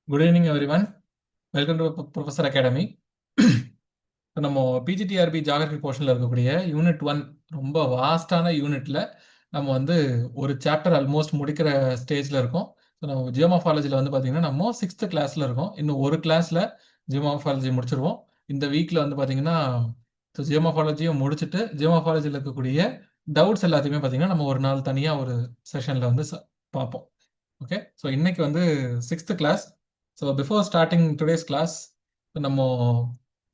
Good evening everyone. Welcome to professor academy. இப்போ நம்ம PGTRB geography போர்ஷனில் இருக்கக்கூடிய யூனிட் 1 ரொம்ப வாஸ்டான யூனிட்ல நம்ம வந்து ஒரு சாப்டர் ஆல்மோஸ்ட் முடிக்கிற ஸ்டேஜில் இருக்கோம். ஸோ நம்ம ஜியோமார்ஃபாலஜியில் வந்து பார்த்தீங்கன்னா நம்ம 6th கிளாஸில் இருக்கோம். இன்னும் ஒரு கிளாஸில் ஜியோமார்ஃபாலஜி முடிச்சிருவோம். இந்த வீக்கில் வந்து பார்த்தீங்கன்னா ஜியோமார்ஃபாலஜியும் முடிச்சுட்டு ஜியோமார்ஃபாலஜியில் இருக்கக்கூடிய டவுட்ஸ் எல்லாத்தையுமே பார்த்தீங்கன்னா நம்ம ஒரு நாள் தனியாக ஒரு செஷனில் வந்து பார்ப்போம். ஓகே, ஸோ இன்னைக்கு வந்து 6th class. So before starting today's class நம்ம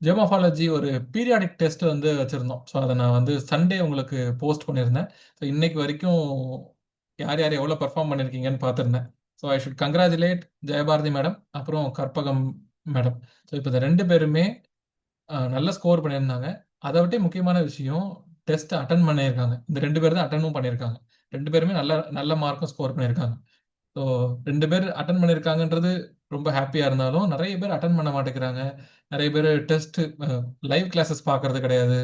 ஜெமாஃபாலஜி ஒரு பீரியாடிக் டெஸ்ட் வந்து வச்சுருந்தோம். ஸோ அதை நான் வந்து சண்டே உங்களுக்கு போஸ்ட் பண்ணியிருந்தேன். ஸோ இன்னைக்கு வரைக்கும் யார் யார் எவ்வளோ பெர்ஃபார்ம் பண்ணியிருக்கீங்கன்னு பார்த்துருந்தேன். So I should congratulate Jayabharathi madam அப்புறம் கற்பகம் மேடம். ஸோ இப்போ இந்த ரெண்டு பேருமே நல்ல ஸ்கோர் பண்ணியிருந்தாங்க. அதை விட முக்கியமான விஷயம் டெஸ்ட் அட்டன் பண்ணியிருக்காங்க. இந்த ரெண்டு பேர் தான் அட்டனும் பண்ணியிருக்காங்க. ரெண்டு பேருமே நல்ல நல்ல மார்க்கும் ஸ்கோர் பண்ணியிருக்காங்க. ஸோ ரெண்டு பேர் அட்டன் பண்ணியிருக்காங்கன்றது ரொம்ப ஹாப்பியாக இருந்தாலும் நிறைய பேர் அட்டன் பண்ண மாட்டேங்கிறாங்க. நிறைய பேர் டெஸ்ட் லைவ் கிளாஸஸ் பார்க்கறது கிடையாது.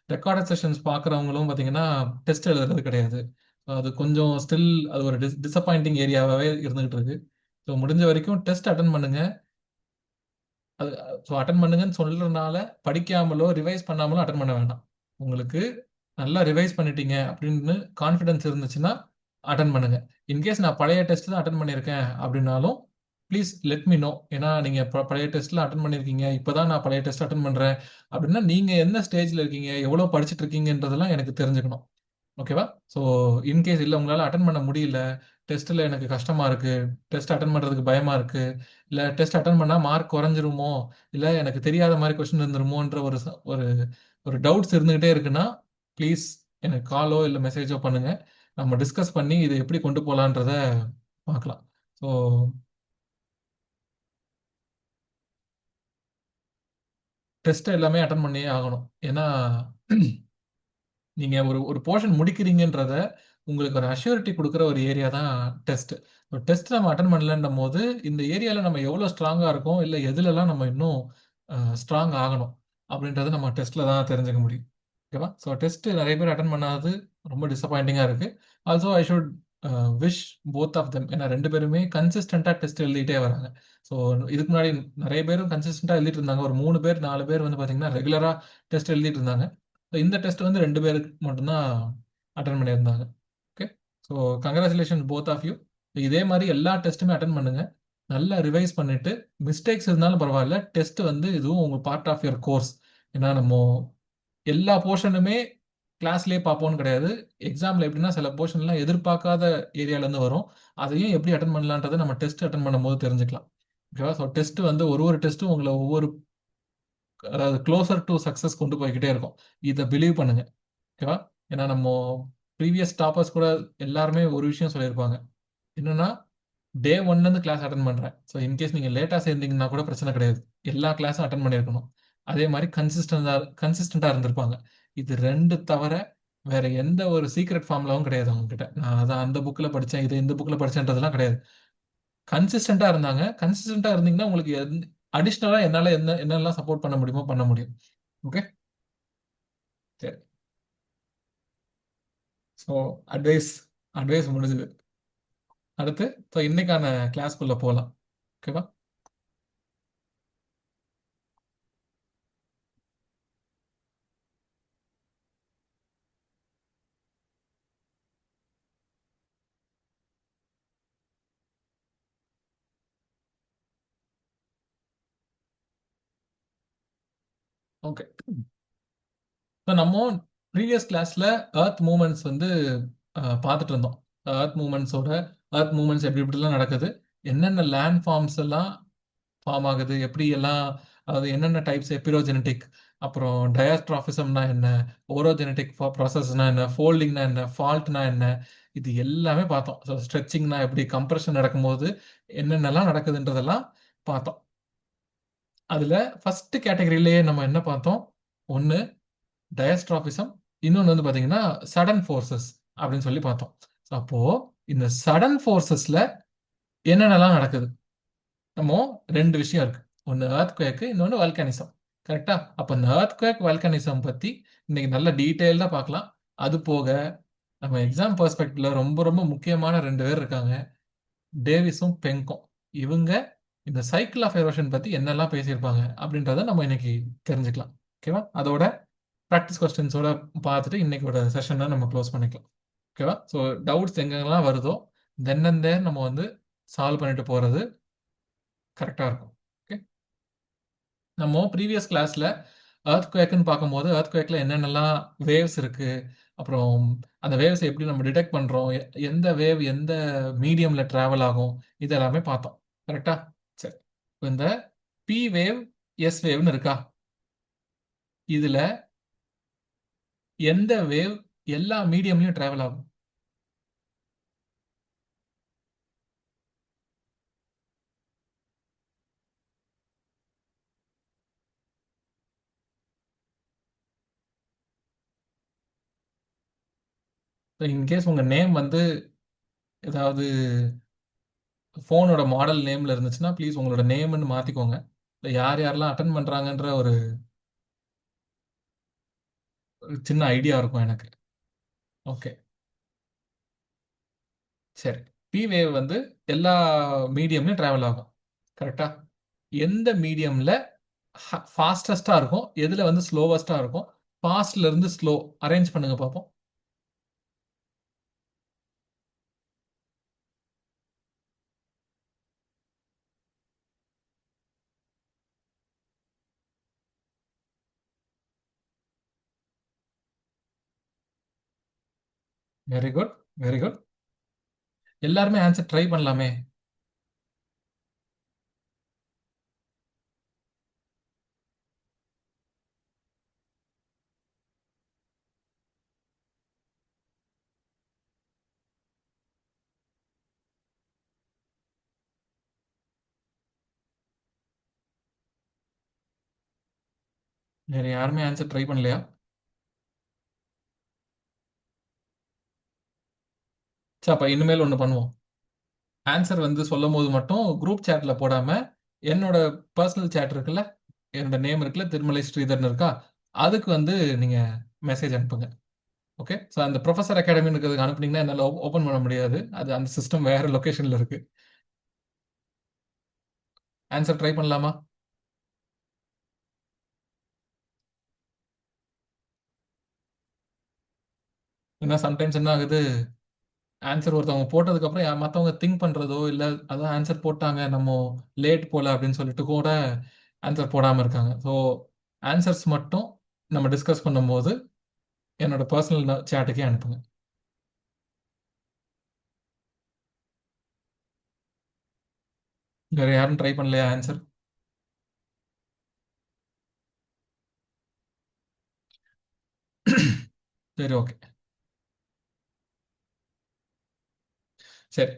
ரெக்கார்டட் செஷன்ஸ் பார்க்குறவங்களும் பார்த்தீங்கன்னா டெஸ்ட் எழுதுறது கிடையாது. ஸோ அது கொஞ்சம் ஸ்டில் அது ஒரு டிசப்பாயிண்டிங் ஏரியாவாகவே இருந்துகிட்டு இருக்கு. ஸோ முடிஞ்ச வரைக்கும் டெஸ்ட் அட்டன் பண்ணுங்க. அது ஸோ அட்டன் பண்ணுங்கன்னு சொல்றதுனால படிக்காமலோ ரிவைஸ் பண்ணாமலோ அட்டன் பண்ண வேண்டாம். உங்களுக்கு நல்லா ரிவைஸ் பண்ணிட்டீங்க அப்படின்னு கான்ஃபிடன்ஸ் இருந்துச்சுன்னா அட்டன் பண்ணுங்க. இன்கேஸ் நான் பழைய டெஸ்ட் தான் அட்டன் பண்ணியிருக்கேன் அப்படின்னாலும் ப்ளீஸ் லெட் மீ நோ. ஏன்னா நீங்கள் பழைய டெஸ்ட்ல அட்டன் பண்ணியிருக்கீங்க, இப்போதான் நான் பழைய டெஸ்ட் அட்டன் பண்ணுறேன் அப்படின்னா நீங்கள் எந்த ஸ்டேஜில் இருக்கீங்க, எவ்வளோ படிச்சுட்டு இருக்கீங்கன்றதெல்லாம் எனக்கு தெரிஞ்சுக்கணும். ஓகேவா? ஸோ இன்கேஸ் இல்லை உங்களால் அட்டன் பண்ண முடியல, டெஸ்ட்டில் எனக்கு கஷ்டமாக இருக்குது, டெஸ்ட் அட்டன் பண்ணுறதுக்கு பயமாக இருக்குது, இல்லை டெஸ்ட் அட்டன் பண்ணால் மார்க் குறைஞ்சிருமோ, இல்லை எனக்கு தெரியாத மாதிரி கொஸ்டின் இருந்துருமோன்ற ஒரு ஒரு டவுட்ஸ் இருந்துகிட்டே இருக்குன்னா ப்ளீஸ் எனக்கு காலோ இல்லை மெசேஜோ பண்ணுங்கள். நம்ம டிஸ்கஸ் பண்ணி இதை எப்படி கொண்டு போகலான்றத பார்க்கலாம். ஸோ டெஸ்ட்டை எல்லாமே அட்டன் பண்ணியே ஆகணும். ஏன்னா நீங்கள் ஒரு ஒரு போர்ஷன் முடிக்கிறீங்கன்றத உங்களுக்கு ஒரு அஷ்யூரிட்டி கொடுக்குற ஒரு ஏரியா தான் டெஸ்ட். ஒரு டெஸ்ட் நம்ம அட்டன் பண்ணலன்னும் போது இந்த ஏரியாவில் நம்ம எவ்வளோ ஸ்ட்ராங்காக இருக்கோம், இல்லை எதுலலாம் நம்ம இன்னும் ஸ்ட்ராங் ஆகணும் அப்படின்றத நம்ம டெஸ்ட்டில் தான் தெரிஞ்சுக்க முடியும். ஓகேவா? ஸோ டெஸ்ட் நிறைய பேர் அட்டன் பண்ணாதது ரொம்ப டிசப்பாயிண்டிங்காக இருக்குது. Also I should wish both of them. ஏன்னா ரெண்டு பேருமே கன்சிஸ்டண்ட்டாக டெஸ்ட் எழுதிட்டே வராங்க. ஸோ இதுக்கு முன்னாடி நிறைய பேரும் கன்சிஸ்டண்ட்டாக எழுதிட்டு இருந்தாங்க. ஒரு 3 பேர் 4 பேர் வந்து பார்த்தீங்கன்னா ரெகுலராக டெஸ்ட் எழுதிட்டு இருந்தாங்க. ஸோ இந்த டெஸ்ட் வந்து ரெண்டு பேருக்கு மட்டும்தான் அட்டன் பண்ணியிருந்தாங்க. Okay, so congratulation both of you. இதே மாதிரி எல்லா டெஸ்ட்டுமே அட்டன் பண்ணுங்க. நல்லா ரிவைஸ் பண்ணிட்டு மிஸ்டேக்ஸ் இருந்தாலும் பரவாயில்ல, டெஸ்ட் வந்து இதுவும் உங்கள் பார்ட் ஆஃப் யுவர் கோர்ஸ். ஏன்னா நம்ம எல்லா போர்ஷனுமே கிளாஸ்லேயே பார்ப்போம்னு கிடையாது. எக்ஸாமில் எப்படின்னா சில போர்ஷன்லாம் எதிர்பார்க்காத ஏரியாவிலேருந்து வரும். அதையும் எப்படி அட்டன் பண்ணலான்றதை நம்ம டெஸ்ட் அட்டன் பண்ணும்போது தெரிஞ்சுக்கலாம். ஓகேவா? ஸோ டெஸ்ட் வந்து ஒரு டெஸ்ட்டும் உங்களை ஒவ்வொரு அதாவது க்ளோசர் டு சக்ஸஸ் கொண்டு போய்கிட்டே இருக்கும். இதை பிலீவ் பண்ணுங்க. ஓகேவா? ஏன்னா நம்ம ப்ரீவியஸ் டாப்பர்ஸ் கூட எல்லாருமே ஒரு விஷயம் சொல்லியிருப்பாங்க. என்னன்னா டே ஒன்லேருந்து கிளாஸ் அட்டன் பண்ணுறேன். ஸோ இன்கேஸ் நீங்கள் லேட்டாக சேர்ந்தீங்கன்னா கூட பிரச்சனை கிடையாது. எல்லா கிளாஸும் அட்டன் பண்ணியிருக்கணும். அதே மாதிரி கன்சிஸ்டண்டாக இருந்திருப்பாங்க. இது ரெண்டு தவிர வேற எந்த ஒரு சீக்ரெட் ஃபார்ம்லாவும் கிடையாது அவங்ககிட்ட. நான் அதான் அந்த புக்கில் படித்தேன், இது இந்த புக்கில் படித்தேன்றதெல்லாம் கிடையாது. கன்சிஸ்டண்டாக இருந்தாங்க. கன்சிஸ்டண்டாக இருந்தீங்கன்னா உங்களுக்கு அடிஷ்னலாக என்னால் என்னெல்லாம் சப்போர்ட் பண்ண முடியுமோ பண்ண முடியும். ஓகே, சரி. ஸோ அட்வைஸ் அட்வைஸ் முடிஞ்சது. அடுத்து ஸோ இன்னைக்கான கிளாஸ்க்குள்ளே போகலாம். ஓகேவா? ஓகே, ஸோ நம்ம ப்ரீவியஸ் கிளாஸில் எர்த் மூமெண்ட்ஸ் வந்து பார்த்துட்டு இருந்தோம். எர்த் மூமெண்ட்ஸ் எப்படி எப்படிலாம் நடக்குது, என்னென்ன லேண்ட் ஃபார்ம்ஸ் எல்லாம் ஃபார்ம் ஆகுது, எப்படி எல்லாம், அதாவது என்னென்ன டைப்ஸ் எபிரோஜெனட்டிக், அப்புறம் டயாஸ்ட்ராஃபிசம்னா என்ன, ஓரோஜெனட்டிக் ப்ராசஸ்னா என்ன, ஃபோல்டிங்னா என்ன, ஃபால்ட்னா என்ன, இது எல்லாமே பார்த்தோம். ஸோ ஸ்ட்ரெச்சிங்னா எப்படி, கம்ப்ரெஷன் நடக்கும்போது என்னென்னலாம் நடக்குதுன்றதெல்லாம் பார்த்தோம். அதில் ஃபர்ஸ்ட் கேட்டகரியிலேயே நம்ம என்ன பார்த்தோம்? ஒன்று டயஸ்ட்ராபிசம், இன்னொன்று வந்து பார்த்தீங்கன்னா சடன் ஃபோர்ஸஸ் அப்படின்னு சொல்லி பார்த்தோம். ஸோ அப்போ இந்த சடன் ஃபோர்ஸஸ்ல என்னென்னலாம் நடக்குது? நம்ம ரெண்டு விஷயம் இருக்கு. ஒன்று எர்த் குவேக்கு, இன்னொன்று வல்கனிசம். கரெக்டா? அப்போ இந்த எர்த் குவேக் வல்கனிசம் பற்றி இன்னைக்கு நல்ல டீட்டெயில்டாக பார்க்கலாம். அது போக நம்ம எக்ஸாம் பெர்ஸ்பெக்டிவ்ல ரொம்ப ரொம்ப முக்கியமான ரெண்டு பேர் இருக்காங்க, டேவிஸும் பெங்கும். இவங்க இந்த சைக்கிள் ஆஃப் எரோஷன் பத்தி என்னெல்லாம் பேசியிருப்பாங்க அப்படின்றத நம்ம இன்னைக்கு தெரிஞ்சுக்கலாம். ஓகேவா? அதோட ப்ராக்டிஸ் கொஸ்டின்ஸோட பார்த்துட்டு இன்னைக்கோட செஷனை நம்ம க்ளோஸ் பண்ணிக்கலாம். ஓகேவா? ஸோ டவுட்ஸ் எங்கெங்கெல்லாம் வருதோ தென் அண்ட் தேர் நம்ம வந்து சால்வ் பண்ணிட்டு போறது கரெக்டாக இருக்கும். ஓகே, நம்ம ப்ரீவியஸ் கிளாஸ்ல எர்த்குவேக்னு பார்க்கும்போது எர்த்குவேக்ல என்னென்னலாம் வேவ்ஸ் இருக்கு, அப்புறம் அந்த வேவ்ஸ் எப்படி நம்ம டிடெக்ட் பண்றோம், எந்த வேவ் எந்த மீடியம்ல டிராவல் ஆகும், இது எல்லாமே பார்த்தோம். கரெக்டா? சரி, இப்ப இந்த பி வேவ் எஸ் வேவ்னு இருக்கா, இதுல எந்த வேவ் எல்லா மீடியம்லயும் டிராவல் ஆகும்? இன்கேஸ் உங்க நேம் வந்து ஏதாவது ஃபோனோட மாடல் நேம்ல இருந்துச்சுன்னா ப்ளீஸ் உங்களோட நேம்னு மாத்திக்கோங்க. இல்லை யார் யாரெல்லாம் அட்டன் பண்றாங்கன்ற ஒரு சின்ன ஐடியா இருக்கும் எனக்கு. ஓகே, சரி. பி வேவ் வந்து எல்லா மீடியம்லயும் டிராவல் ஆகும். கரெக்டா? எந்த மீடியம்ல ஃபாஸ்டஸ்டா இருக்கும், எதுல வந்து ஸ்லோவஸ்டா இருக்கும்? ஃபாஸ்ட்ல இருந்து ஸ்லோ அரேஞ்ச் பண்ணுங்க பார்ப்போம். Very good, very good. எல்லாருமே ஆன்சர் ட்ரை பண்ணலாமே. வேற யாருமே ஆன்சர் ட்ரை பண்ணலையா? சரி, அப்ப இனிமேல் ஒன்று பண்ணுவோம். ஆன்சர் வந்து சொல்லும் போது மட்டும் குரூப் சேட்ல போடாம என்னோட பர்சனல் சேட் இருக்குல்ல, என்னோட நேம் இருக்குல்ல, திருமலை ஸ்ரீதர்னு இருக்கா, அதுக்கு வந்து நீங்க மெசேஜ் அனுப்புங்க. ஓகே, ஸோ அந்த ப்ரொஃபஸர் அகாடமின்னு இருக்கிறதுக்கு அனுப்புனீங்கன்னா என்னால் ஓப்பன் பண்ண முடியாது, அது அந்த சிஸ்டம் வேற லொகேஷன்ல இருக்கு. ஆன்சர் ட்ரை பண்ணலாமா? ஏன்னா சம்டைம்ஸ் என்ன ஆகுது, ஆன்சர் ஒருத்தவங்க போட்டதுக்கு அப்புறம் மற்றவங்க திங்க் பண்றதோ இல்லை அதான் ஆன்சர் போட்டாங்க நம்ம லேட் போல அப்படின்னு சொல்லிட்டு கூட ஆன்சர் போடாம இருக்காங்க. ஸோ ஆன்சர்ஸ் மட்டும் நம்ம டிஸ்கஸ் பண்ணும்போது என்னோட பர்சனல் சேட்டுக்கே அனுப்புங்க. வேற யாரும் ட்ரை பண்ணலையா ஆன்சர்? சரி, ஓகே, சரி.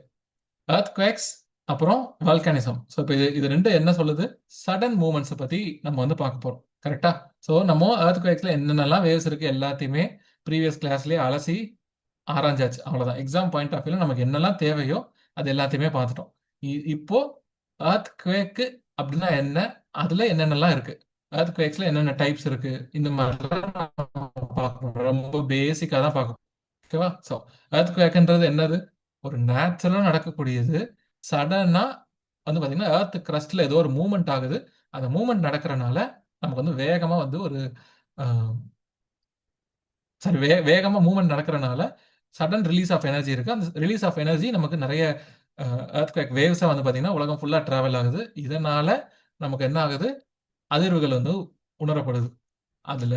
earthquakes அப்புறம் வால்கானிசம். ஸோ இப்போ இது ரெண்டு என்ன சொல்லுது? சடன் மூமெண்ட்ஸை பத்தி நம்ம வந்து பார்க்க போறோம். கரெக்டா? ஸோ நம்ம earthquakesல என்னென்னலாம் வேவ்ஸ் இருக்கு எல்லாத்தையுமே ப்ரீவியஸ் கிளாஸ்லயே அலசி ஆராய்ஞ்சாச்சு. அவ்வளவுதான். எக்ஸாம் பாயிண்ட் ஆஃப் வியூல நமக்கு என்னெல்லாம் தேவையோ அது எல்லாத்தையுமே பார்த்துட்டோம். இப்போ earthquake அப்படின்னா என்ன, அதுல என்னென்னலாம் இருக்கு, earthquakesல என்னென்ன டைப்ஸ் இருக்கு, இந்த மாதிரிலாம் நம்ம பார்க்கணும். ரொம்ப பேசிக்கா தான் பார்க்கணும். ஓகேவா? ஸோ earthquakeன்றது என்னது? ஒரு நேச்சுரலா நடக்கக்கூடியது. சடனா வந்து பாத்தீங்கன்னா எர்த் கிரஸ்ட்ல ஏதோ ஒரு மூவ்மெண்ட் ஆகுது. அந்த மூவ்மெண்ட் நடக்கிறனால நமக்கு வந்து வேகமா வந்து ஒரு சாரி வேகமா மூவ்மெண்ட் நடக்கிறனால சடன் ரிலீஸ் ஆஃப் எனர்ஜி இருக்கு. அந்த ரிலீஸ் ஆஃப் எனர்ஜி நமக்கு நிறைய எர்த்குவேக் வேவ்ஸா வந்து பாத்தீங்கன்னா உலகம் ஃபுல்லா டிராவல் ஆகுது. இதனால நமக்கு என்ன ஆகுது? அதிர்வுகள் வந்து உணரப்படுது. அதுல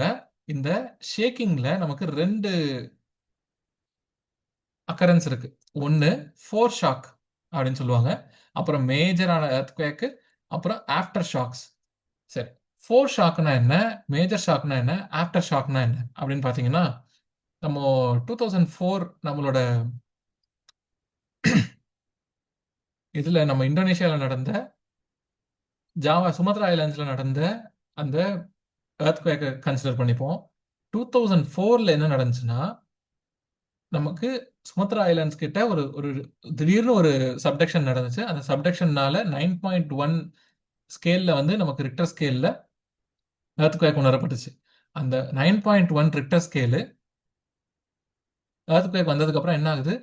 இந்த ஷேக்கிங்ல நமக்கு ரெண்டு அக்கரன்ஸ் இருக்கு. ஒன்னு ஃபோர் ஷாக் அப்படின்னு சொல்லுவாங்க. அப்புறம் மேஜரான எர்த்குவேக், அப்புறம் ஆஃப்டர் ஷாக்ஸ். சரி, ஃபோர் ஷாக்னா என்ன, மேஜர் ஷாக்னா என்ன, ஆஃப்டர் ஷாக்னா என்ன அப்படின்னு பாத்தீங்கன்னா, நம்ம 2004 நம்மளோட இதுல நம்ம இந்தோனேஷியால நடந்த ஜாவா சுமத்ரா ஐலாண்ட்ஸ்ல நடந்த அந்த எர்த்குவேக்கை கன்சிடர் பண்ணிப்போம். 2004ல என்ன நடந்துச்சுன்னா, நமக்கு சுமத்ரா ஐலாண்ட்ஸ் கிட்ட ஒரு ஒரு திடீர்னு ஒரு சப்டக்ஷன் நடந்துச்சு. அந்த சப்டக்ஷன்னால 9.1 ஸ்கேல்ல வந்து நமக்கு ரிக்டர் ஸ்கேல்ல எர்த்குவேக் உணரப்பட்டுச்சு. அந்த 9.1 ரிக்டர் ஸ்கேலு எர்த்குவேக் வந்ததுக்கு அப்புறம் என்ன ஆகுது?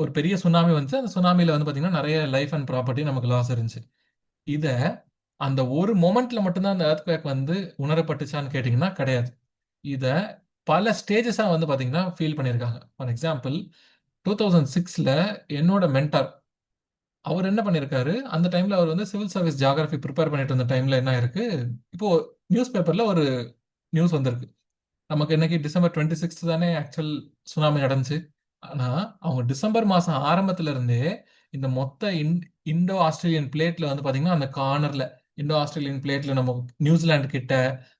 ஒரு பெரிய சுனாமி வந்துச்சு. அந்த சுனாமில வந்து பார்த்தீங்கன்னா, நெறைய லைஃப் அண்ட் ப்ராப்பர்ட்டி நமக்கு லாஸ் இருந்துச்சு. இத அந்த ஒரு மொமெண்ட்ல மட்டும் தான் அந்த எர்த்குவேக் வந்து உணரப்பட்டுச்சான்னு கேட்டீங்கன்னா, கிடையாது. இத பல ஸ்டேஜஸா வந்து பார்த்தீங்கன்னா, ஃபீல் பண்ணியிருக்காங்க. ஃபார் எக்ஸாம்பிள் 2006ல என்னோட மென்டார் அவர் என்ன பண்ணியிருக்காரு, அந்த டைம்ல அவர் வந்து சிவில் சர்வீஸ் ஜியோகிராஃபி பிரிப்பேர் பண்ணிட்டு இருந்த டைம்ல என்ன ஆயிருக்கு, இப்போ நியூஸ் பேப்பர்ல ஒரு நியூஸ் வந்திருக்கு. நமக்கு இன்னைக்கு டிசம்பர் 26 தானே ஆக்சுவல் சுனாமி நடந்துச்சு. ஆனா, அவங்க டிசம்பர் மாசம் ஆரம்பத்துல இருந்தே இந்த மொத்த இண்டோ ஆஸ்திரேலியன் பிளேட்ல வந்து பாத்தீங்கன்னா, அந்த கார்னர்ல இண்டோ ஆஸ்திரேலியன் பிளேட்ல நம்ம நியூசிலாந்து கிட்ட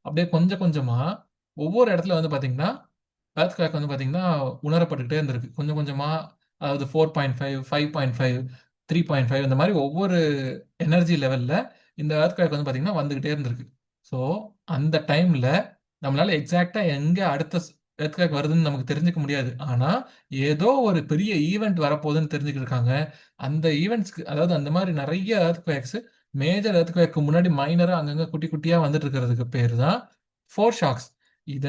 அப்படியே கொஞ்சம் கொஞ்சமா ஒவ்வொரு இடத்துல வந்து பாத்தீங்கன்னா, எர்த்குவேக் வந்து பாத்தீங்கன்னா உணரப்பட்டுக்கிட்டே இருந்திருக்கு. கொஞ்சம் கொஞ்சமா அதாவது 4.5, 5.5, 3.5 இந்த மாதிரி ஒவ்வொரு எனர்ஜி லெவல்ல இந்த எர்த்குவேக் வந்து பாத்தீங்கன்னா வந்துகிட்டே இருந்திருக்கு. ஸோ அந்த டைம்ல நம்மளால எக்ஸாக்ட்டா எங்க அடுத்த எர்த்குவேக் வருதுன்னு நமக்கு தெரிஞ்சுக்க முடியாது. ஆனா, ஏதோ ஒரு பெரிய ஈவென்ட் வரப்போகுதுன்னு தெரிஞ்சுக்கிட்டு இருக்காங்க. அந்த ஈவென்ட்ஸ்க்கு அதாவது அந்த மாரி நெறைய எர்த்குவேக்ஸ் மேஜர் எர்த்குவேக்க்கு முன்னாடி மைனரா அங்கங்க குட்டி குட்டியா வந்துட்டு இருக்கிறதுக்கு பேரு தான் ஃபோர் ஷாக்ஸ். இத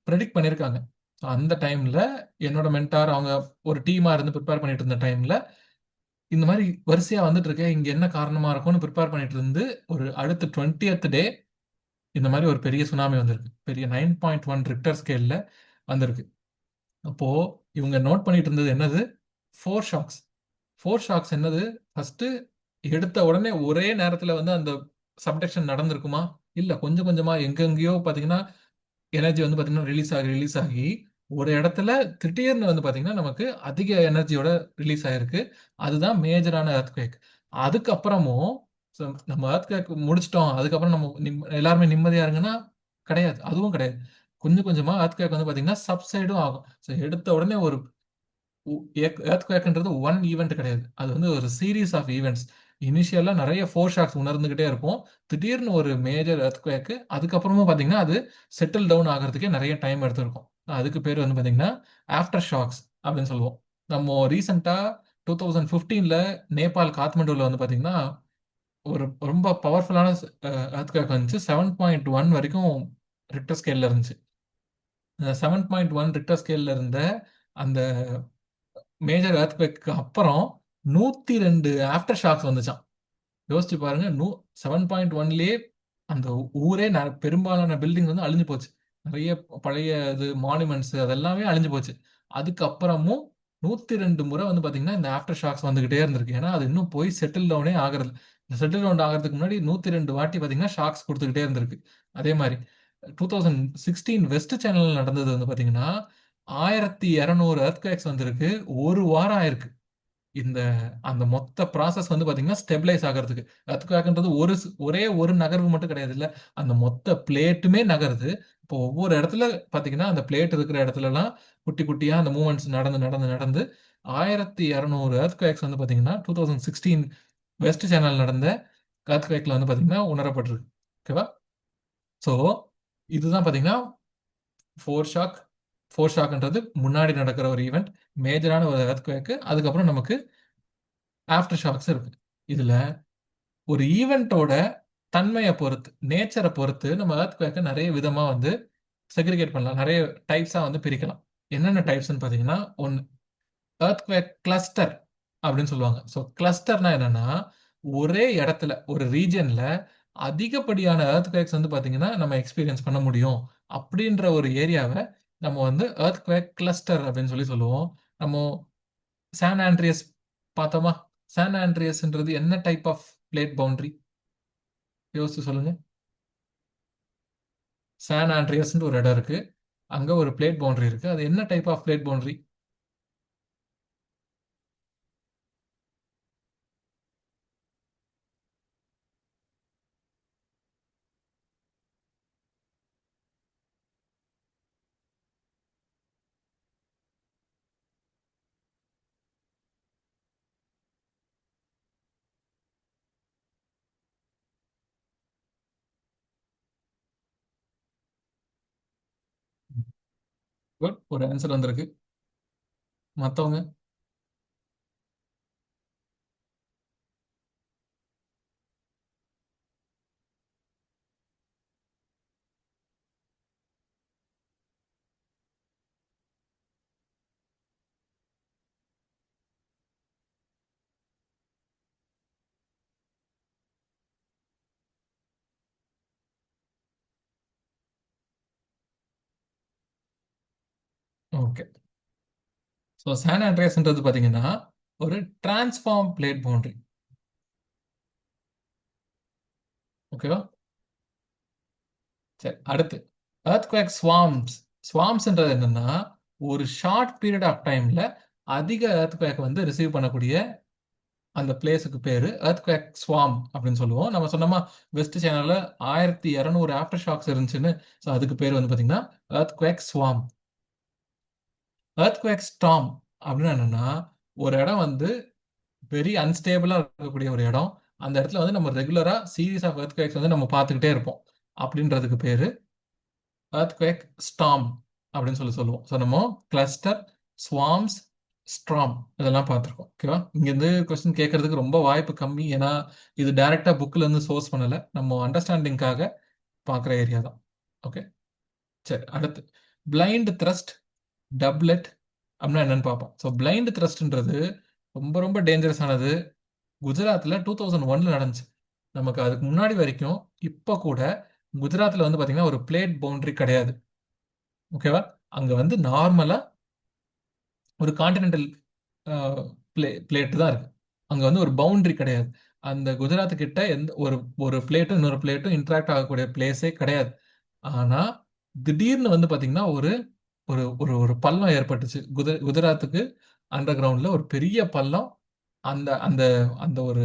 பிரெடிக்ட் பண்ணியிருக்காங்க. ஸோ அந்த டைம்ல என்னோட மென்டார் அவங்க ஒரு டீமா இருந்து பிரிப்பேர் பண்ணிட்டு இருந்த டைம்ல, இந்த மாரி வரிசையா வந்துட்டு இருக்கே, இங்க என்ன காரணமா இருக்கும்னு பிரிப்பேர் பண்ணிட்டு இருந்து, ஒரு அடுத்த 20த் டே இந்த மாரி ஒரு பெரிய சுனாமி வந்திருக்கு. பெரிய 9.1 ரிக்டர் ஸ்கேல்ல வந்திருக்கு. அப்போ இவங்க நோட் பண்ணிட்டு இருந்தது என்னது? 4 ஷாக்ஸ். 4 ஷாக்ஸ் என்னது? ஃபர்ஸ்ட்டு எடுத்த உடனே ஒரே நேரத்துல வந்து அந்த சப்டக்ஷன் நடந்திருக்குமா? இல்ல. கொஞ்சம் கொஞ்சமா எங்கெங்கேயோ பார்த்தீங்கன்னா, எனர்ஜி வந்து பார்த்தீங்கன்னா ரிலீஸ் ஆகி ஒரு இடத்துல திடீர்னு வந்து பார்த்தீங்கன்னா, நமக்கு அதிக எனர்ஜியோட ரிலீஸ் ஆயிருக்கு. அதுதான் மேஜரான எர்த்குவேக். அதுக்கப்புறமும் சோ நம்ம எர்த்குவேக் முடிச்சுட்டோம். அதுக்கப்புறம் நம்ம எல்லாருமே நிம்மதியா இருங்கன்னா, கிடையாது. அதுவும் கிடையாது. கொஞ்சம் கொஞ்சமா எர்த்குவேக் வந்து பார்த்தீங்கன்னா, சப்சைடும் ஆகும். ஸோ எடுத்த உடனே ஒரு உ எர்த்குவேக்ன்றது ஒன் ஈவென்ட் கிடையாது. அது வந்து ஒரு சீரிஸ் ஆஃப் ஈவென்ட்ஸ். இனிஷியலா நெறைய ஃபோர் ஷாக்ஸ் உணர்ந்துகிட்டே இருப்போம். திடீர்னு ஒரு மேஜர் எர்த்குவேக் அதுக்கப்புறமா பார்த்தீங்கன்னா, அது செட்டில் டவுன் ஆகுறதுக்கே நெறைய டைம் எடுத்திருக்கும். அதுக்கு பேரு வந்து பார்த்தீங்கன்னா, ஆஃப்டர் ஷாக்ஸ் அப்படின்னு சொல்லுவோம். நம்ம ரீசென்ட்டா 2015ல நேபாள் காத்மண்டுல வந்து பார்த்தீங்கன்னா, ஒரு ரொம்ப பவர்ஃபுல்லான எர்த்குவேக் வந்துச்சு. 7.1 வரைக்கும் ரிக்டர் ஸ்கேல்ல இருந்துச்சு. அந்த 7.1 ரிக்டர் ஸ்கேல்ல இருந்த அந்த மேஜர் எர்த்குவேக்கு அப்புறம் 102 ஆஃப்டர் ஷாக்ஸ் வந்துச்சாம். யோசிச்சு பாருங்க. 7.1லயே அந்த ஊரே பெரும்பாலான பில்டிங் வந்து அழிஞ்சு போச்சு. நெறைய பழைய இது மானுமெண்ட்ஸ் அதெல்லாமே அழிஞ்சு போச்சு. அதுக்கப்புறமும் 102 முறை வந்து பார்த்தீங்கன்னா, இந்த ஆஃப்டர் ஷாக்ஸ் வந்துகிட்டே இருந்திருக்கு. ஏன்னா, அது இன்னும் போய் செட்டில் டவுனே ஆகறதில்ல. இந்த செட்டில் டவுன் ஆகறதுக்கு முன்னாடி 102 வாட்டி பார்த்தீங்கன்னா, ஷாக்ஸ் குடுத்துக்கிட்டே இருந்திருக்கு. அதே மாரி 2016 வெஸ்ட் சேனல்ல நடந்தது வந்து பார்த்தீங்கன்னா, 1200 எர்த்குவேக்ஸ் வந்திருக்கு. 1 வாரம் ஆயிருக்கு. இந்த அந்த மொத்த ப்ராசஸ் வந்து பார்த்தீங்கன்னா, ஸ்டெபிலைஸ் ஆகறதுக்கு. எர்த்குவேக்ன்றது ஒரே ஒரு நகர்வு மட்டும் கிடையாதுல்ல. அந்த மொத்த பிளேட்டுமே நகருது. இப்போ ஒவ்வொரு இடத்துல பார்த்தீங்கன்னா, அந்த பிளேட் இருக்கிற இடத்துலலாம் குட்டி குட்டியா அந்த மூவ்மெண்ட்ஸ் நடந்து 1200 எர்த்குவேக்ஸ் வந்து பார்த்தீங்கன்னா, 2016 வெஸ்ட் சேனல் நடந்த எர்த்குவேக்ல வந்து பார்த்தீங்கன்னா, உணரப்பட்டிருக்கு. ஓகேவா? ஸோ இதுதான் பார்த்தீங்கன்னா, 4 ஷாக் 4 ஷாக்ன்றது முன்னாடி நடக்கிற ஒரு ஈவென்ட். மேஜரான ஒரு எர்த்குவேக். அதுக்கப்புறம் நமக்கு ஆஃப்டர் ஷாக்ஸ் இருக்கு. இதுல ஒரு ஈவென்ட்டோட தன்மைய பொறுத்து, நேச்சர பொறுத்து நம்ம எர்த்குவேக்க நெறைய விதமா வந்து செக்ரிகேட் பண்ணலாம். நெறைய டைப்ஸா வந்து பிரிக்கலாம். என்னென்ன டைப்ஸ்ன்னு பார்த்தீங்கன்னா, 1 எர்த்குவேக் கிளஸ்டர் அப்படின்னு சொல்லுவாங்க. ஸோ கிளஸ்டர்னா என்னன்னா, ஒரே இடத்துல ஒரு ரீஜியன்ல அதிகப்படியான எர்த்குவேக்ஸ் வந்து பார்த்தீங்கன்னா, நம்ம எக்ஸ்பீரியன்ஸ் பண்ண முடியும். அப்படின்ற ஒரு ஏரியாவ நம்ம வந்து எர்த்குவேக் கிளஸ்டர் அப்படின்னு சொல்லுவோம். நம்ம சான் ஆண்ட்ரியஸ் பார்த்தோமா? சான் ஆண்ட்ரியஸ்ன்றது என்ன டைப் ஆஃப் பிளேட் பவுண்டரி? யோசிச்சு சொல்லுங்க. சான் ஆண்ட்ரியஸ்ன்ட்டு ஒரு இடம் இருக்கு. அங்க ஒரு பிளேட் பவுண்டரி இருக்கு. அது என்ன type of plate boundary? Good. ஒரு ஆன்சர் வந்திருக்கு. மத்தவங்க? ஓகே. ஸோ சான் ஆண்ட்ரியாஸ்ன்றது பார்த்தீங்கன்னா ஒரு டிரான்ஸ்ஃபார்ம் பிளேட் பவுண்டரி. ஓகேவா? சரி, அடுத்து earthquake swarms. ஸ்வாம்ஸ்ன்றது என்னன்னா ஒரு ஷார்ட் பீரியட் ஆஃப் டைம்ல அதிக earthquake வந்து ரிசீவ் பண்ணக்கூடிய அந்த பிளேஸுக்கு பேரு earthquake swarm அப்படின்னு சொல்லுவோம். நம்ம சொன்னோமா வெஸ்ட் சைனால 1200 ஆஃப்டர் ஷாக்ஸ் இருந்துச்சுன்னு. ஸோ அதுக்கு பேர் வந்து பார்த்தீங்கன்னா earthquake swarm. earthquake storm அப்படின்னு என்னன்னா ஒரு இடம் வந்து வெரி அன்ஸ்டேபிளா இருக்கக்கூடிய ஒரு இடம். அந்த இடத்துல வந்து நம்ம ரெகுலரா சீரீஸ் ஆஃப் earthquakes வந்து நம்ம பார்த்துக்கிட்டே இருப்போம். அப்படின்றதுக்கு பேரு earthquake storm அப்படின்னு சொல்லுவோம். ஸோ நம்ம கிளஸ்டர், ஸ்வாம்ஸ், ஸ்ட்ராம் இதெல்லாம் பார்த்துருக்கோம். ஓகேவா? இங்கேருந்து கொஸ்டின் கேட்கறதுக்கு ரொம்ப வாய்ப்பு கம்மி. ஏன்னா இது டைரக்டா புக்ல இருந்து சோர்ஸ் பண்ணல. நம்ம அண்டர்ஸ்டாண்டிங்காக பார்க்குற ஏரியா தான். ஓகே. சரி, அடுத்து பிளைண்ட் த்ரஸ்ட், டப்லெட் அப்படின்னா என்னன்னு பார்ப்போம். ஸோ பிளைண்ட் த்ரஸ்ட்ன்றது ரொம்ப ரொம்ப டேஞ்சரஸ் ஆனது. குஜராத்தில் 2001 நடந்துச்சு. நமக்கு அதுக்கு முன்னாடி வரைக்கும் இப்போ கூட குஜராத்தில் வந்து பார்த்தீங்கன்னா ஒரு பிளேட் பவுண்டரி கிடையாது. ஓகேவா? அங்கே வந்து நார்மலாக ஒரு கான்டினென்டல் பிளேட் தான் இருக்கு. அங்கே வந்து ஒரு பவுண்டரி கிடையாது. அந்த குஜராத் கிட்ட எந்த ஒரு ஒரு பிளேட்டும் இன்னொரு பிளேட்டும் இன்ட்ராக்ட் ஆகக்கூடிய பிளேஸே கிடையாது. ஆனால் திடீர்னு வந்து பார்த்தீங்கன்னா ஒரு ஒரு ஒரு ஒரு பள்ளம் ஏற்பட்டுச்சு. குஜராத்துக்கு அண்டர் கிரவுண்டில் ஒரு பெரிய பள்ளம். அந்த அந்த அந்த ஒரு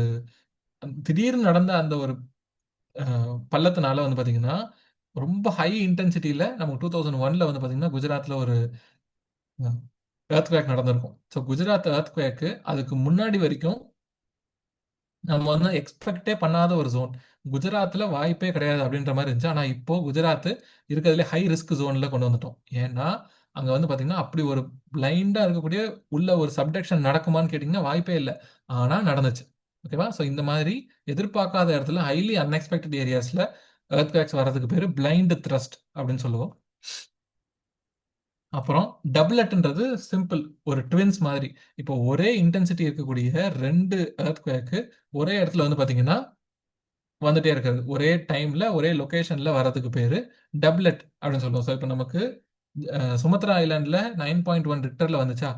திடீர்னு நடந்த அந்த ஒரு பள்ளத்தினால வந்து பார்த்தீங்கன்னா ரொம்ப ஹை இன்டென்சிட்டியில் நமக்கு 2001 வந்து பார்த்தீங்கன்னா குஜராத்தில் ஒரு எர்த்குவேக் நடந்திருக்கும். ஸோ குஜராத் எர்த்குவேக்கு அதுக்கு முன்னாடி வரைக்கும் நம்ம வந்து எக்ஸ்பெக்டே பண்ணாத ஒரு ஜோன். குஜராத்தில் வாய்ப்பே கிடையாது அப்படின்ற மாதிரி இருந்துச்சு. ஆனால் இப்போ குஜராத் இருக்கிறதுலே ஹை ரிஸ்க் ஜோனில் கொண்டு வந்துட்டோம். ஏன்னா அங்கே வந்து பார்த்தீங்கன்னா அப்படி ஒரு பிளைண்டாக இருக்கக்கூடிய உள்ள ஒரு சப்டக்ஷன் நடக்குமான்னு கேட்டிங்கன்னா வாய்ப்பே இல்லை. ஆனால் நடந்துச்சு. ஓகேவா? ஸோ இந்த மாதிரி எதிர்பார்க்காத இடத்துல ஹைலி அன்எக்ஸ்பெக்டட் ஏரியாஸில் எர்த்குவேக்ஸ் வர்றதுக்கு பேர் பிளைண்ட் த்ரஸ்ட் அப்படின்னு சொல்லுவோம். அப்புறம் டபுளட்ன்றது சிம்பிள் ஒரு ட்வின்ஸ் மாதிரி. இப்போ ஒரே இன்டென்சிட்டி இருக்கக்கூடிய 2 எர்த்குவேக்கு ஒரே இடத்துல வந்து பார்த்தீங்கன்னா வந்துட்டே இருக்கிறது. ஒரே டைம்ல ஒரே லொகேஷன்ல வர்றதுக்கு பேரு டபுளட் அப்படின்னு சொல்லுவோம். ஸோ இப்போ நமக்கு சுமத்ரா ஐலாண்ட்ல 9.1 ரிக்டர்ல வந்துச்சா,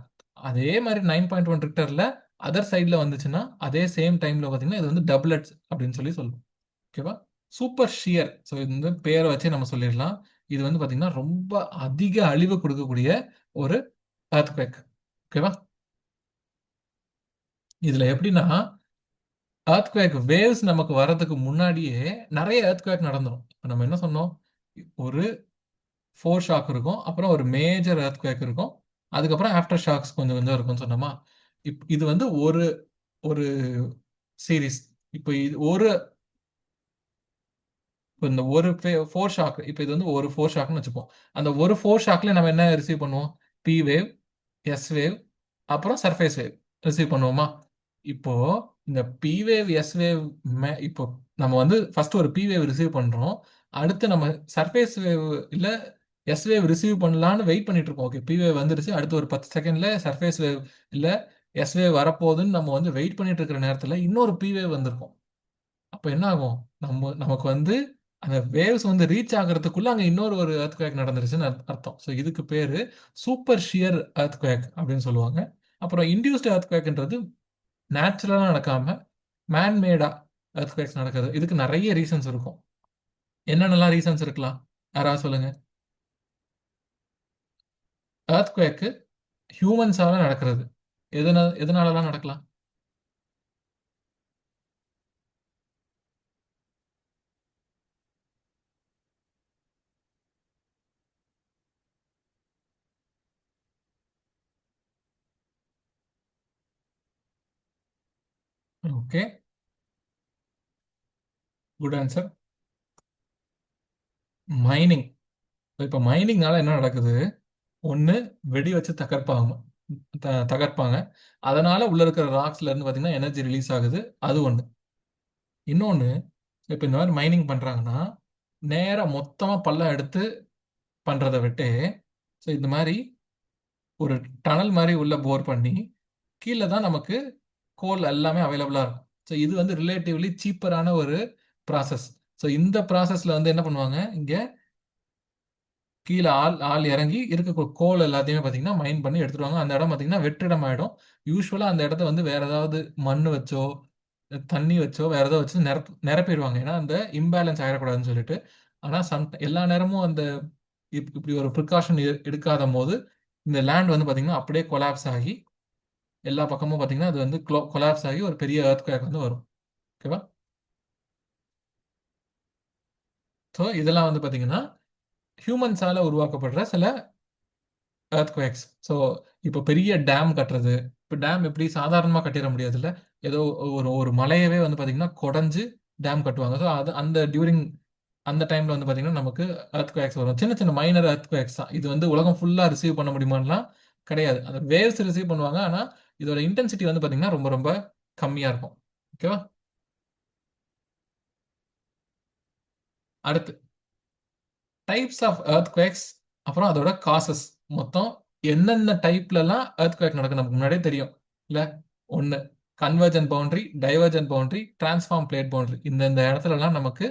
அதே மாதிரி 9.1 ரிக்டர்ல அதர் சைட்ல வந்துச்சுன்னா அதே சேம் டைம்ல பார்த்தீங்கன்னா இது வந்து டபுளட்ஸ் அப்படின்னு சொல்லுவோம். ஓகேவா? Super shear. ஸோ இந்த பேரை வச்சே நம்ம சொல்லிடலாம். இது வந்து பார்த்தீங்கன்னா ரொம்ப அதிக அழிவு கொடுக்கக்கூடிய ஒரு earthquake. ஓகேவா? இதுல எப்படின்னா earthquake வேவ்ஸ் நமக்கு வர்றதுக்கு முன்னாடியே நிறைய earthquake நடந்துரும். இப்ப நம்ம என்ன சொன்னோம்? ஒரு ஃபோர் ஷாக் இருக்கும். அப்புறம் ஒரு மேஜர் earthquake இருக்கும். அதுக்கப்புறம் ஆஃப்டர் ஷாக்ஸ் கொஞ்சம் கொஞ்சம் இருக்கும்னு சொன்னோமா? இது வந்து ஒரு ஒரு சீரிஸ். இப்போ இது ஒரு இப்போ இந்த ஒரு ஃபோர் ஷாக், இப்போ இது வந்து ஒரு ஃபோர் ஷாக்னு வச்சுப்போம். அந்த ஒரு ஃபோர் ஷாக்ல நம்ம என்ன ரிசீவ் பண்ணுவோம்? பி வேவ், எஸ் வேவ், அப்புறம் சர்ஃபேஸ் வேவ் ரிசீவ் பண்ணுவோமா? இப்போ இந்த பி வேவ், எஸ் வேவ் இப்போ நம்ம வந்து ஃபர்ஸ்ட் ஒரு பி வேவ் ரிசீவ் பண்றோம். அடுத்து நம்ம சர்ஃபேஸ் வேவ் இல்ல எஸ் வேவ் ரிசீவ் பண்ணலான்னு வெயிட் பண்ணிட்டு இருக்கோம். ஓகே, பி வேவ் வந்துருச்சு. அடுத்து ஒரு 10 செகண்ட்ல சர்ஃபேஸ் வேவ் இல்ல எஸ் வேவ் வரப்போகுதுன்னு நம்ம வந்து வெயிட் பண்ணிட்டு இருக்கிற நேரத்துல இன்னொரு பி வேவ் வந்திருக்கும். அப்ப என்ன ஆகும்? நமக்கு வந்து அந்த வேவ்ஸ் வந்து ரீச் ஆகுறதுக்குள்ள அங்க இன்னொரு ஒரு எர்த்குவேக் நடந்துருச்சுன்னு அர்த்தம். ஸோ இதுக்கு பேரு சூப்பர் ஷியர் எர்த்குவேக் அப்படின்னு சொல்லுவாங்க. அப்புறம் இன்டியூஸ்டு எர்த்குவேக்ன்றது நேச்சுரலா நடக்காம மேன் மேடா எர்த்குவேக்ஸ் நடக்குது. இதுக்கு நிறைய ரீசன்ஸ் இருக்கும். என்னென்னலாம் ரீசன்ஸ் இருக்கலாம்? யாராவது சொல்லுங்க. எர்த்குவேக் ஹியூமன்ஸால நடக்கிறது. எதனாலலாம் நடக்கலாம்? Okay, good answer. மைனிங். இப்போ மைனிங்னால என்ன நடக்குது? ஒண்ணு வெடி வச்சு தகர்ப்பாங்க. அதனால உள்ள இருக்கிற ராக்ஸ்ல இருந்து பார்த்தீங்கன்னா எனர்ஜி ரிலீஸ் ஆகுது. அது ஒண்ணு. இன்னொன்னு, இப்ப இந்த மாதிரி மைனிங் பண்றாங்கன்னா, நேரா மொத்தமா பள்ளம் எடுத்து பண்றத விட்டு, ஸோ இந்த மாதிரி ஒரு டனல் மாதிரி உள்ள போர் பண்ணி, கீழ தான் நமக்கு கோல் எல்லாமே அவைலபிளா இருக்கும். ஸோ இது வந்து ரிலேட்டிவ்லி சீப்பரான ஒரு ப்ராசஸ். ஸோ இந்த ப்ராசஸ்ல வந்து என்ன பண்ணுவாங்க, இங்க கீழே ஆள் ஆள் இறங்கி இருக்க கோல் எல்லாத்தையுமே பார்த்தீங்கன்னா மைன் பண்ணி எடுத்துருவாங்க. அந்த இடம் பார்த்தீங்கன்னா வெற்றிடம் ஆயிடும். யூஸ்வலாக அந்த இடத்த வந்து வேற ஏதாவது மண் வச்சோ தண்ணி வச்சோ வேற ஏதோ வச்சு நிரப்பிடுவாங்க. ஏன்னா அந்த இம்பேலன்ஸ் ஆகிடக்கூடாதுன்னு சொல்லிட்டு. ஆனால் எல்லா நேரமும் அந்த இப்படி ஒரு ப்ரிகாஷன் எடுக்காத போது இந்த லேண்ட் வந்து பார்த்தீங்கன்னா அப்படியே கொலாப்ஸ் ஆகி எல்லா பக்கமும் பார்த்தீங்கன்னா அது வந்து கொலாப்ஸ் ஆகி ஒரு பெரிய எர்த்குவேக் வந்து வரும். ஓகேவா? ஸோ இதெல்லாம் வந்து பார்த்தீங்கன்னா ஹியூமன்ஸால உருவாக்கப்படுற சில எர்த்குவேக்ஸ். ஸோ இப்போ பெரிய டேம் கட்டுறது, இப்போ டேம் எப்படி சாதாரணமாக கட்டிட முடியாதுல்ல. ஏதோ ஒரு ஒரு மலையவே வந்து பார்த்தீங்கன்னா குடஞ்சு டேம் கட்டுவாங்க. ஸோ அது அந்த டியூரிங் அந்த டைம்ல வந்து பார்த்தீங்கன்னா நமக்கு எர்த்குவேக்ஸ் வரும். சின்ன சின்ன மைனர் எர்த்குவேக்ஸ் தான். இது வந்து உலகம் ஃபுல்லாக ரிசீவ் பண்ண முடியுமான்லாம் கிடையாது. அந்த வேவ்ஸ் ரிசீவ் பண்ணுவாங்க. ஆனால் இதோட இன்டென்சிட்டி வந்து பார்த்தீங்கன்னா ரொம்ப ரொம்ப கம்மியாக இருக்கும். ஓகேவா? அடுத்து டைப்ஸ் ஆஃப் எர்த்குவேக்ஸ், அப்புறம் அதோட காசஸ். மொத்தம் என்னென்ன டைப்லலாம் எர்த்குவேக் நடக்கும் நமக்கு முன்னாடியே தெரியும் இல்ல. ஒன்று convergent boundary, divergent boundary, transform plate boundary. இந்த இடத்துலலாம் நமக்கு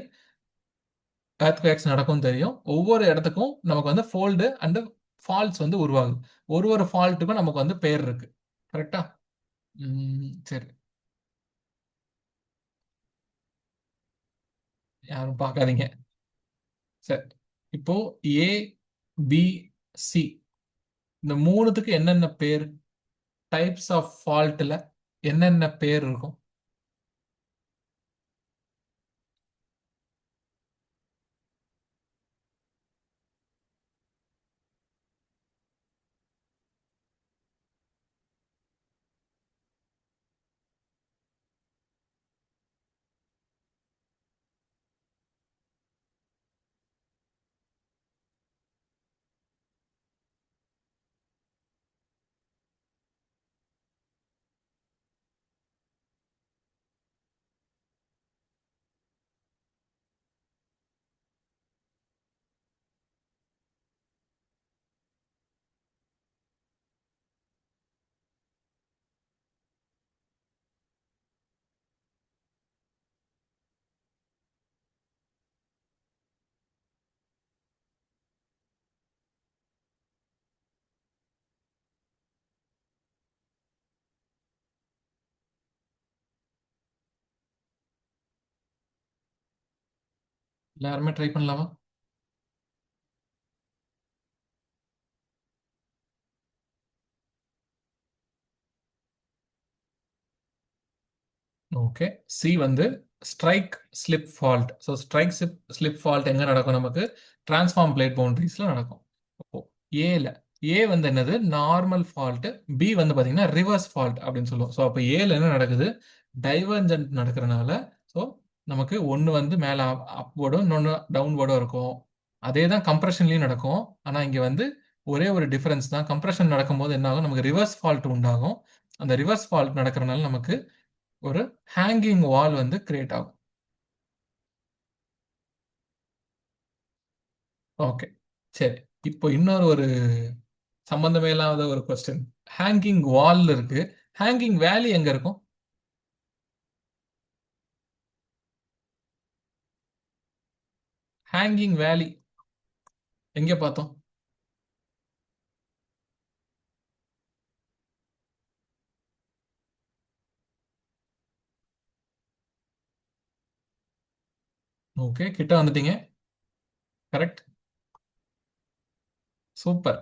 எர்த்குவேக்ஸ் நடக்கும் தெரியும். ஒவ்வொரு இடத்துக்கும் நமக்கு வந்து ஃபோல்டு அண்ட் ஃபால்ட்ஸ் வந்து உருவாகுது. ஒரு ஒரு ஃபால்ட்டுக்கும் நமக்கு வந்து பேர் இருக்கு. கரெக்டா? சரி. யாரும் பார்க்காதீங்க. சரி. இப்போ ஏ, பி, சி இந்த மூணுத்துக்கு என்னென்ன பேர்? டைப்ஸ் ஆஃப் ஃபால்ட்ல என்னென்ன பேர் இருக்கும்? எல்லாருமே ட்ரை பண்ணலாமா? ஓகே. சி வந்து strike slip fault. So strike slip fault எங்க நடக்கும் நமக்கு? டிரான்ஸ்ஃபார்ம் பிளேட் பவுண்டரிஸ்ல நடக்கும். அப்போ ஏல ஏ வந்து என்னது? Normal fault. பி வந்து பாத்தீங்கன்னா ரிவர்ஸ் ஃபால்ட் அப்படின்னு சொல்லுவோம். ஸோ அப்போ ஏல என்ன நடக்குது? டைவர்ஜென்ட் நடக்கிறனால ஸோ நமக்கு ஒன்று வந்து மேலே அப்வோர்டும் இன்னொன்று டவுன்வோர்டும் இருக்கும். அதே தான் கம்ப்ரெஷன்லையும் நடக்கும். ஆனால் இங்கே வந்து ஒரே ஒரு டிஃபரன்ஸ் தான். கம்ப்ரெஷன் நடக்கும்போது என்ன ஆகும்? நமக்கு ரிவர்ஸ் ஃபால்ட் உண்டாகும். அந்த ரிவர்ஸ் ஃபால்ட் நடக்கிறனால நமக்கு ஒரு ஹேங்கிங் வால் வந்து கிரியேட் ஆகும். ஓகே. சரி. இப்போ இன்னொரு ஒரு சம்பந்தமே இல்லாத ஒரு கொஸ்டின். ஹேங்கிங் வால் இருக்கு. ஹேங்கிங் வேலி எங்க இருக்கும்? ஹேங்கிங் வேலி எங்க பார்த்தோம்? ஓகே. கிட்ட வந்துட்டீங்க. கரெக்ட். சூப்பர்.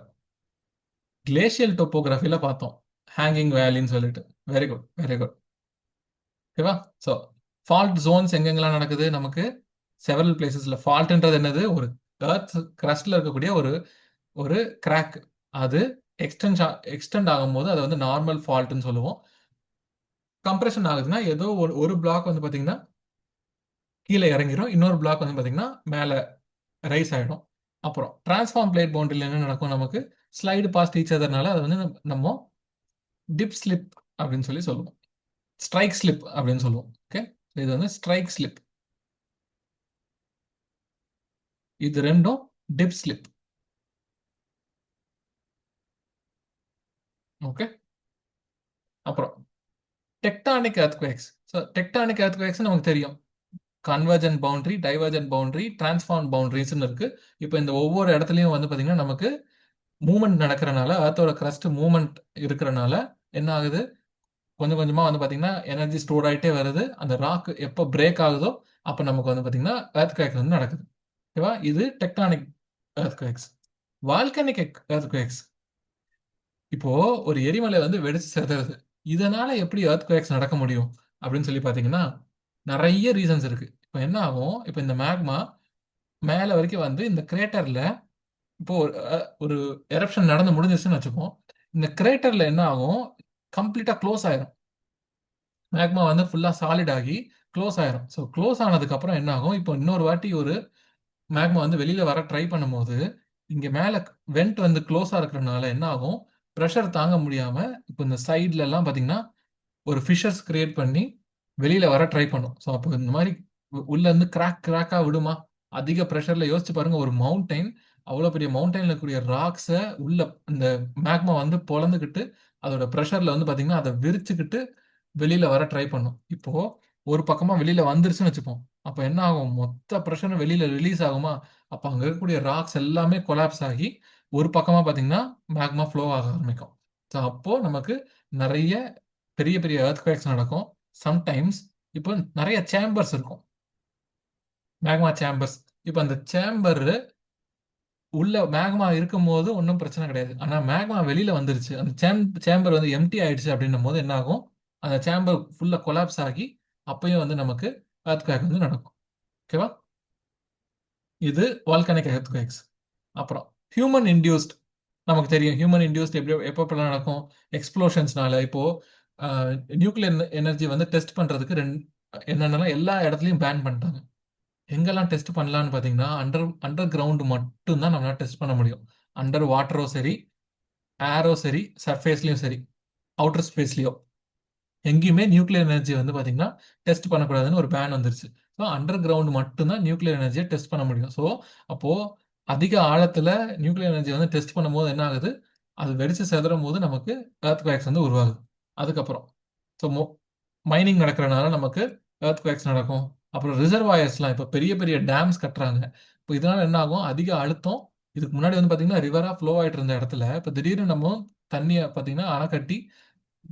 கிளேஷியல் டோப்போகிராஃபில பார்த்தோம் ஹேங்கிங் வேலின்னு சொல்லிட்டு. Very good, very good. ஓகேவா? ஸோ ஃபால்ட் ஜோன்ஸ் எங்கெங்கெல்லாம் நடக்குது நமக்கு? செவரல் பிளேசஸ்ல. ஃபால்ட்ன்றது என்னது? ஒரு எர்த் கிரஸ்ட்ல இருக்கக்கூடிய ஒரு ஒரு கிராக். அது எக்ஸ்டெண்ட் ஆகும்போது அதை வந்து நார்மல் ஃபால்ட்னு சொல்லுவோம். கம்ப்ரெஷன் ஆகுதுன்னா ஏதோ ஒரு ஒரு பிளாக் வந்து பார்த்தீங்கன்னா கீழே இறங்கிரும். இன்னொரு பிளாக் வந்து பார்த்தீங்கன்னா மேலே ரைஸ் ஆகிடும். அப்புறம் டிரான்ஸ்ஃபார்ம் பிளேட் பவுண்டரியில் என்ன நடக்கும் நமக்கு? ஸ்லைடு பாஸ்ட் ஈச் அதர்னால அதை வந்து நம்ம டிப் ஸ்லிப் அப்படின்னு சொல்லி சொல்லுவோம். ஸ்ட்ரைக் ஸ்லிப் அப்படின்னு சொல்லுவோம். ஓகே. இது வந்து ஸ்ட்ரைக் ஸ்லிப். இது ரெண்டும் டிப் ஸ்லிப். ஓகே. அப்புறம் tectonic earthquakes. So tectonic earthquakes நமக்கு தெரியும். Convergent boundary, divergent boundary, transform பவுண்டரிஸ்னு இருக்கு. இப்போ இந்த ஒவ்வொரு இடத்துலையும் வந்து பார்த்தீங்கன்னா நமக்கு மூவ்மெண்ட் நடக்கிறனால, அர்த்தோட கிரஸ்ட் மூவ்மெண்ட் இருக்கிறனால என்ன ஆகுது, கொஞ்சம் கொஞ்சமா வந்து பார்த்தீங்கன்னா எனர்ஜி ஸ்டோர் ஆயிட்டே வருது. அந்த ராக் எப்போ பிரேக் ஆகுதோ அப்போ நமக்கு வந்து பார்த்தீங்கன்னா எர்த்குவேக் வந்து நடக்குது. ஓகேவா? இது டெக்டானிக் எர்த்குவேக்ஸ். வால்கனிக் எர்த்குவேக்ஸ், இப்போ ஒரு எரிமலை வந்து வெடிச்சு சிதறுது. இதனால எப்படி எர்த்குவேக்ஸ் நடக்க முடியும் அப்படின்னு சொல்லி பார்த்தீங்கன்னா நிறைய ரீசன்ஸ் இருக்கு. இப்போ என்ன ஆகும், இப்போ இந்த மேக்மா மேல வரைக்கும் வந்து இந்த கிரேட்டர்ல இப்போ ஒரு எரப்ஷன் நடந்து முடிஞ்சிருச்சுன்னு வச்சுப்போம். இந்த கிரேட்டர்ல என்ன ஆகும், கம்ப்ளீட்டா க்ளோஸ் ஆயிரும். மேக்மா வந்து ஃபுல்லா சாலிட் ஆகி க்ளோஸ் ஆயிரும். ஸோ க்ளோஸ் ஆனதுக்கு அப்புறம் என்ன ஆகும், இப்போ இன்னொரு வாட்டி ஒரு மேக்மா வந்து வெளியில வர ட்ரை பண்ணும்போது இங்க மேல வெண்ட் வந்து க்ளோஸா இருக்கிறனால என்ன ஆகும், ப்ரெஷர் தாங்க முடியாம இப்போ இந்த சைட்ல எல்லாம் பாத்தீங்கன்னா ஒரு ஃபிஷர்ஸ் கிரியேட் பண்ணி வெளியில வர ட்ரை பண்ணும். ஸோ அப்போ இந்த மாதிரி உள்ள இருந்து கிராக்கா விடுமா? அதிக ப்ரெஷர்ல யோசிச்சு பாருங்க, ஒரு மவுண்டைன், அவ்வளோ பெரிய மவுண்டைன்ல இருக்கக்கூடிய ராக்ஸை உள்ள இந்த மேக்மா வந்து பொளந்துக்கிட்டு அதோட ப்ரெஷர்ல வந்து பாத்தீங்கன்னா அதை விரிச்சுக்கிட்டு வெளியில வர ட்ரை பண்ணும். இப்போ ஒரு பக்கமா வெளியில வந்துருச்சுன்னு வச்சுப்போம். அப்ப என்ன ஆகும், மொத்த ப்ரெஷரும் வெளியில ரிலீஸ் ஆகுமா? அப்ப அங்க இருக்கக்கூடிய ராக்ஸ் எல்லாமே கொலாப்ஸ் ஆகி ஒரு பக்கமா பாத்தீங்கன்னா மேக்மா ஃப்ளோ ஆக ஆரம்பிக்கும். ஸோ அப்போ நமக்கு நிறைய பெரிய பெரிய எர்த்குவேக்ஸ் நடக்கும். சம்டைம்ஸ் இப்போ நிறைய சேம்பர்ஸ் இருக்கும், மேக்மா சேம்பர்ஸ். இப்போ அந்த சேம்பர் உள்ள மேக்மா இருக்கும்போது ஒன்றும் பிரச்சனை கிடையாது. ஆனா மேக்மா வெளியில வந்துருச்சு, அந்த சேம்பர் வந்து எம்டி ஆயிடுச்சு அப்படின்னும் போது என்ன ஆகும், அந்த சேம்பர் ஃபுல்லா கொலாப்ஸ் ஆகி அப்பயும் வந்து நமக்கு எர்த்குவேக் வந்து நடக்கும். ஓகேவா? இது வால்கானிக் எர்த்குவேக்ஸ். அப்புறம் ஹியூமன் இன்டியூஸ்ட், நமக்கு தெரியும் ஹியூமன் இன்டியூஸ்ட் எப்படி எப்பப்பெல்லாம் நடக்கும், எக்ஸ்ப்ளோஷன்ஸ்னால. இப்போ நியூக்ளியர் எனர்ஜி வந்து டெஸ்ட் பண்றதுக்கு என்னென்னலாம் எல்லா இடத்துலையும் பேன் பண்ணிட்டாங்க. எங்கெல்லாம் டெஸ்ட் பண்ணலாம்னு பார்த்தீங்கன்னா அண்டர் கிரவுண்ட் மட்டும்தான் நம்மளால டெஸ்ட் பண்ண முடியும். அண்டர் வாட்டரோ சரி, ஏரோ சரி, சர்ஃபேஸ்லயும் சரி, அவுட்டர் ஸ்பேஸ்லயோ எங்கேயுமே நியூக்ளியர் எனர்ஜி வந்து பார்த்தீங்கன்னா டெஸ்ட் பண்ணக்கூடாதுன்னு ஒரு பேன் வந்துருச்சு. ஸோ அண்டர் கிரவுண்ட் மட்டும்தான் நியூக்ளியர் எனர்ஜியை டெஸ்ட் பண்ண முடியும். ஸோ அப்போ அதிக ஆழத்துல நியூக்ளியர் எனர்ஜி வந்து டெஸ்ட் பண்ணும்போது என்ன ஆகுது, அது வெடிச்சு செதறும் போது நமக்கு எர்த்குவேக்ஸ் வந்து உருவாகுது. அதுக்கப்புறம் ஸோ மைனிங் நடக்கிறனால நமக்கு எர்த்குவேக்ஸ் நடக்கும். அப்புறம் ரிசர்வாயர்ஸ்லாம் இப்போ பெரிய பெரிய டேம்ஸ் கட்டுறாங்க. இப்போ இதனால என்ன ஆகும், அதிக அழுத்தம். இதுக்கு முன்னாடி வந்து பார்த்தீங்கன்னா ரிவரா ஃப்ளோ ஆயிட்டு இருந்த இடத்துல இப்போ திடீர்னு நம்ம தண்ணியை பார்த்தீங்கன்னா அணை கட்டி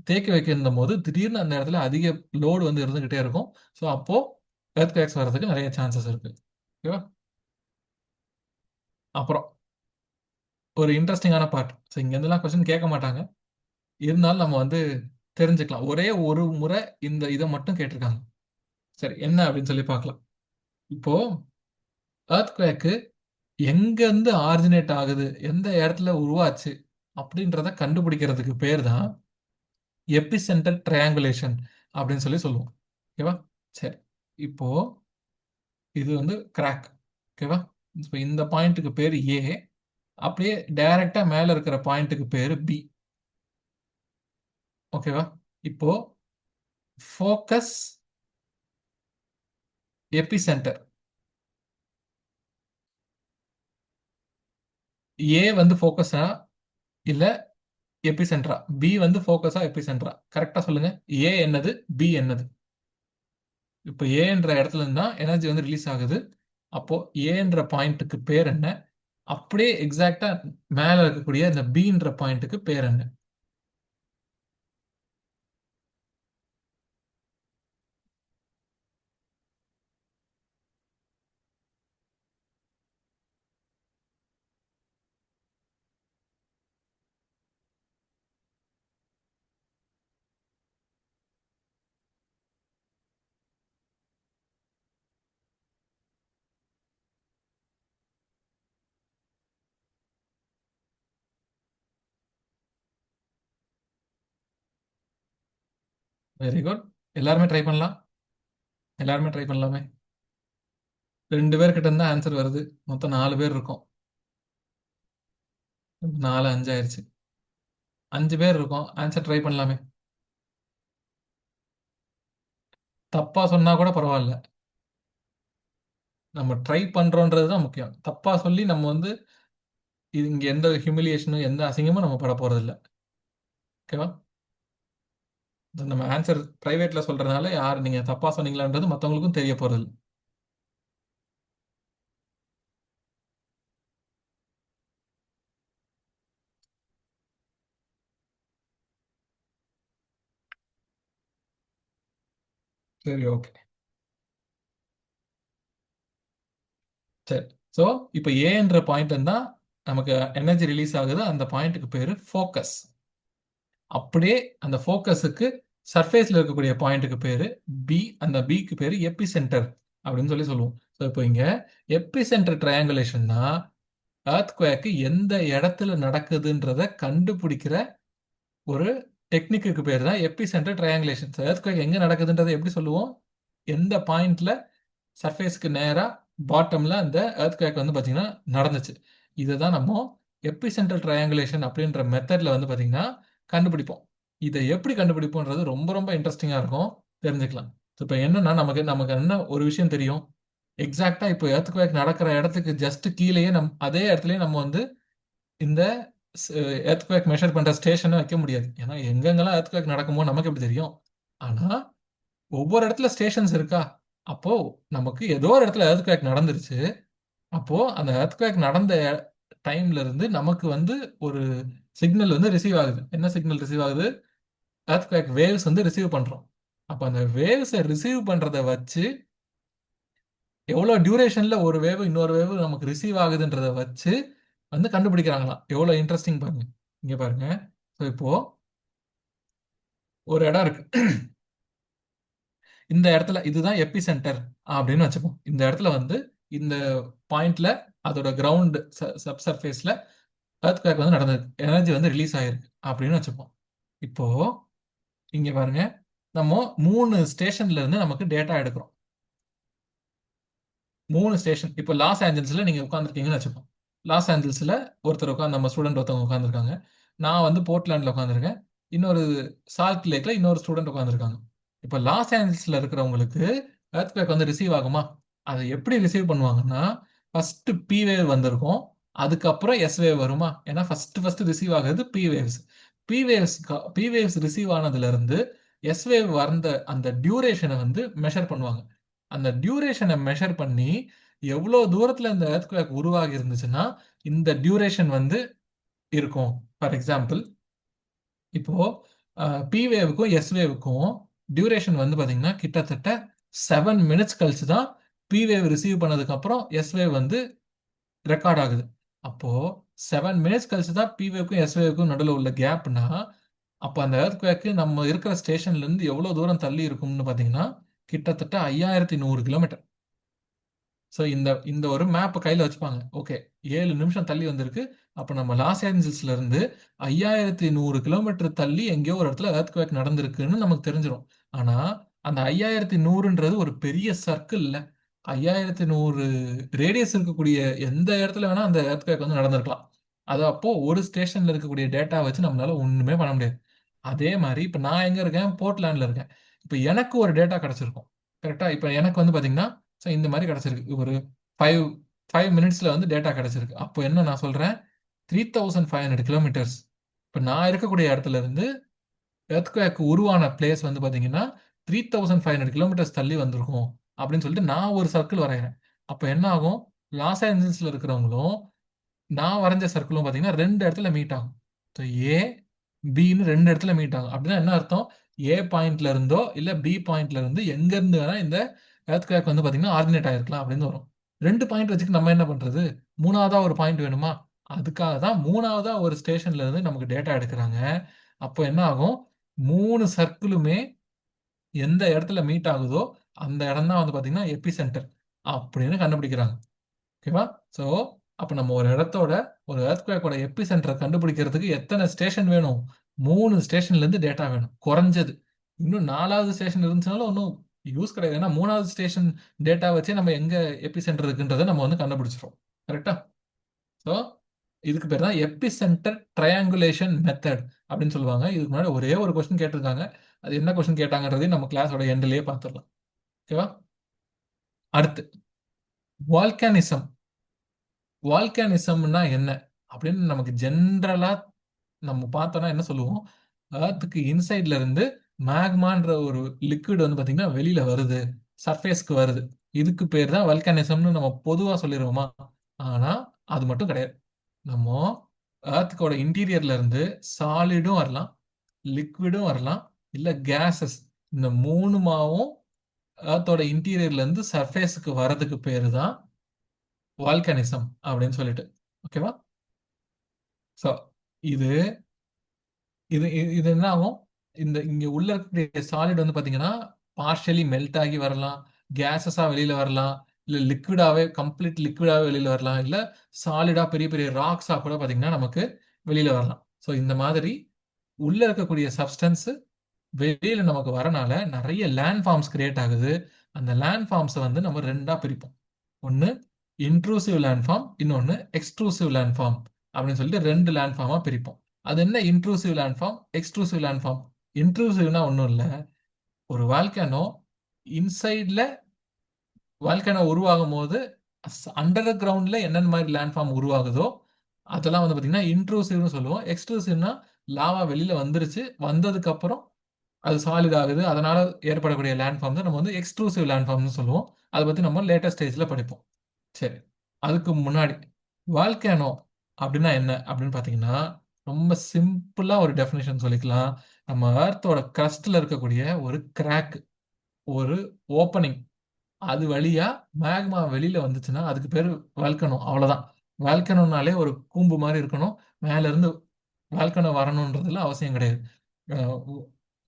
தேக்கி வைக்கின்ற போது திடீர்னு அந்த இடத்துல அதிக லோடு வந்து இருந்துகிட்டே இருக்கும். ஸோ அப்போ எர்த்குவேக்ஸ் வர்றதுக்கு நிறைய சான்சஸ் இருக்கு. ஓகேவா? அப்புறம் ஒரு இன்ட்ரெஸ்டிங்கான பார்ட். ஸோ இங்க இருந்தெல்லாம் கொஸ்டின் கேட்க மாட்டாங்க, இருந்தாலும் நம்ம வந்து தெரிஞ்சுக்கலாம். ஒரே ஒரு முறை இந்த இதை மட்டும் கேட்டிருக்காங்க. சரி, என்ன அப்படின்னு சொல்லி பார்க்கலாம். இப்போ எர்த்குவேக்கு எங்க இருந்து ஆரிஜினேட் ஆகுது, எந்த இடத்துல உருவாச்சு அப்படின்றத கண்டுபிடிக்கிறதுக்கு பேர் தான் எபிசென்டர் ட்ரையாங்குலேஷன் அப்படின்னு சொல்லி சொல்லுவோம். ஓகேவா? சரி, இப்போ இது வந்து கிராக். ஓகேவா? இப்போ இந்த பாயிண்ட்டுக்கு பேர் ஏ, அப்படியே டைரக்டா மேல இருக்கிற பாயிண்ட்டுக்கு பேரு பி. ஓகேவா? இப்போ ஃபோக்கஸ், எபிசென்டர். ஏ வந்து ஃபோக்கஸா இல்ல எபிசென்டரா? பி வந்து ஃபோக்கஸா எபிசென்டரா? கரெக்டா சொல்லுங்க. ஏ என்னது, பி என்னது? இப்போ ஏன்ற இடத்துல இருந்து தான் எனர்ஜி வந்து ரிலீஸ் ஆகுது. அப்போ ஏன்ற பாயிண்ட்டுக்கு பேர் என்ன, அப்படியே எக்ஸாக்டா மேல இருக்கக்கூடிய இந்த பீன்ற பாயிண்ட்டுக்கு பேர் என்ன? Very good. எல்லாருமே ட்ரை பண்ணலாம். எல்லாருமே ட்ரை பண்ணலாமே. 2 பேர்கிட்ட இருந்தா ஆன்சர் வருது. மொத்தம் 4 பேர் இருக்கோம். 4 5 ஆயிருச்சு. 5 பேர் இருக்கோம், ஆன்சர் ட்ரை பண்ணலாமே. தப்பா சொன்னா கூட பரவாயில்ல, நம்ம ட்ரை பண்றோன்றது தான் முக்கியம். தப்பா சொல்லி நம்ம வந்து இது இங்க எந்த ஹியூமிலியேஷனும் எந்த அசிங்கமும் நம்ம பட போறது இல்ல. ஓகேவா? இது நம்ம ஆன்சர் பிரைவேட்ல சொல்றதுனால யார் நீங்க தப்பா சொன்னீங்களான்றது மத்தவங்களுக்கும் தெரிய போறது இல்ல. சரி, ஓகே. சரி. ஸோ இப்போ ஏன்ற பாயிண்ட் இருந்தா நமக்கு எனர்ஜி ரிலீஸ் ஆகுது. அந்த பாயிண்ட்டுக்கு பேரு ஃபோக்கஸ். அப்படியே அந்த ஃபோக்கஸுக்கு சர்ஃபேஸ்ல இருக்கக்கூடிய பாயிண்ட்டுக்கு பேரு பி. அந்த பிக்கு பேரு எபி சென்டர் அப்படின்னு சொல்லுவோம். ஸோ இப்போ இங்க எபி சென்டர் ட்ரையாங்குலேஷன்னா எர்த்குவேக் எந்த இடத்துல நடக்குதுன்றத கண்டுபிடிக்கிற ஒரு டெக்னிக்கு பேர் தான் எபி சென்டர் ட்ரையாங்குலேஷன். எர்த்குவேக் எங்க நடக்குதுன்றதை எப்படி சொல்லுவோம்? எந்த பாயிண்ட்ல சர்ஃபேஸ்க்கு நேரா பாட்டம்ல அந்த எர்த்குவேக் வந்து பாத்தீங்கன்னா நடந்துச்சு. இதை தான் நம்ம எபி சென்டர் ட்ரையாங்குலேஷன் அப்படின்ற மெத்தட்ல வந்து பாத்தீங்கன்னா கண்டுபிடிப்போம். இதை எப்படி கண்டுபிடிப்போன்றது ரொம்ப ரொம்ப இன்ட்ரெஸ்டிங்கா இருக்கும். தெரிஞ்சுக்கலாம். இப்போ என்னன்னா நமக்கு நமக்கு என்ன ஒரு விஷயம் தெரியும். எக்ஸாக்டா இப்போ எர்த்குவேக் நடக்கிற இடத்துக்கு ஜஸ்ட் கீழேயே அதே இடத்துலயே நம்ம வந்து இந்த எர்த்குவேக் மெஷர் பண்ற ஸ்டேஷனை வைக்க முடியாது. ஏன்னா எங்கெங்கெல்லாம் எர்த்குவேக் நடக்குமோ நமக்கு எப்படி தெரியும்? ஆனா ஒவ்வொரு இடத்துல ஸ்டேஷன்ஸ் இருக்கா? அப்போ நமக்கு ஏதோ ஒரு இடத்துல எர்த்குவேக் நடந்துருச்சு. அப்போ அந்த எர்த்குவேக் நடந்த டைம்ல இருந்து நமக்கு வந்து ஒரு சிக்னல் வந்து ரிசீவ் ஆகுது. என்ன சிக்னல் ரிசீவ் ஆகுது? எர்த்குவேக் வேவ்ஸ் வந்து ரிசீவ் பண்றோம். அப்போ அந்த வேவ்ஸை ரிசீவ் பண்றத வச்சு எவ்வளோ டியூரேஷன்ல ஒரு வேவ் இன்னொரு வேவ் நமக்கு ரிசீவ் ஆகுதுன்றத வச்சு வந்து கண்டுபிடிக்கிறாங்களாம். எவ்வளோ இன்ட்ரெஸ்டிங் பாருங்க. இங்க பாருங்க. ஸோ இப்போ ஒரு இடம் இருக்கு. இந்த இடத்துல இதுதான் எபி சென்டர் அப்படின்னு வச்சுப்போம். இந்த இடத்துல வந்து இந்த பாயிண்ட்ல அதோட கிரவுண்ட் சப் சர்ஃபேஸ்ல எர்த்குவேக் வந்து நடந்திருக்கு. எனர்ஜி வந்து ரிலீஸ் ஆயிருக்கு அப்படின்னு வச்சுப்போம். இப்போ இங்க பாருங்க. நம்ம 3 ஸ்டேஷன்ல இருந்து நமக்கு டேட்டா எடுக்கிறோம். 3 ஸ்டேஷன். இப்போ லாஸ் ஏஞ்சல்ஸ்ல நீங்க உட்காந்துருக்கீங்கன்னு வச்சுப்போம். லாஸ் ஏஞ்சல்ஸ்ல ஒருத்தர் உட்காந்து நம்ம ஸ்டூடெண்ட் ஒருத்தவங்க உட்காந்துருக்காங்க. நான் வந்து போர்ட்லாண்ட்ல உட்காந்துருக்கேன். இன்னொரு சால்ட் லேக்ல இன்னொரு ஸ்டூடெண்ட் உட்காந்துருக்காங்க. இப்போ லாஸ் ஏஞ்சல்ஸ்ல இருக்கிறவங்களுக்கு எர்த்குவேக் வந்து ரிசீவ் ஆகுமா? அதை எப்படி ரிசீவ் பண்ணுவாங்கன்னா ஃபர்ஸ்ட் பி வேவ் வந்திருக்கும். அதுக்கப்புறம் எஸ் வேவ் வருமா? ஏன்னா ஃபர்ஸ்ட் ரிசீவ் ஆகுறது P waves. P waves receive ஆனதுல இருந்து எஸ் வேவ் வந்த அந்த டியூரேஷனை வந்து மெஷர் பண்ணுவாங்க. அந்த டியூரேஷனை மெஷர் பண்ணி எவ்வளோ தூரத்துல இந்த எர்த்குவேக் உருவாகி இருந்துச்சுன்னா இந்த டியூரேஷன் வந்து இருக்கும். ஃபார் எக்ஸாம்பிள் இப்போ பி வேவுக்கும் எஸ் வேவுக்கும் டியூரேஷன் வந்து பாத்தீங்கன்னா கிட்டத்தட்ட 7 மினிட்ஸ் கழிச்சு தான் பி வேவ் ரிசீவ் பண்ணதுக்கு அப்புறம் எஸ் வேவ் வந்து ரெக்கார்ட் ஆகுது. அப்போ 7 மினிட்ஸ் கழிச்சு தான் பி வேவுக்கும் எஸ் வேவுக்கும் நடுவில் உள்ள கேப்னா அப்போ அந்த எர்த்குவேக் நம்ம இருக்கிற ஸ்டேஷன்ல இருந்து எவ்வளவு தூரம் தள்ளி இருக்கும்னு பாத்தீங்கன்னா கிட்டத்தட்ட 5100 கிலோமீட்டர். ஸோ இந்த இந்த ஒரு மேப் கையில் வச்சுப்பாங்க. ஓகே, 7 நிமிஷம் தள்ளி வந்திருக்கு. அப்போ நம்ம லாஸ் ஏஞ்சல்ஸ்ல இருந்து 5100 கிலோமீட்டர் தள்ளி எங்கேயோ ஒரு இடத்துல எர்த்குவேக் நடந்திருக்குன்னு நமக்கு தெரிஞ்சிடும். ஆனா அந்த 5100ன்றது ஒரு பெரிய சர்க்கிள் இல்ல. 5100 ரேடியஸ் இருக்கக்கூடிய எந்த இடத்துல வேணா அந்த எர்த்குவேக் வந்து நடந்திருக்கலாம். அது அப்போ ஒரு ஸ்டேஷன்ல இருக்கக்கூடிய டேட்டா வச்சு நம்மளால ஒண்ணுமே பண்ண முடியாது. அதே மாதிரி இப்போ நான் எங்க இருக்கேன்? போர்ட்லாண்ட்ல இருக்கேன். இப்போ எனக்கு ஒரு டேட்டா கிடைச்சிருக்கும். கரெக்டா? இப்போ எனக்கு வந்து பாத்தீங்கன்னா ஸோ இந்த மாதிரி கிடைச்சிருக்கு. ஒரு 5 5 மினிட்ஸ்ல வந்து டேட்டா கிடைச்சிருக்கு. அப்போ என்ன நான் சொல்றேன்? 3500 கிலோமீட்டர்ஸ். இப்போ நான் இருக்கக்கூடிய இடத்துல இருந்து எர்த்குவேக் உருவான பிளேஸ் வந்து பாத்தீங்கன்னா 3500 கிலோமீட்டர்ஸ் தள்ளி வந்திருக்கும் அப்படின்னு சொல்லிட்டு நான் ஒரு சர்க்கிள் வரைகிறேன். அப்போ என்ன ஆகும்? லாஸ் ஏஞ்சல்ஸ்ல இருக்கிறவங்களும் நான் வரைஞ்ச சர்க்கிளும் பாத்தீங்கன்னா 2 இடத்துல மீட் ஆகும். ஸோ ஏ பின்னு 2 இடத்துல மீட் ஆகும். அப்படின்னா என்ன அர்த்தம்? ஏ பாயிண்ட்ல இருந்தோ இல்ல பி பாயிண்ட்ல இருந்து எங்க இருந்து வேணா இந்த எர்த்குவேக் வந்து பாத்தீங்கன்னா ஆரிஜினேட் ஆயிருக்கலாம் அப்படின்னு வரும். 2 பாயிண்ட் வச்சுட்டு நம்ம என்ன பண்றது? மூணாவதா ஒரு பாயிண்ட் வேணுமா? அதுக்காக தான் மூணாவதா ஒரு ஸ்டேஷன்ல இருந்து நமக்கு டேட்டா எடுக்கிறாங்க. அப்போ என்ன ஆகும்? 3 சர்க்கிளுமே எந்த இடத்துல மீட் ஆகுதோ அந்த இடம் தான் வந்து பாத்தீங்கன்னா எபி சென்டர் அப்படின்னு கண்டுபிடிக்கிறாங்க. ஓகேவா? ஸோ அப்போ நம்ம ஒரு இடத்தோட ஒரு எர்த்குவேக்கோட எபி சென்டரை கண்டுபிடிக்கிறதுக்கு எத்தனை ஸ்டேஷன் வேணும்? 3 ஸ்டேஷன்ல இருந்து டேட்டா வேணும் குறைஞ்சது. இன்னும் 4வது ஸ்டேஷன் இருந்துச்சுனாலும் ஒன்றும் யூஸ் கிடையாது. ஏன்னா 3வது ஸ்டேஷன் டேட்டா வச்சு நம்ம எங்க எபி சென்டர் இருக்குன்றதை நம்ம வந்து கண்டுபிடிச்சிரும். கரெக்டா? ஸோ இதுக்கு பேர் தான் எபி சென்டர் ட்ரையாங்குலேஷன் மெத்தட் அப்படின்னு சொல்லுவாங்க. இதுக்கு முன்னாடி ஒரே ஒரு கொஸ்டின் கேட்டிருக்காங்க. அது என்ன கொஸ்டின் கேட்டாங்கன்றதையும் நம்ம கிளாஸோட எண்ட்லயே பார்த்துடலாம். ஓகேவா? அடுத்து வால்கானிசம். வால்கானிசம்னா என்ன அப்படின்னு நமக்கு ஜென்ரலா நம்ம பார்த்தோம்னா என்ன சொல்லுவோம்? எர்த்துக்கு இன்சைட்ல இருந்து மேக்மான்ற ஒரு லிக்விட் வந்து பாத்தீங்கன்னா வெளியில வருது, சர்ஃபேஸ்க்கு வருது. இதுக்கு பேர் தான் வல்கானிசம்னு நம்ம பொதுவா சொல்லிடுவோமா? ஆனா அது மட்டும் கிடையாது. நம்ம எர்த்துக்கோட இன்டீரியர்ல இருந்து சாலிடும் வரலாம், லிக்விடும் வரலாம், இல்ல கேசஸ். இந்த மூணுமாவும் எர்த்தோட இன்டீரியர்ல இருந்து சர்ஃபேஸுக்கு வர்றதுக்கு பேரு தான் வால்கனிசம் அப்படின்னு சொல்லிட்டு. ஓகேவா? ஸோ இது இது இது என்ன ஆகும்? இங்க உள்ள இருக்கக்கூடிய சாலிட் வந்து பாத்தீங்கன்னா பார்ஷியலி மெல்ட் ஆகி வரலாம், கேஸஸா வெளியில வரலாம், இல்ல லிக்விடாவே கம்ப்ளீட் லிக்விடாவே வெளியில வரலாம், இல்ல சாலிடா பெரிய பெரிய ராக்ஸா கூட பாத்தீங்கன்னா நமக்கு வெளியில வரலாம். ஸோ இந்த மாதிரி உள்ள இருக்கக்கூடிய சப்ஸ்டன்ஸ் வெளியில நமக்கு வரனால நிறைய லேண்ட் ஃபார்ம்ஸ் கிரியேட் ஆகுது. அந்த லேண்ட் ஃபார்ம்ஸை வந்து நம்ம ரெண்டா பிரிப்போம். ஒன்று இன்ட்ரூசிவ் லேண்ட் ஃபார்ம், இன்னொன்று எக்ஸ்ட்ரூசிவ் லேண்ட் ஃபார்ம் அப்படின்னு சொல்லிட்டு ரெண்டு லேண்ட் ஃபார்மா பிரிப்போம். அது என்ன intrusive land form, extrusive land form? இன்ட்ரூசிவ்னா ஒன்றும் இல்லை, ஒரு வால்கனோ இன்சைட்ல வால்கனோ உருவாகும் போது அண்டர் கிரவுண்ட்ல என்னென்ன மாதிரி லேண்ட் ஃபார்ம் உருவாகுதோ அதெல்லாம் வந்து பார்த்தீங்கன்னா இன்ட்ரூசிவ்னு சொல்லுவோம். எக்ஸ்ட்ரூசிவ்னா லாவா வெளியில வந்துருச்சு, வந்ததுக்கு அப்புறம் அது சாலிட் ஆகுது, அதனால ஏற்படக்கூடிய லேண்ட் ஃபார்ம் தான் நம்ம வந்து எக்ஸ்ட்ரூசிவ் லேண்ட் ஃபார்ம்னு சொல்லுவோம். அதை பத்தி நம்ம லேட்டஸ்ட் ஸ்டேஜ்ல படிப்போம். சரி, அதுக்கு முன்னாடி வால்கேனோ அப்படின்னா என்ன அப்படின்னு பார்த்தீங்கன்னா ரொம்ப சிம்பிளா ஒரு டெஃபினேஷன் சொல்லிக்கலாம். நம்ம எர்த்தோட கிரஸ்ட்ல இருக்கக்கூடிய ஒரு கிராக், ஒரு ஓப்பனிங், அது வழியா மேக்மா வெளியில வந்துச்சுன்னா அதுக்கு பேர் வால்கனோ. அவ்வளவுதான். வால்கனோனாலே ஒரு கூம்பு மாதிரி இருக்கணும், மேல இருந்து வால்கனோ வரணுன்றதுல அவசியம் கிடையாது,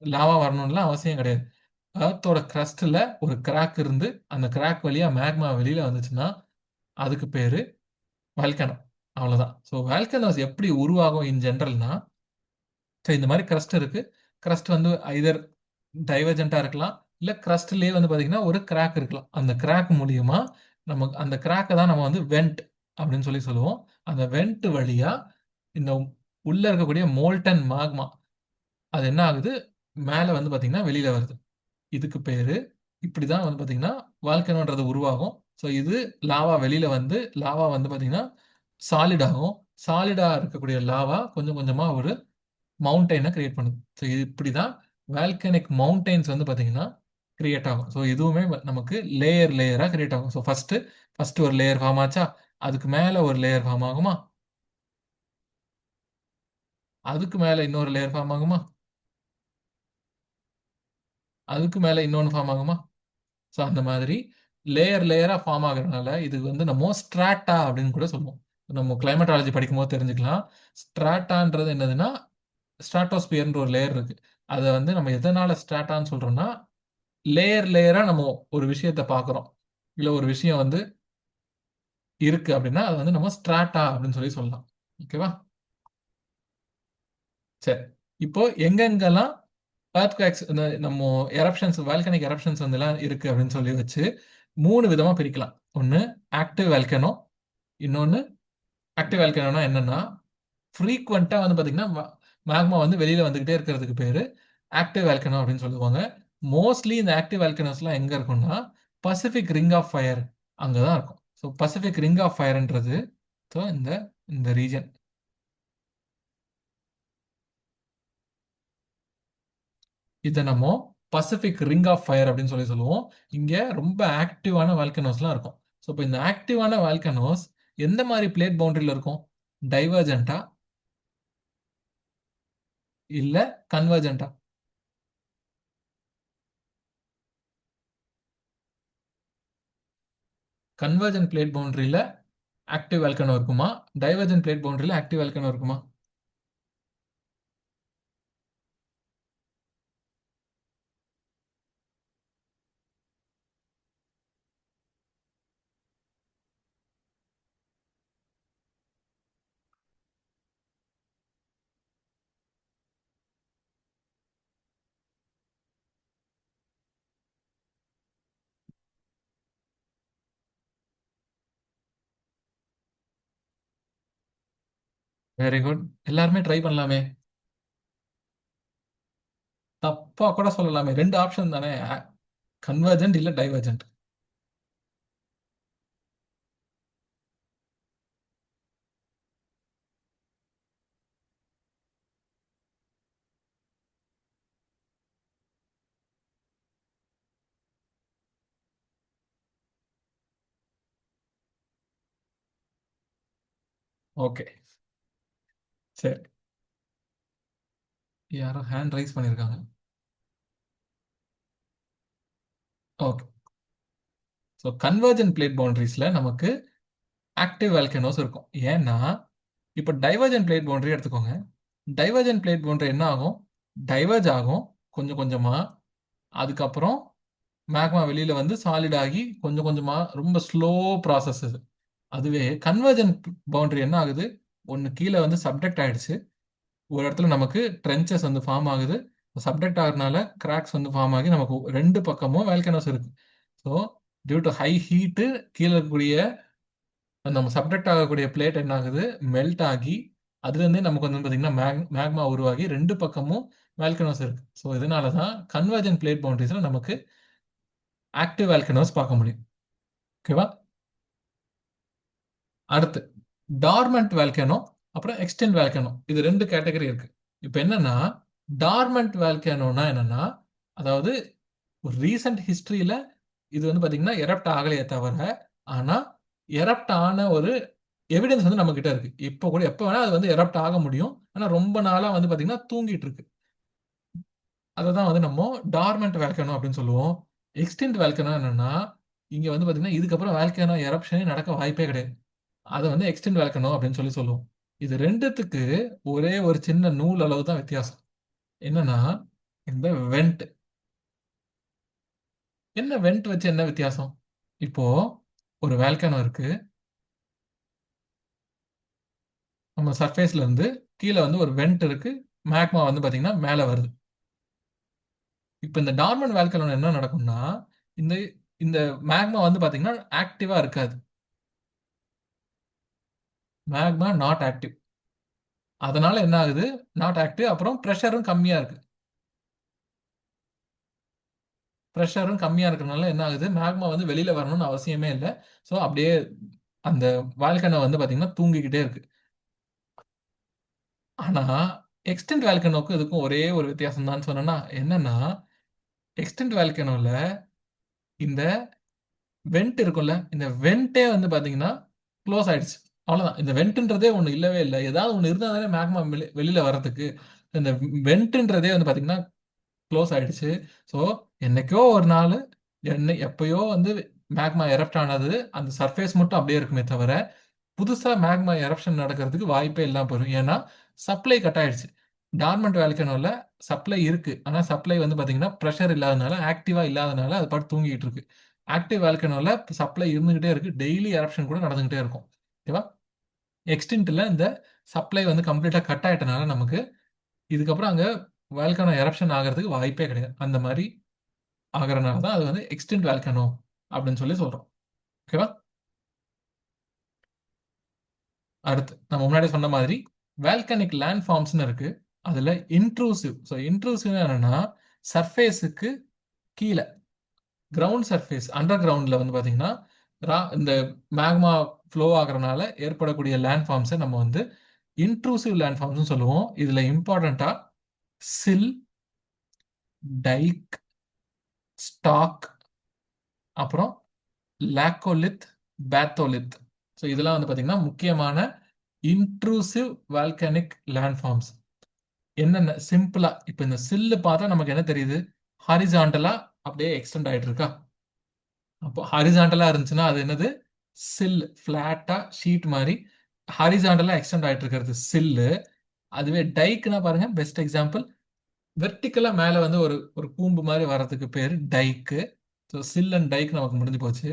லாவா வரணும்லாம் அவசியம் கிடையாது. எர்த்தோட கிரஸ்ட்ல ஒரு கிராக் இருந்து அந்த கிராக் வழியா மேக்மா வெளியில வந்துச்சுன்னா அதுக்கு பேரு வால்கனோ. அவ்வளவுதான். ஸோ வால்கனோஸ் எப்படி உருவாகும் இன் ஜென்ரல்னா, ஸோ இந்த மாதிரி கிரஸ்ட் இருக்கு. கிரஸ்ட் வந்து ஐதர் டைவர்ஜென்ட்டா இருக்கலாம், இல்ல கிரஸ்ட்லயே வந்து பாத்தீங்கன்னா ஒரு கிராக் இருக்கலாம். அந்த கிராக் மூலியமா நமக்கு அந்த கிராக்கை தான் நம்ம வந்து வெண்ட் அப்படின்னு சொல்லி சொல்லுவோம். அந்த வெண்ட் வழியா இந்த உள்ள இருக்கக்கூடிய மோல்டன் மாக்மா அது என்ன ஆகுது, மேல வந்து பாத்தீங்கன்னா வெளியில வருது. இதுக்கு பேரு இப்படிதான் வந்து பாத்தீங்கன்னா வால்கனோன்றது உருவாகும். ஸோ இது லாவா வெளியில வந்து லாவா வந்து பாத்தீங்கன்னா சாலிட் ஆகும். சாலிடா இருக்கக்கூடிய லாவா கொஞ்சம் கொஞ்சமா ஒரு மவுண்டெயினை கிரியேட் பண்ணுது. ஸோ இது இப்படிதான் வால்கனிக் மவுண்டெயின்ஸ் வந்து பாத்தீங்கன்னா கிரியேட் ஆகும். ஸோ இதுவுமே நமக்கு லேயர் லேயரா கிரியேட் ஆகும். ஸோ ஃபர்ஸ்ட் ஒரு லேயர் ஃபார்ம் ஆச்சா, அதுக்கு மேல ஒரு லேயர் ஃபார்ம் ஆகுமா, அதுக்கு மேல இன்னொரு லேயர் ஃபார்ம் ஆகுமா, அதுக்கு மேல இன்னொன்று ஃபார்ம் ஆகுமா. ஸோ அந்த மாதிரி லேயர் லேயரா ஃபார்ம் ஆகுறதுனால இது வந்து நம்ம ஸ்ட்ராட்டா அப்படின்னு கூட சொல்லுவோம். நம்ம கிளைமேட்டாலஜி படிக்கும்போது தெரிஞ்சுக்கலாம். ஸ்ட்ராட்டான்றது என்னதுன்னா, ஸ்ட்ராட்டோஸ்பியர்ன்ற ஒரு லேயர் இருக்கு. அதை வந்து நம்ம எதனால ஸ்ட்ராட்டான்னு சொல்றோம்னா, லேயர் லேயரா நம்ம ஒரு விஷயத்தை பார்க்குறோம், இல்ல ஒரு விஷயம் வந்து இருக்கு அப்படின்னா அது வந்து நம்ம ஸ்ட்ராட்டா அப்படின்னு சொல்லி சொல்லலாம். ஓகேவா? சரி, இப்போ எங்கெங்கெல்லாம் earthquakes இந்த நம்ம எரப்ஷன்ஸ் வால்கனிக் எரப்ஷன்ஸ் வந்துலாம் இருக்கு அப்படின்னு சொல்லி வச்சு மூணு விதமா பிரிக்கலாம். ஒன்று ஆக்டிவ் வால்கனோ, இன்னொன்று ஆக்டிவ் வால்கனோனா என்னன்னா ஃப்ரீக்வெண்ட்டாக வந்து பார்த்தீங்கன்னா மேக்மா வந்து வெளியில வந்துகிட்டே இருக்கிறதுக்கு பேரு ஆக்டிவ் வால்கனோ அப்படின்னு சொல்லுவாங்க. மோஸ்ட்லி இந்த ஆக்டிவ் வால்கனோஸ்லாம் எங்க இருக்கும்னா பசிபிக் ரிங் ஆஃப் ஃபயர் அங்கே தான் இருக்கும். ஸோ பசிபிக் ரிங் ஆஃப் ஃபயர்ன்றது ஸோ இந்த இந்த ரீஜன், இதை நம்ம பசிபிக் ரிங் ஆஃப் ஃபயர் அப்படின்னு சொல்லி சொல்லுவோம். இங்க ரொம்ப ஆக்டிவான வால்கனோஸ்லாம் இருக்கும். ஸோ இப்போ இந்த ஆக்டிவான வால்கனோஸ் எந்த மாதிரி பிளேட் பவுண்டரியில் இருக்கும்? டைவர்ஜென்ட்டா இல்ல கன்வர்ஜென்ட்டா? கன்வர்ஜென்ட் பிளேட் பவுண்டரியில ஆக்டிவ் வால்கனோ இருக்குமா, டைவர்ஜென்ட் பிளேட் பவுண்டரியில ஆக்டிவ் வால்கனோ இருக்குமா? Very good. எல்லாருமே ட்ரை பண்ணலாமே. தப்பா கூட சொல்லலாமே, ரெண்டு ஆப்ஷன் தானே, கன்வர்ஜென்ட் இல்ல டைவர்ஜென்ட். ஓகே, சரி. யாரோ ஹேண்ட் ரைஸ் பண்ணியிருக்காங்க. ஓகே. ஸோ கன்வர்ஜென்ட் பிளேட் பவுண்டரிஸ்ல நமக்கு ஆக்டிவ் வேல்கனோஸ் இருக்கும். ஏன்னா இப்போ டைவர்ஜென்ட் பிளேட் பவுண்டரி எடுத்துக்கோங்க. டைவர்ஜென்ட் பிளேட் பவுண்டரி என்ன ஆகும்? டைவர்ஜ் ஆகும் கொஞ்சம் கொஞ்சமா. அதுக்கப்புறம் மேக்மா வெளியில வந்து சாலிட் ஆகி கொஞ்சம் கொஞ்சமா ரொம்ப ஸ்லோ ப்ராசஸ் இது. அதுவே கன்வர்ஜென்ட் பவுண்டரி என்ன ஆகுது? ஒன்று கீழே வந்து சப்டெக்ட் ஆயிடுச்சு, ஒரு இடத்துல நமக்கு ட்ரென்ச்சஸ் வந்து ஃபார்ம் ஆகுது. சப்டெக்ட் ஆகிறதுனால கிராக்ஸ் வந்து ஃபார்ம் ஆகி நமக்கு ரெண்டு பக்கமும் வேல்கனோஸ் இருக்கு. So due to high heat கீழே இருக்கக்கூடிய நம்ம சப்டெக்ட் ஆகக்கூடிய பிளேட் என்ன ஆகுது? மெல்ட் ஆகி அதுலேருந்தே நமக்கு வந்து பார்த்தீங்கன்னா மேக்மா உருவாகி ரெண்டு பக்கமும் வேல்கனோஸ் இருக்கு. ஸோ இதனால தான் கன்வர்ஜென்ட் பிளேட் பவுண்டரிஸில் நமக்கு ஆக்டிவ் வேல்கனோஸ் பார்க்க முடியும். ஓகேவா? அடுத்து டார்மண்ட் வேல்கனோ, அப்புறம் எக்ஸ்டென்ட் வேல்கனோ. இது ரெண்டு கேட்டகரி இருக்கு. இப்போ என்னன்னா டார்மண்ட் வேல்கனோனா என்னன்னா, அதாவது ஒரு ரீசன்ட் ஹிஸ்டரியில இது வந்து பாத்தீங்கன்னா எரப்ட் ஆகலையே தவிர, ஆனா எரப்ட் ஆன ஒரு எவிடன்ஸ் வந்து நம்ம கிட்ட இருக்கு. இப்போ கூட எப்போ வேணா அது வந்து எரப்ட் ஆக முடியும். ஆனா ரொம்ப நாளா வந்து பாத்தீங்கன்னா தூங்கிட்டு இருக்கு. அதை தான் வந்து நம்ம டார்மெண்ட் வேல்கனோ அப்படின்னு சொல்லுவோம். எக்ஸ்டின்ட் வேல்கனோ என்னன்னா, இங்க வந்து பாத்தீங்கன்னா இதுக்கப்புறம் வேல்கனோ எரப்ஷனே நடக்க வாய்ப்பே கிடையாது. அதை வந்து எக்ஸ்டென்ட் வேல்கனோ அப்படின்னு சொல்லி சொல்லுவோம். இது ரெண்டுத்துக்கு ஒரே ஒரு சின்ன நூல் அளவு தான் வித்தியாசம். என்னன்னா இந்த வெண்ட். என்ன வெண்ட் வச்சு என்ன வித்தியாசம்? இப்போ ஒரு வேல்கனோ இருக்கு. நம்ம சர்ஃபேஸ்ல இருந்து கீழே வந்து ஒரு வெண்ட் இருக்கு. மேக்மா வந்து பாத்தீங்கன்னா மேலே வருது. இப்போ இந்த டார்மண்ட் வேல்கனோ என்ன நடக்கும்னா, இந்த இந்த மேக்மா வந்து பாத்தீங்கன்னா ஆக்டிவா இருக்காது. Magma not active. அதனால என்ன ஆகுது? Not active. அப்புறம் ப்ரெஷரும் கம்மியா இருக்கு. ப்ரெஷரும் கம்மியா இருக்கிறனால என்ன ஆகுது? மேக்மா வந்து வெளியில வரணும்னு அவசியமே இல்ல. ஸோ அப்படியே அந்த வால்கனோ வந்து பாத்தீங்கன்னா தூங்கிக்கிட்டே இருக்கு. ஆனா எக்ஸ்டென்ட் வால்கனோக்கும் இதுக்கும் ஒரே ஒரு வித்தியாசம் தான் சொன்னேன்னா, என்னன்னா எக்ஸ்டென்ட் வால்கனோல இந்த வெண்ட் இருக்கும்ல, இந்த வெண்ட்டே வந்து பாத்தீங்கன்னா க்ளோஸ் ஆயிடுச்சு. அவ்வளவுதான். இந்த வெண்ட்ன்றதே ஒண்ணு இல்லவே இல்ல. ஏதாவது ஒண்ணு இருந்தா தானே மேக்மா வெளியில வர்றதுக்கு. இந்த வெண்ட்ன்றதே வந்து பாத்தீங்கன்னா க்ளோஸ் ஆயிடுச்சு. ஸோ என்னைக்கோ ஒரு நாள் எப்பயோ வந்து மேக்மா எரப்ட் ஆனது அந்த சர்ஃபேஸ் மட்டும் அப்படியே இருக்குமே தவிர, புதுசா மேக்மா எரப்ஷன் நடக்கிறதுக்கு வாய்ப்பே இல்லாம போயிரும். ஏன்னா சப்ளை கட் ஆயிடுச்சு. டார்மண்ட் வால்கனோல சப்ளை இருக்கு. ஆனா சப்ளை வந்து பாத்தீங்கன்னா பிரஷர் இல்லாதனால, ஆக்டிவா இல்லாதனால அது பாட்டு தூங்கிட்டு இருக்கு. ஆக்டிவ் வால்கனோல சப்ளை இருந்துகிட்டே இருக்கு. டெய்லி எரப்ஷன் கூட நடந்துகிட்டே இருக்கும். ஓகேவா? எக்ஸ்டின்ட்ல இந்த சப்ளை வந்து கம்ப்ளீட்டா கட் ஆயிட்டனால நமக்கு இதுக்கப்புறம் அங்க வால்கனோ எரப்ஷன் ஆகிறதுக்கு வாய்ப்பே கிடையாது. அந்த மாதிரி ஆகிறனால தான் அது வந்து எக்ஸ்டின்ட் வால்கனோ அப்படின்னு சொல்லி சொல்றோம். ஓகேவா? அடுத்து நம்ம முன்னாடி சொன்ன மாதிரி வால்கனிக் லேண்ட் ஃபார்ம்ஸ்னு இருக்கு. அதுல இன்ட்ரூசிவ். ஸோ இன்ட்ரூசிவ் என்னன்னா சர்ஃபேஸுக்கு கீழே கிரவுண்ட் சர்ஃபேஸ் அண்டர் கிரவுண்ட்ல வந்து பாத்தீங்கன்னா இந்த மேக்மா ஃப்ளோ ஆகுறதுனால ஏற்படக்கூடிய லேண்ட் ஃபார்ம்ஸை நம்ம வந்து இன்ட்ரூசிவ் லேண்ட் ஃபார்ம்ஸ் சொல்லுவோம். இதுல இம்பார்ட்டண்டா சில், டைக், ஸ்டாக், அப்புறம் லாக்கோலித், பேத்தோலித். ஸோ இதெல்லாம் வந்து பாத்தீங்கன்னா முக்கியமான இன்ட்ரூசிவ் வால்கனிக் லேண்ட் ஃபார்ம்ஸ். என்னென்ன சிம்பிளா இப்போ இந்த சில்லு பார்த்தா நமக்கு என்ன தெரியுது? ஹாரிசாண்டலா அப்படியே எக்ஸ்டெண்ட் ஆயிட்டு இருக்கா? அப்போ ஹாரிசாண்டலா இருந்துச்சுன்னா அது என்னது? சில். ஃபிளாட்டா ஷீட் மாதிரி ஹாரிசாண்டலா எக்ஸ்டெண்ட் ஆயிட்டு இருக்கிறது சில்லு. அதுவே டைக்னா பாருங்க பெஸ்ட் எக்ஸாம்பிள். வெர்டிக்கலா மேல வந்து ஒரு ஒரு கூம்பு மாதிரி வர்றதுக்கு பேரு டைக்கு. ஸோ சில் அண்ட் டைக் நமக்கு முடிஞ்சு போச்சு.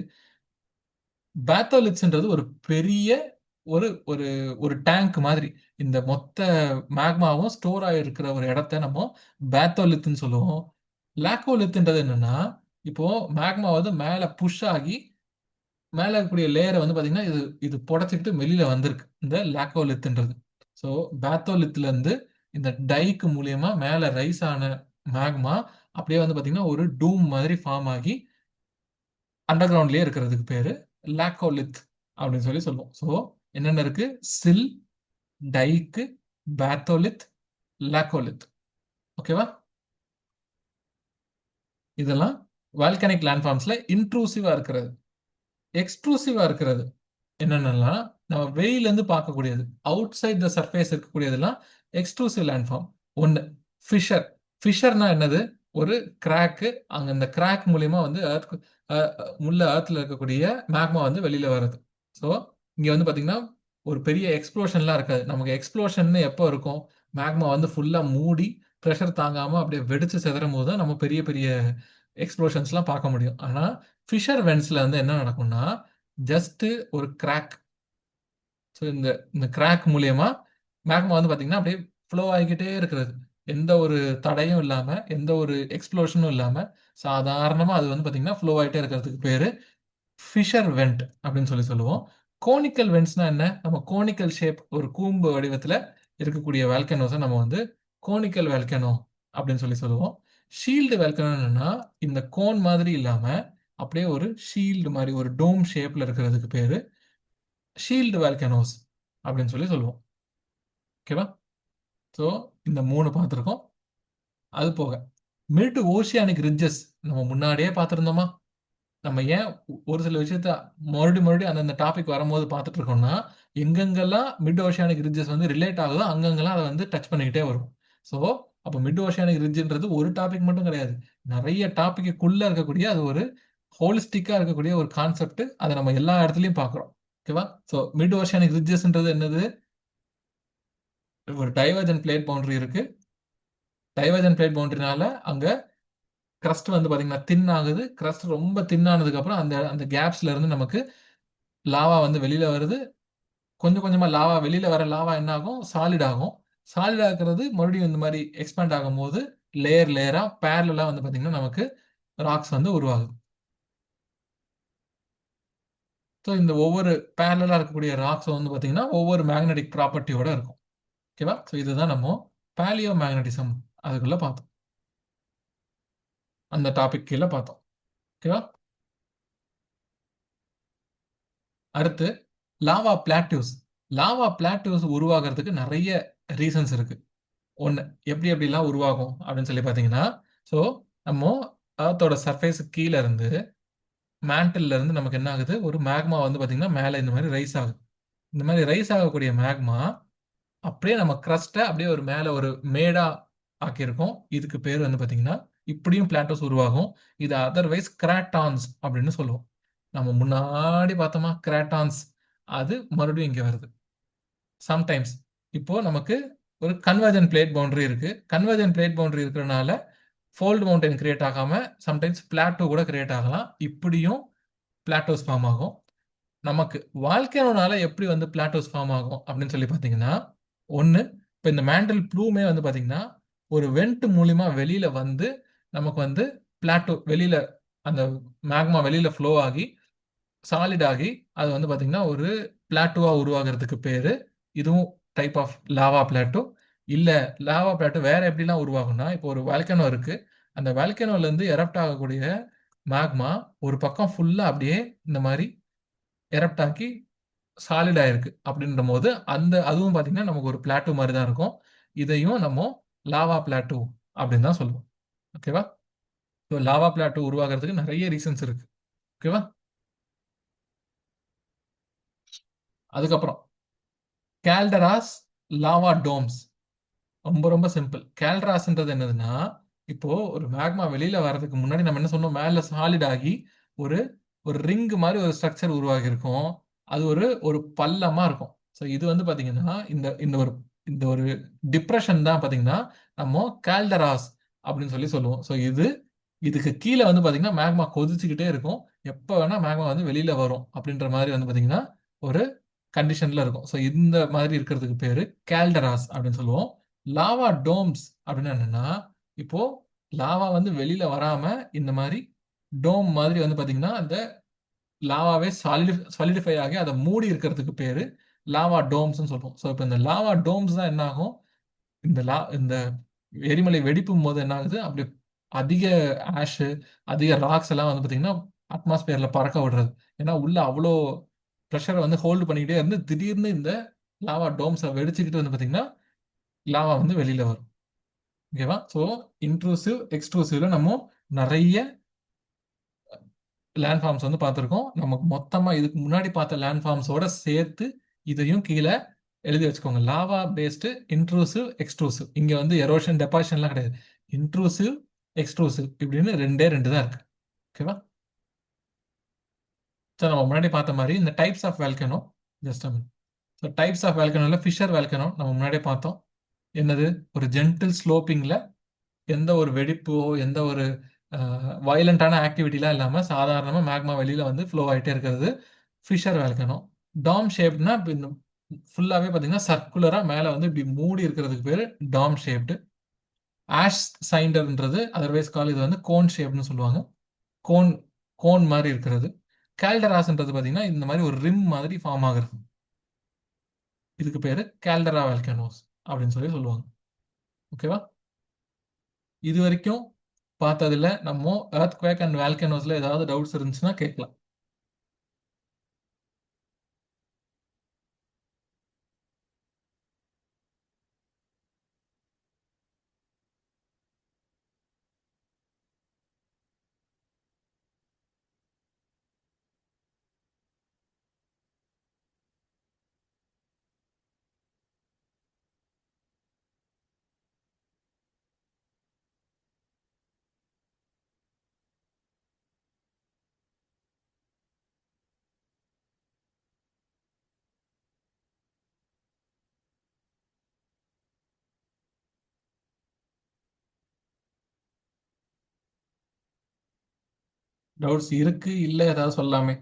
பேத்தோலிட்ஸ்ன்றது ஒரு பெரிய ஒரு ஒரு ஒரு டேங்க் மாதிரி. இந்த மொத்த மேக்மாவும் ஸ்டோர் ஆகிருக்கிற ஒரு இடத்த நம்ம பேத்தோலித்னு சொல்லுவோம். லாக்கோலித்ன்றது என்னன்னா, இப்போ மேக்மா வந்து மேல புஷ் ஆகி மேல இருக்கக்கூடிய லேயரை வந்து பாத்தீங்கன்னா இது இது புடைச்சிக்கிட்டு வெளியில வந்திருக்கு இந்த லாக்கோலித்ன்றது. ஸோ பேத்தோலித்ல இருந்து இந்த டைக் மூலியமா மேல ரைஸ் ஆன மேக்மா அப்படியே வந்து பாத்தீங்கன்னா ஒரு டூம் மாதிரி ஃபார்ம் ஆகி அண்டர் கிரவுண்ட்லயே இருக்கிறதுக்கு பேரு லாக்கோலித் அப்படின்னு சொல்லி சொல்லுவோம். ஸோ என்னென்ன இருக்கு? சில், டைக்கு, பேத்தோலித், லாக்கோலித். ஓகேவா? இதெல்லாம் வால்கனிக் லேண்ட்ஃபார்ம்ஸ்ல இன்ட்ரூசிவா இருக்கிறது. எக்ஸ்ட்ரூசிவா இருக்கிறது என்னென்னலாம் நம்ம வெளியில இருந்து பார்க்கக்கூடியது, அவுட் சைட் த சர்ஃபேஸ் இருக்கக்கூடியதெல்லாம் எக்ஸ்ட்ரூசிவ் லேண்ட்ஃபார்ம். ஒன்று ஃபிஷர். ஃபிஷர்னா என்னது? ஒரு கிராக்கு, அங்க இந்த கிராக் மூலியமா வந்து உள்ள எர்த்ல இருக்கக்கூடிய மேக்மா வந்து வெளியில வருது. ஸோ இங்க வந்து பாத்தீங்கன்னா ஒரு பெரிய எக்ஸ்ப்ளோஷன்லாம் இருக்காது. நமக்கு எக்ஸ்ப்ளோஷன் எப்போ இருக்கும்? மேக்மா வந்து ஃபுல்லா மூடி பிரஷர் தாங்காம அப்படியே வெடிச்சு சிதறும் போது தான் நம்ம பெரிய பெரிய எக்ஸ்ப்ளோஷன்ஸ்லாம் பார்க்க முடியும். ஆனா ஃபிஷர் வென்ட்ஸ்ல வந்து என்ன நடக்கும்னா, ஜஸ்ட் ஒரு கிராக். ஸோ இந்த இந்த கிராக் மூலியமா மேக்மா வந்து பாத்தீங்கன்னா அப்படியே ஃப்ளோ ஆகிக்கிட்டே இருக்கிறது. எந்த ஒரு தடையும் இல்லாம, எந்த ஒரு எக்ஸ்ப்ளோஷனும் இல்லாம, சாதாரணமா அது வந்து பாத்தீங்கன்னா ஃப்ளோ ஆகிட்டே இருக்கிறதுக்கு பேரு ஃபிஷர் வெண்ட் அப்படின்னு சொல்லுவோம். கோனிக்கல் வெண்ட்ஸ்னா என்ன? நம்ம கோனிக்கல் ஷேப் ஒரு கூம்பு வடிவத்துல இருக்கக்கூடிய வேல்கனோஸை நம்ம வந்து கோனிக்கல் வேல்கனோ அப்படின்னு சொல்லுவோம். ஷீல்டு வேல்கனோ என்னன்னா, இந்த கோன் மாதிரி இல்லாம அப்படியே ஒரு ஷீல்டு மாதிரி ஒரு டோம் ஷேப்ல இருக்கிறதுக்கு பேரு ஷீல்டு வேல்கனோஸ் அப்படின்னு சொல்லுவோம். ஓகேவா? ஸோ இந்த 3 பார்த்துருக்கோம். அது போக மிட் ஓஷியானிக் ரிட்ஜஸ் நம்ம முன்னாடியே பார்த்துருந்தோமா? நம்ம ஏன் ஒரு சில விஷயத்த மறுபடியும் அந்தந்த டாபிக் வரும்போது பார்த்துட்டு இருக்கோம்னா, எங்கெங்கெல்லாம் மிட் ஓஷியானிக் ரிட்ஜஸ் வந்து ரிலேட் ஆகுதோ, அங்கங்கெல்லாம் அத வந்து டச் பண்ணிக்கிட்டே வரும். ஸோ, அப்ப மிட் ஓஷியானிக் ரிட்ஜ்ன்றது ஒரு டாபிக் மட்டும் கிடையாது. நெறைய டாபிக்குக்குள்ள இருக்கக்கூடிய அது ஒரு ஹோலிஸ்டிக்கா இருக்கக்கூடிய ஒரு கான்செப்ட். அத நம்ம எல்லா இடத்துலயும் பார்க்குறோம். ஓகேவா? ஸோ, மிட் ஓஷியானிக் ரிட்ஜஸ்ன்றது என்னது? ஒரு டைவர்ஜென்ட் பிளேட் பவுண்டரி இருக்கு. டைவர்ஜென்ட் பிளேட் பவுண்டரினால அங்க கிரஸ்ட் வந்து பார்த்தீங்கன்னா, தின் ஆகுது. கிரஸ்ட் ரொம்ப தின் ஆனதுக்கப்புறம் அந்த அந்த கேப்ஸ்ல இருந்து நமக்கு லாவா வந்து வெளியில வருது. கொஞ்சம் கொஞ்சமா லாவா வெளியில வர லாவா என்ன ஆகும்? சாலிட் ஆகும். சாலிட் ஆகுறது மறுபடியும் இந்த மாரி எக்ஸ்பேண்ட் ஆகும்போது, லேயர் லேயரா பேரலலா வந்து பார்த்தீங்கன்னா, நமக்கு ராக்ஸ் வந்து உருவாகுது. ஸோ இந்த ஒவ்வொரு பேரலலா இருக்கக்கூடிய ராக்ஸ் வந்து பார்த்தீங்கன்னா, ஒவ்வொரு மேக்னெட்டிக் ப்ராப்பர்ட்டியோட இருக்கும். ஓகேவா? ஸோ இதுதான் நம்ம பாலியோ மேக்னடிசம் அதுக்குள்ள பார்த்தோம். அந்த டாபிக் கீழ பார்த்தோம். ஓகேவா? அடுத்து லாவா பிளாட்டியூஸ். லாவா பிளாட்டியூஸ் உருவாகுறதுக்கு நெறைய ரீசன்ஸ் இருக்கு. 1 எப்படி எப்படிலாம் உருவாகும் அப்படின்னு சொல்லி பார்த்தீங்கன்னா, ஸோ நம்ம எர்த்தோட சர்ஃபேஸ்க்கு கீழ இருந்து மேன்டில்ல இருந்து நமக்கு என்ன ஆகுது? ஒரு மேக்மா வந்து பார்த்தீங்கன்னா, மேல இந்த மாரி ரைஸ் ஆகுது. இந்த மாரி ரைஸ் ஆகக்கூடிய மேக்மா அப்படியே நம்ம கிரஸ்ட்ட அப்படியே ஒரு மேல ஒரு மேடா ஆக்கியிருக்கோம். இதுக்கு பேர் வந்து பார்த்தீங்கன்னா, இப்படியும் பிளாட்டோஸ் உருவாகும். இது அதர்வைஸ் கிராட்டான்ஸ் அப்படின்னு சொல்லுவோம். நம்ம முன்னாடி பார்த்தோமா கிராட்டான்ஸ், அது மறுபடியும் இங்க வருது. சம்டைம்ஸ். இப்போ நமக்கு ஒரு கன்வர்ஜென்ட் பிளேட் பவுண்டரி இருக்கு. கன்வர்ஜென்ட் பிளேட் பவுண்டரி இருக்கிறனால, ஃபோல்ட் மவுண்டன் கிரியேட் ஆகாம, சம்டைம்ஸ் பிளாட்டோ கூட கிரியேட் ஆகலாம். இப்படியும் பிளாட்டோஸ் ஃபார்ம் ஆகும். நமக்கு வால்கேனோனால எப்படி வந்து பிளாட்டோஸ் ஃபார்ம் ஆகும் அப்படின்னு சொல்லி பார்த்தீங்கன்னா, 1 இப்ப இந்த மேன்டல் ப்ளூமே வந்து பார்த்தீங்கன்னா, ஒரு வென்ட் மூலியமா வெளியில வந்து, நமக்கு வந்து பிளாட்டோ வெளியில அந்த மேக்மா வெளியில ஃப்ளோ ஆகி சாலிட் ஆகி, அது வந்து பார்த்தீங்கன்னா, ஒரு பிளாட்டோவா உருவாகுறதுக்கு பேரு, இதுவும் டைப் ஆஃப் லாவா பிளாட்டோ. இல்ல லாவா பிளாட்டோ வேற எப்படிலாம் உருவாகும்னா, இப்போ ஒரு வால்கனோ இருக்கு. அந்த வால்கனோலேருந்து எரப்ட் ஆகக்கூடிய மேக்மா ஒரு பக்கம் ஃபுல்லா அப்படியே இந்த மாரி எரப்ட் ஆக்கி சாலிட் ஆயிருக்கு. அப்படின்றபோது, அதுவும் பார்த்தீங்கன்னா, நமக்கு ஒரு பிளாட்டோ மாரி தான் இருக்கும். இதையும் நம்ம லாவா பிளாட்டோ அப்படின்னு தான் சொல்லுவோம். ஓகேவா? ஸோ லாவா பிளாட்டோ உருவாகுறதுக்கு நெறைய ரீசன்ஸ் இருக்கு. ஓகேவா? அதுக்கப்புறம் கால்டராஸ், லாவா டோம்ஸ். ரொம்ப ரொம்ப சிம்பிள். கால்டராஸ்ன்றது என்னதுன்னா, இப்போ ஒரு மேக்மா வெளியில வர்றதுக்கு முன்னாடி நம்ம என்ன சொன்னோம்? மேல சாலிட் ஆகி ஒரு ஒரு ரிங் மாரி ஒரு ஸ்ட்ரக்சர் உருவாகியிருக்கும். அது ஒரு ஒரு பள்ளமா இருக்கும். ஸோ இது வந்து பார்த்தீங்கன்னா, இந்த இந்த ஒரு இந்த ஒரு டிப்ரஷன் தான் பார்த்தீங்கன்னா, நம்ம கால்டராஸ் அப்படின்னு சொல்லுவோம். ஸோ இதுக்கு கீழ வந்து பார்த்தீங்கன்னா, மேக்மா கொதிச்சுக்கிட்டே இருக்கும். எப்ப வேணா மேக்மா வந்து வெளியில வரும். அப்படின்ற மாரி வந்து பார்த்தீங்கன்னா, ஒரு கண்டிஷன்ல இருக்கும். ஸோ இந்த மாதிரி இருக்கிறதுக்கு பேரு கால்டராஸ் அப்படின்னு சொல்லுவோம். லாவா டோம்ஸ் அப்படின்னா என்னன்னா, இப்போ லாவா வந்து வெளியில வராம இந்த மாரி டோம் மாதிரி வந்து பார்த்தீங்கன்னா, அந்த லாவாவே சாலிடிஃபை ஆகி அத மூடி இருக்கிறதுக்கு பேரு லாவா டோம்ஸ்ன்னு சொல்லுவோம். ஸோ இப்ப இந்த லாவா டோம்ஸ் தான் என்ன ஆகும்? இந்த எரிமலை வெடிக்கும்போது என்ன ஆகுது? அப்படி அதிக ஆஷ், அதிக ராக்ஸ் எல்லாம் வந்து பார்த்தீங்கன்னா, அட்மாஸ்பியர்ல பறக்க விடுறது. ஏன்னா உள்ள அவ்ளோ பிரஷர வந்து ஹோல்டு பண்ணிக்கிட்டே இருந்து, திடீர்னு இந்த லாவா டோம்ஸ வெடிச்சுக்கிட்டு வந்து பார்த்தீங்கன்னா, லாவா வந்து வெளியில வரும். ஓகேவா? ஸோ இன்ட்ரூசிவ், எக்ஸ்ட்ரூசிவ்ல நம்ம நெறைய லேண்ட் ஃபார்ம்ஸ் வந்து பார்த்துருக்கோம். நமக்கு மொத்தமா இதுக்கு முன்னாடி பார்த்த லேண்ட் ஃபார்ம்ஸோட சேர்த்து இதையும் கீழ எழுதி வச்சுக்கோங்க. Lava based intrusive, extrusive. இங்க வந்து எரோஷன், டெபாசிஷன்லாம் கிடையாது. இன்ட்ரூசிவ், எக்ஸ்ட்ரூசிவ் இப்படின்னு ரெண்டே ரெண்டு தான் இருக்கு. ஓகேவா? ஸோ நம்ம முன்னாடி பார்த்த மாதிரி இந்த types of volcano, just so types of வேல்கனோல ஃபிஷர் வேல்கனோ நம்ம முன்னாடியே பார்த்தோம். என்னது? ஒரு ஜென்டில் ஸ்லோப்பிங்ல எந்த ஒரு வெடிப்போ எந்த ஒரு வயலண்டான ஆக்டிவிட்டிலாம் இல்லாமல் சாதாரணமாக மேக்மா வெளியில் வந்து ஃப்ளோ ஆகிட்டே இருக்கிறது ஃபிஷர் வேல்கனோ. டாம் ஷேப்னா இப்போ இந்த ஃபுல்லாகவே பார்த்தீங்கன்னா சர்க்குலராக மேலே வந்து இப்படி மூடி இருக்கிறதுக்கு பேர் டாம் ஷேப்டு. ஆஷ் சைண்டர்ன்றது அதர்வைஸ் கால், இது வந்து கோன் ஷேப்னு சொல்லுவாங்க. கோன் கோன் மாதிரி இருக்கிறது. கேல்டராஸ்ன்றது பார்த்தீங்கன்னா இந்த மாதிரி ஒரு ரிம் மாதிரி ஃபார்ம் ஆகுறது. இதுக்கு பேர் கேல்டரா வேல்கனோஸ் அப்படின்னு சொல்லி சொல்லுவாங்க. ஓகேவா? இது வரைக்கும் பார்த்ததுல நம்ம எர்த் குவேக் அண்ட் வேல்கனோஸ்ல ஏதாவது டவுட்ஸ் இருந்துச்சுன்னா கேட்கலாம். டவுட்ஸ் இருக்கு இல்லை ஏதாவது சொல்லாமே.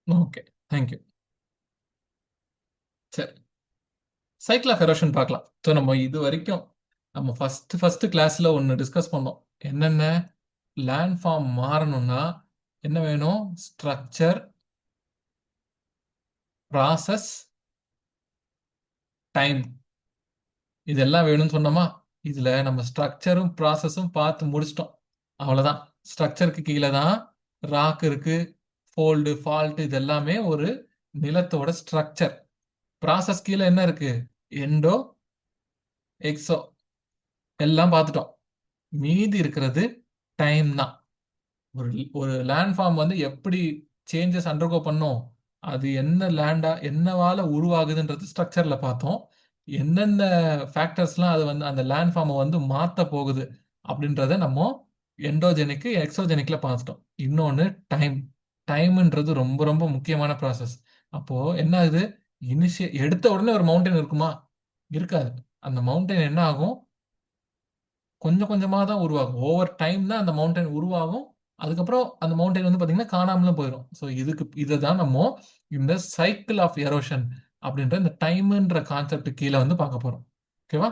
Okay, thank you. சரி, சைக்கிள் ஆஃப் எரோஷன் பார்க்கலாம். ஸோ நம்ம இது வரைக்கும் நம்ம ஃபர்ஸ்ட் கிளாஸ்ல ஒன்று டிஸ்கஸ் பண்ணோம். என்னென்ன? லேண்ட் ஃபார்ம் மாறணும்னா என்ன வேணும்? ஸ்ட்ரக்சர், ப்ராசஸ், டைம், இதெல்லாம் வேணும்னு சொன்னோமா? இதுல நம்ம ஸ்ட்ரக்சரும் ப்ராசஸும் பார்த்து முடிச்சிட்டோம். அவ்வளவுதான். ஸ்ட்ரக்சருக்கு கீழே தான் ராக் இருக்கு, ஃபோல்டு, ஃபால்ட், இது எல்லாமே ஒரு நிலத்தோட ஸ்ட்ரக்சர். ப்ராசஸ் கீழே என்ன இருக்கு? எண்டோ, எக்ஸோ, எல்லாம் பார்த்துட்டோம். மீதி இருக்கிறது டைம் தான். ஒரு ஒரு லேண்ட் ஃபார்ம் வந்து எப்படி சேஞ்சஸ் அண்டர்கோ பண்ணும், அது என்ன லேண்டா என்னவால உருவாகுதுன்றது ஸ்ட்ரக்சர்ல பார்த்தோம். எந்தெந்த ஃபேக்டர்ஸ்லாம் அது வந்து அந்த லேண்ட் ஃபார்மை வந்து மாத்த போகுது அப்படின்றத நம்ம எண்டோஜெனிக் எக்ஸோஜெனிக்ல பார்த்துட்டோம். இன்னொன்று டைம். டைம்ன்றது ரொம்ப ரொம்ப முக்கியமான ப்ராசஸ். அப்போ என்ன ஆகுது? எடுத்த உடனே ஒரு மவுண்டன் இருக்குமா? இருக்காது. அந்த மவுண்டன் என்ன ஆகும்? கொஞ்சம் கொஞ்சமாக தான் உருவாகும். ஓவர் டைம் தான் அந்த மவுண்டன் உருவாகும். அதுக்கப்புறம் அந்த மவுண்டன் வந்து பார்த்தீங்கன்னா காணாமலும் போயிடும். ஸோ இதை தான் நம்ம இந்த சைக்கிள் ஆஃப் எரோஷன் அப்படின்ற இந்த டைம்ன்ற கான்செப்ட் கீழே வந்து பார்க்க போறோம். ஓகேவா?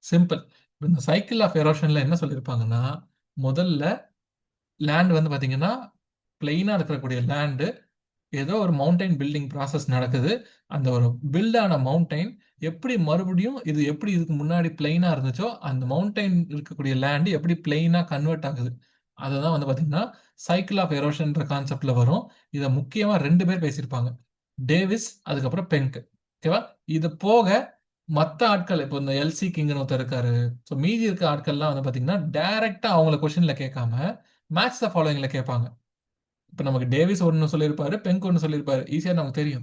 சிம்பிள். இந்த சைக்கிள் ஆஃப் எரோஷன்ல என்ன சொல்லியிருப்பாங்கன்னா, முதல்ல லேண்ட் வந்து பார்த்தீங்கன்னா பிளெயினாக இருக்கக்கூடிய லேண்டு ஏதோ ஒரு மவுண்டைன் பில்டிங் ப்ராசஸ் நடக்குது. அந்த ஒரு பில்ட் ஆன மவுண்டைன் எப்படி மறுபடியும் இது எப்படி இதுக்கு முன்னாடி பிளெயினா இருந்துச்சோ அந்த மவுண்டைன் இருக்கக்கூடிய லேண்ட் எப்படி பிளெயினா கன்வெர்ட் ஆகுது. அதை தான் வந்து பார்த்தீங்கன்னா சைக்கிள் ஆஃப் எரோஷன்ற கான்செப்ட்ல வரும். இதை முக்கியமா ரெண்டு பேர் பேசியிருப்பாங்க, டேவிஸ் அதுக்கப்புறம் பெங்க். ஓகேவா? இது போக மற்ற ஆட்கள் இப்போ இந்த எல்சி கிங்னு ஒருத்தர் இருக்காரு. ஸோ மீதி இருக்க ஆட்கள்லாம் வந்து பார்த்தீங்கன்னா டைரக்டா அவங்கள கொஸ்டின்ல கேட்காம மேட்ச் த ஃபாலோயிங்ல கேட்பாங்க. இப்ப நமக்கு டேவிஸ் ஒன்னு சொல்லியிருப்பாரு, பெங்க் ஒன்னு சொல்லியிருப்பாரு, ஈஸியா நமக்கு தெரியும்.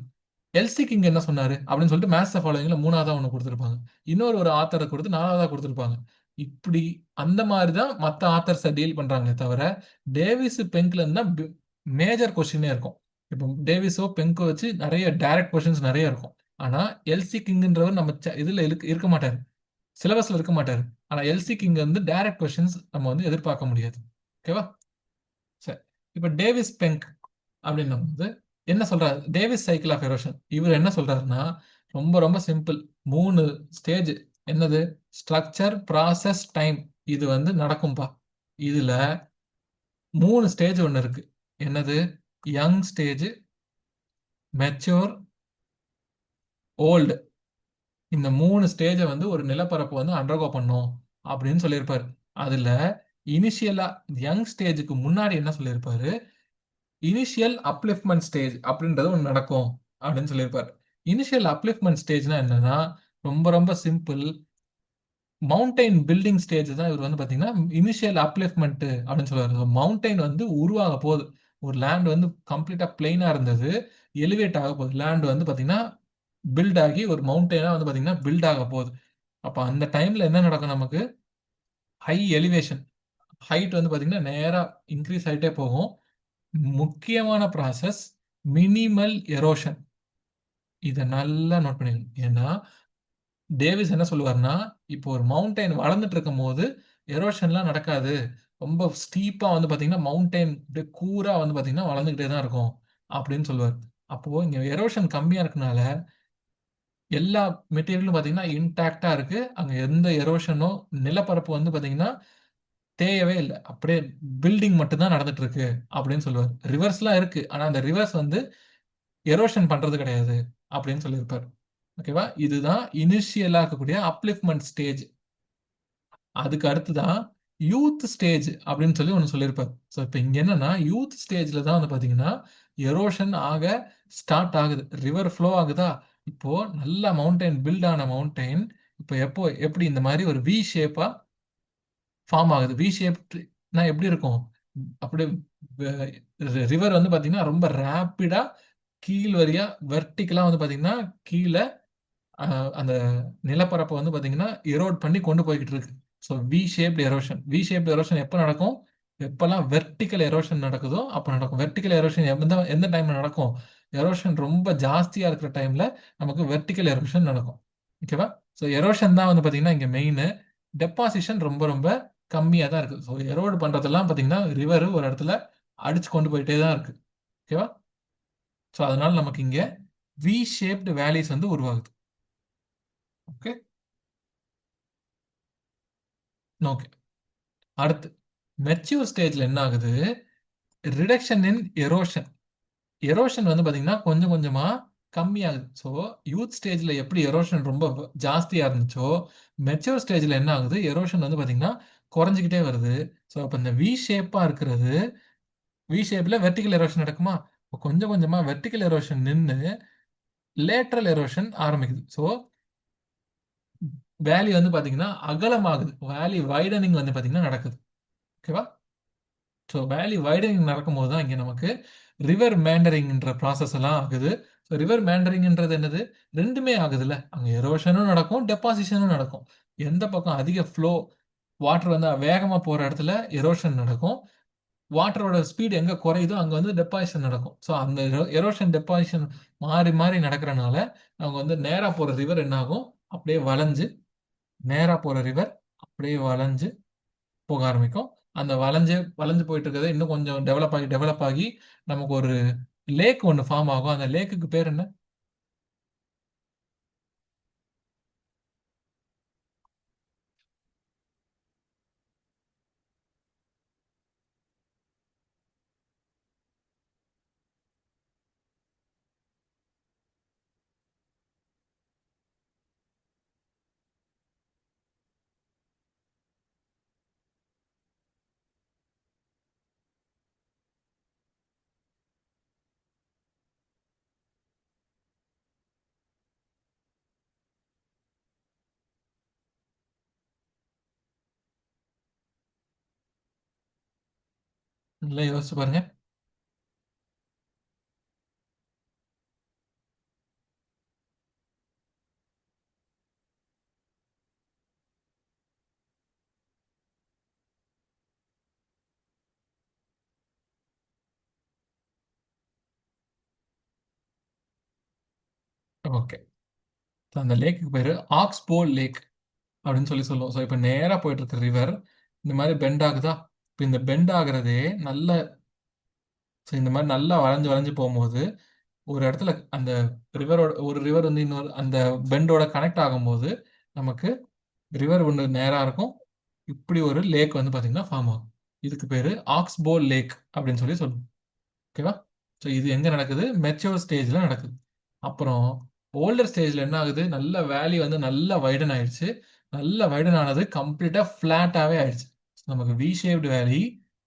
எல்சி கிங் என்ன சொன்னாரு அப்படின்னு சொல்லிட்டு மேட்ச் த ஃபாலோயிங்ல மூணாவதா ஒன்று கொடுத்துருப்பாங்க. இன்னொரு ஒரு ஆத்தரை கொடுத்து நாலாவதா கொடுத்துருப்பாங்க. இப்படி அந்த மாதிரி தான் மற்ற ஆத்தர்ஸை டீல் பண்றாங்களே தவிர டேவிஸ் பெங்க்ல இருந்தா மேஜர் கொஸ்டினே இருக்கும். இப்போ டேவிஸோ பெங்கோ வச்சு நிறைய டைரக்ட் கொஸ்டின்ஸ் நிறைய இருக்கும். ஆனா எல்சி கிங்ன்றவர் நம்ம இதுல இருக்க மாட்டாரு, சிலபஸ்ல இருக்க மாட்டாரு. ஆனா எல்சி கிங் வந்து டைரக்ட் கொஸ்டின்ஸ் நம்ம வந்து எதிர்பார்க்க முடியாது. ஓகேவா? சரி, இப்போ டேவிஸ் பெங்க் அப்படின்னும் போது என்ன சொல்றாரு? டேவிஸ் சைக்கிள் ஆஃப் எரோஷன் இவர் என்ன சொல்றாருன்னா ரொம்ப ரொம்ப சிம்பிள். மூணு ஸ்டேஜ். என்னது? Structure, process, time. இது வந்து நடக்கும்பா. இதுல மூணு ஸ்டேஜ் ஒன்று இருக்கு. என்னது? Young stage, mature, old. இந்த மூணு ஸ்டேஜை வந்து ஒரு நிலப்பரப்பு வந்து அண்டர்கோ பண்ணும் அப்படின்னு சொல்லியிருப்பாரு. அதுல இனிஷியலா யங் ஸ்டேஜுக்கு முன்னாடி என்ன சொல்லியிருப்பாரு, இனிஷியல் அப்லிஃப்ட்மெண்ட் ஸ்டேஜ் அப்படின்றது ஒண்ணு நடக்கும் அப்படின்னு சொல்லியிருப்பாரு. இனிஷியல் அப்லிஃப்ட்மெண்ட் ஸ்டேஜ்னா என்னன்னா, ரொம்ப ரொம்ப சிம்பிள். மவுண்டைன் பில்டிங் ஸ்டேஜ் தான் இவர் வந்து பாத்தீங்கன்னா இனிஷியல் அப்லிஃப்ட்மெண்ட் அப்படின்னு சொல்லுவாரு. மவுண்டைன் வந்து உருவாக போகுது. ஒரு லேண்ட் வந்து கம்ப்ளீட்டா பிளெயினா இருந்தது, எலிவேட் ஆக போகுது. லேண்ட் வந்து பாத்தீங்கன்னா பில்ட் ஆகி ஒரு மவுண்டெயினா வந்து பாத்தீங்கன்னா பில்ட் ஆக போகுது. அப்ப அந்த டைம்ல என்ன நடக்கும் நமக்கு? ஹை எலிவேஷன், ஹைட் வந்து பாத்தீங்கன்னா நேரா இன்க்ரீஸ் ஆயிட்டே போகும். முக்கியமான ப்ராசஸ் மினிமல் எரோஷன். இத நல்லா நோட் பண்ணிக்கணும். ஏன்னா டேவிஸ் என்ன சொல்லுவாருன்னா, இப்போ ஒரு மவுண்டைன் வளர்ந்துட்டு இருக்கும்போது எரோஷன்லாம் நடக்காது. ரொம்ப ஸ்டீப்பா வந்து பார்த்தீங்கன்னா, மவுண்டைன் அப்படியே கூரா வந்து பார்த்தீங்கன்னா, வளர்ந்துகிட்டே தான் இருக்கும் அப்படின்னு சொல்லுவாரு. அப்போ இங்க எரோஷன் கம்மியா இருக்கனால, எல்லா மெட்டீரியலும் பார்த்தீங்கன்னா இன்டாக்ட்டா இருக்கு. அங்க எந்த எரோஷனோ நிலப்பரப்பு வந்து பார்த்தீங்கன்னா, தேயவே இல்ல. அப்படியே பில்டிங் மட்டும் தான் நடந்துட்டு இருக்கு அப்படின்னு சொல்லுவாரு. ரிவர்ஸ்லாம் இருக்கு. ஆனா அந்த ரிவர்ஸ் வந்து எரோஷன் பண்றது கிடையாது அப்படின்னு சொல்லியிருப்பாரு. ஓகேவா? இதுதான் இனிஷியலா இருக்கக்கூடிய அப்லிஃப்ட்மென்ட் ஸ்டேஜ். அதுக்கு அடுத்து தான் யூத் ஸ்டேஜ் அப்படின்னு சொல்லி ஒண்ணு சொல்லியிருப்பாரு. ஸோ இப்ப இங்க என்னன்னா, யூத் ஸ்டேஜ்ல தான் வந்து பார்த்தீங்கன்னா, எரோஷன் ஆக ஸ்டார்ட் ஆகுது. ரிவர் ஃப்ளோ ஆகுதா? இப்போ நல்லா மவுண்டைன் பில்ட் ஆன மவுண்டைன் இப்ப எப்படி இந்த மாரி ஒரு வி ஷேப்பா ஃபார்ம் ஆகுது. வி ஷேப்ட்னா எப்படி இருக்கும்? அப்படியே ரிவர் வந்து பார்த்தீங்கன்னா, ரொம்ப ரேப்பிடா கீழ் வரியா வெர்டிகலா வந்து பார்த்தீங்கன்னா, கீழ அ அந்த நிலப்பரப்ப வந்து பார்த்தீங்கன்னா, எரோட் பண்ணி கொண்டு போய்க்கிட்டு இருக்கு. So V shaped erosion. V shaped erosion எப்ப நடக்கும்? எப்பலாம் வெர்டிகல் எரோஷன் நடக்குதோ, அப்ப நடக்கும். வெர்டிகல் எரோஷன் எந்த எந்த டைம்ல நடக்கும்? எரோஷன் ரொம்ப ஜாஸ்தியா இருக்கிற டைம்ல நமக்கு வெர்டிகல் எரோஷன் நடக்கும். ஓகேவா? ஸோ எரோஷன் தான் வந்து பார்த்தீங்கன்னா, இங்க மெயினு. டெபாசிஷன் ரொம்ப ரொம்ப கம்மியா தான் இருக்கு. ஸோ எரோட் பண்றதெல்லாம் பார்த்தீங்கன்னா, ரிவர் ஒரு இடத்துல அடிச்சு கொண்டு போயிட்டே தான் இருக்கு. ஓகேவா? ஸோ அதனால நமக்கு இங்க வி ஷேப்ட் வேலிஸ் வந்து உருவாகுது. ஓகே? ஓகே. அடுத்து மெச்சூர் ஸ்டேஜ்ல என்ன ஆகுது? ரிடக்ஷன் இன் எரோஷன். எரோஷன் வந்து பாத்தீங்கன்னா கொஞ்சம் கொஞ்சமா கம்மியாகுது. ஸோ யூத் ஸ்டேஜ்ல எப்படி எரோஷன் ரொம்ப ஜாஸ்தியா இருந்துச்சோ, மெச்சூர் ஸ்டேஜ்ல என்ன ஆகுது? எரோஷன் வந்து பாத்தீங்கன்னா குறைஞ்சுக்கிட்டே வருது. ஸோ அப்ப இந்த வி ஷேப்பா இருக்கிறது, வி ஷேப்ல வெர்டிகல் எரோஷன் நடக்குமா? இப்ப கொஞ்சம் கொஞ்சமா வெர்டிகல் எரோஷன் நின்னு லேட்டரல் எரோஷன் ஆரம்பிக்குது. ஸோ வேலி வந்து பாத்தீங்கன்னா அகலமாகுது. வேலி வைடனிங் வந்து பாத்தீங்கன்னா நடக்குது. ஓகேவா? ஸோ வேலி வைடனிங் நடக்கும்போது தான் இங்க நமக்கு ரிவர் மேண்டரிங்ன்ற ப்ராசஸ் எல்லாம் ஆகுது. ஸோ ரிவர் மேண்டரிங்ன்றது என்னது? 2மே ஆகுதுல்ல. அங்க எரோஷனும் நடக்கும், டெபாசிஷனும் நடக்கும். எந்த பக்கம் அதிக ஃப்ளோ வாட்டர் வந்து வேகமா போற இடத்துல எரோஷன் நடக்கும். வாட்டரோட ஸ்பீட் எங்க குறையுதோ அங்க வந்து டெபாசிஷன் நடக்கும். ஸோ அந்த எரோஷன், டெபாசிஷன் மாறி மாறி நடக்கிறனால அவங்க வந்து நேரா போற ரிவர் என்ன ஆகும்? அப்படியே வளைஞ்சு நேரா போற ரிவர் அப்படியே வளைஞ்சு போக ஆரம்பிக்கும். அந்த வளைஞ்சு வளைஞ்சு போயிட்டு இருக்கிறது இன்னும் கொஞ்சம் டெவலப் ஆகி நமக்கு ஒரு லேக் ஒண்ணு ஃபார்ம் ஆகும். அந்த லேக்குக்கு பேர் என்ன? நல்லா யோசிச்சு பாருங்க. ஓகே. அந்த லேக்குக்கு பேரு ஆக்ஸ்போ லேக் அப்படின்னு சொல்லுவோம். ஸோ இப்ப நேரா போயிட்டு இருக்க ரிவர் இந்த மாதிரி பெண்ட் ஆகுதா? இப்ப இந்த பெண்ட் ஆகுறதே நல்ல இந்த மாதிரி நல்லா வளைஞ்சு வளைஞ்சு போகும்போது ஒரு இடத்துல அந்த ரிவரோட ஒரு ரிவர் வந்து இன்னொரு அந்த பெண்டோட கனெக்ட் ஆகும்போது நமக்கு ரிவர் ஒன்று நேரா இருக்கும். இப்படி ஒரு லேக் வந்து பாத்தீங்கன்னா ஃபார்ம் ஆகும். இதுக்கு பேரு ஆக்ஸ்போ லேக் அப்படின்னு சொல்லி சொல்லுவோம். ஓகேவா? ஸோ இது எங்க நடக்குது? மெச்சூர் ஸ்டேஜ்ல நடக்குது. அப்புறம் ஓல்டர் ஸ்டேஜ்ல என்ன ஆகுது? நல்ல வேலி வந்து நல்லா வைடன் ஆயிடுச்சு. நல்ல வைடன் ஆனது கம்ப்ளீட்டா ஃபிளாட்டாவே ஆயிடுச்சு. நமக்கு வி ஷேப்டு வேலி